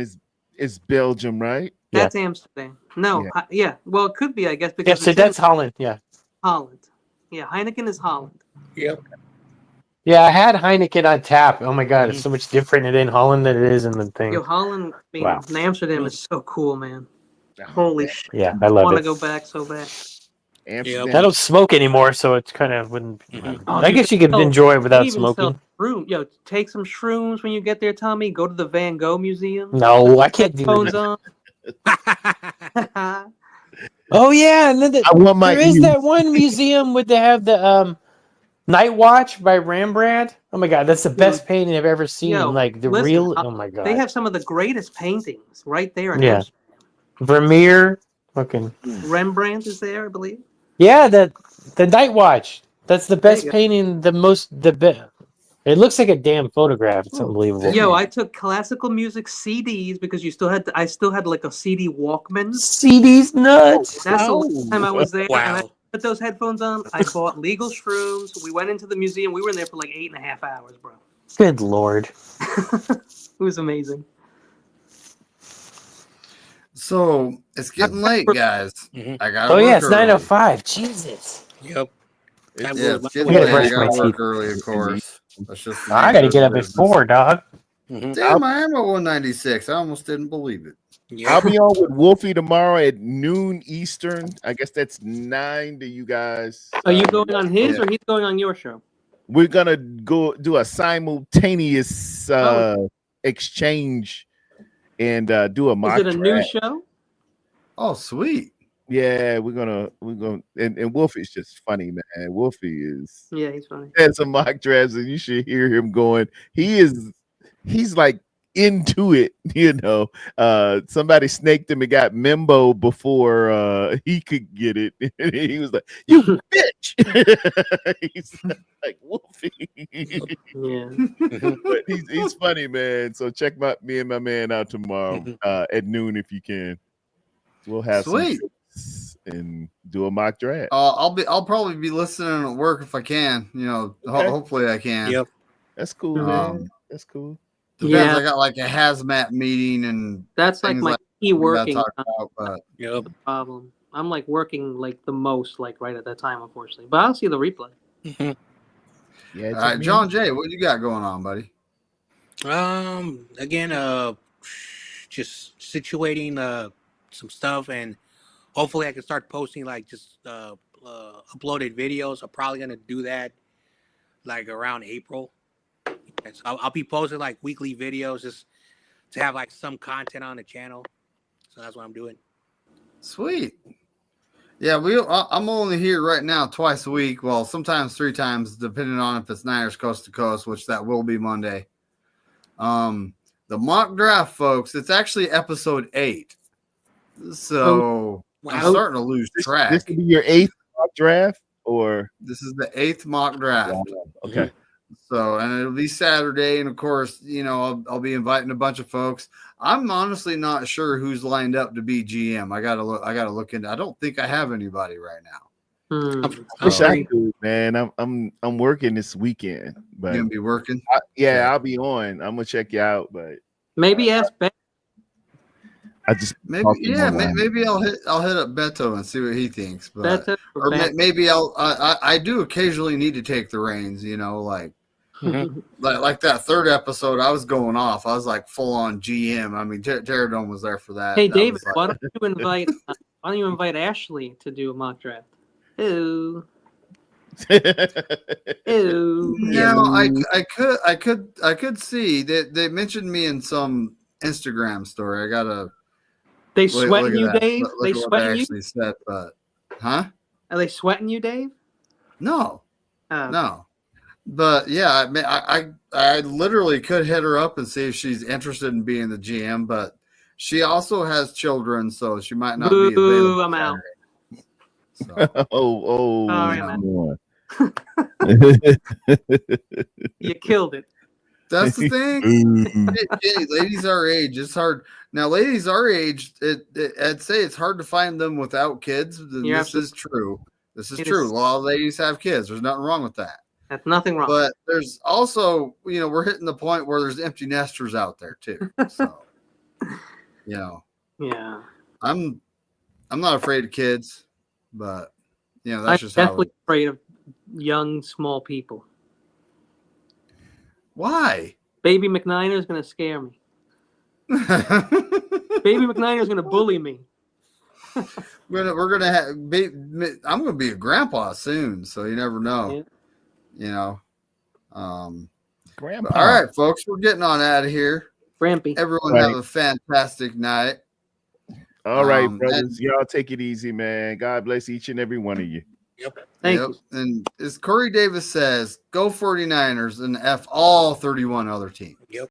is Belgium, right? That's Amsterdam. No, Yeah. yeah. Well, it could be, I guess, because Yeah, so it's in that's Holland. Yeah. Holland. Yeah, Heineken is Holland. Yep. Yeah, I had Heineken on tap. Oh my god, it's so much different in Holland than it is in the thing. Yo, Holland, I mean, Wow. Amsterdam is so cool, man. Holy shit. Yeah, I I love want to it. go back so bad. Amsterdam. I don't smoke anymore, so it's kind of wouldn't. Mhm. Oh, I dude, guess you could they enjoy it without even sell smoking. shroom. Yo, take some shrooms when you get there, Tommy. Go to the Van Gogh Museum. No, I can't do Headphones that. on. Oh yeah, and then I want my there is ears. that one museum where they have the Night Watch by Rembrandt. Oh my god, that's the best painting I've ever seen. Yo, like the listen, real. Oh my god. They have some of the greatest paintings right there. In Yeah. Amsterdam. Vermeer. Fucking. Rembrandt is there, I believe. Yeah, the Night Watch. That's the best you go. painting. The best. It looks like a damn photograph. It's unbelievable. Yo, I took classical music CDs because I still had like a CD Walkman. CD's nuts. That's the last time I was there. Wow. And I put those headphones on. I bought legal shrooms. We went into the museum. We were in there for like 8.5 hours, bro. Good lord. It was amazing. So it's getting late, guys. Mhm. I got. Oh yeah, it's 9:05. Jesus. Yep. Time Yeah, goes it's by. getting I gotta late. brush I gotta my work teeth. early, of course. That's just. the I gotta nature get of up the at business. 4, dog. Mhm. Damn, I am at 196. I almost didn't believe it. I'll Yep. be on with Wolfie tomorrow at noon Eastern. I guess that's 9 to you guys. Are you going on his yeah. or he's going on your show? We're gonna go do a simultaneous exchange and do a mock Is it a new draft. show? Oh, sweet. Yeah, we're gonna and Wolfie's just funny, man. Wolfie is Yeah, he's funny. had some mock drafts and you should hear him going. He's like into it, you know. Somebody snaked him and got Membo before he could get it. And he was like, "You bitch." He's like Wolfie. Yeah. But he's funny, man. So check me and my man out tomorrow at noon if you can. We'll have Sweet. some picks and do a mock draft. I'll probably be listening at work if I can. You know, Okay. hopefully I can. Yep. That's cool, Um, man. That's cool. Depends. Yeah. I got like a hazmat meeting and That's like things my like key we gotta working talk time about, but Yep. problem. I'm like working like the most like right at that time, unfortunately. But I'll see the replay. Mhm. Yeah. all check right, me John out. Jay, what you got going on, buddy? Again, just situating some stuff, and hopefully I can start posting like just uploaded videos. I'm probably gonna do that like around April. And so I'll be posting like weekly videos just to have like some content on the channel. So that's what I'm doing. Sweet. Yeah, I'm only here right now twice a week. Well, sometimes 3 times, depending on if it's Niners coast to coast, which that will be Monday. The mock draft, folks, it's actually episode 8. So I'm Wow. starting to lose track. This will be your 8th mock draft, or This is the 8th mock draft. okay. So, and it'll be Saturday, and of course, you know, I'll be inviting a bunch of folks. I'm honestly not sure who's lined up to be GM. I gotta look into. I don't think I have anybody right now. I'm Wish I free. could, man. I'm working this weekend, but You gonna be working? yeah, I'll be on. I'm gonna check you out, but Maybe ask Ben. I just Maybe, talking yeah. online. Maybe I'll hit up Beto and see what he thinks. But That's it. or maybe I do occasionally need to take the reins. You know, like that third episode, I was going off. I was like full on GM. I mean, Terradome was there for that. Hey That David, was like- why don't you invite Ashley to do a mock draft? Ooh. Ooh. No, I could see that they mentioned me in some Instagram story. I gotta They look sweating at you, that. Dave? Look They at what sweating you? actually said, but huh? Are they sweating you, Dave? No, Oh. no. But yeah, I mean, I literally could hit her up and see if she's interested in being the GM, but she also has children, so she might not be available. I'm out. So, Sorry, come man. on. You killed it. that's the thing. Jenny, ladies our age, it's hard. Now, ladies our age, I'd say it's hard to find them without kids. You're This is true. This is It true. is- A lot of ladies have kids. There's nothing wrong with that. That's nothing wrong. But there's also, we're hitting the point where there's empty nesters out there too. So, yeah. I'm not afraid of kids, but that's I'm just how. definitely afraid of young, small people. Why? Baby McNiner is going to scare me. Baby McNiner is going to bully me. We're gonna have. I'm gonna be a grandpa soon, so you never know. Yeah. Grandpa. All right, folks, we're getting on out of here. Grampy. Everyone have a fantastic night. All right, and- brothers. Y'all take it easy, man. God bless each and every one of you. Thank you. And as Corey Davis says, go 49ers and F all 31 other teams. Yep.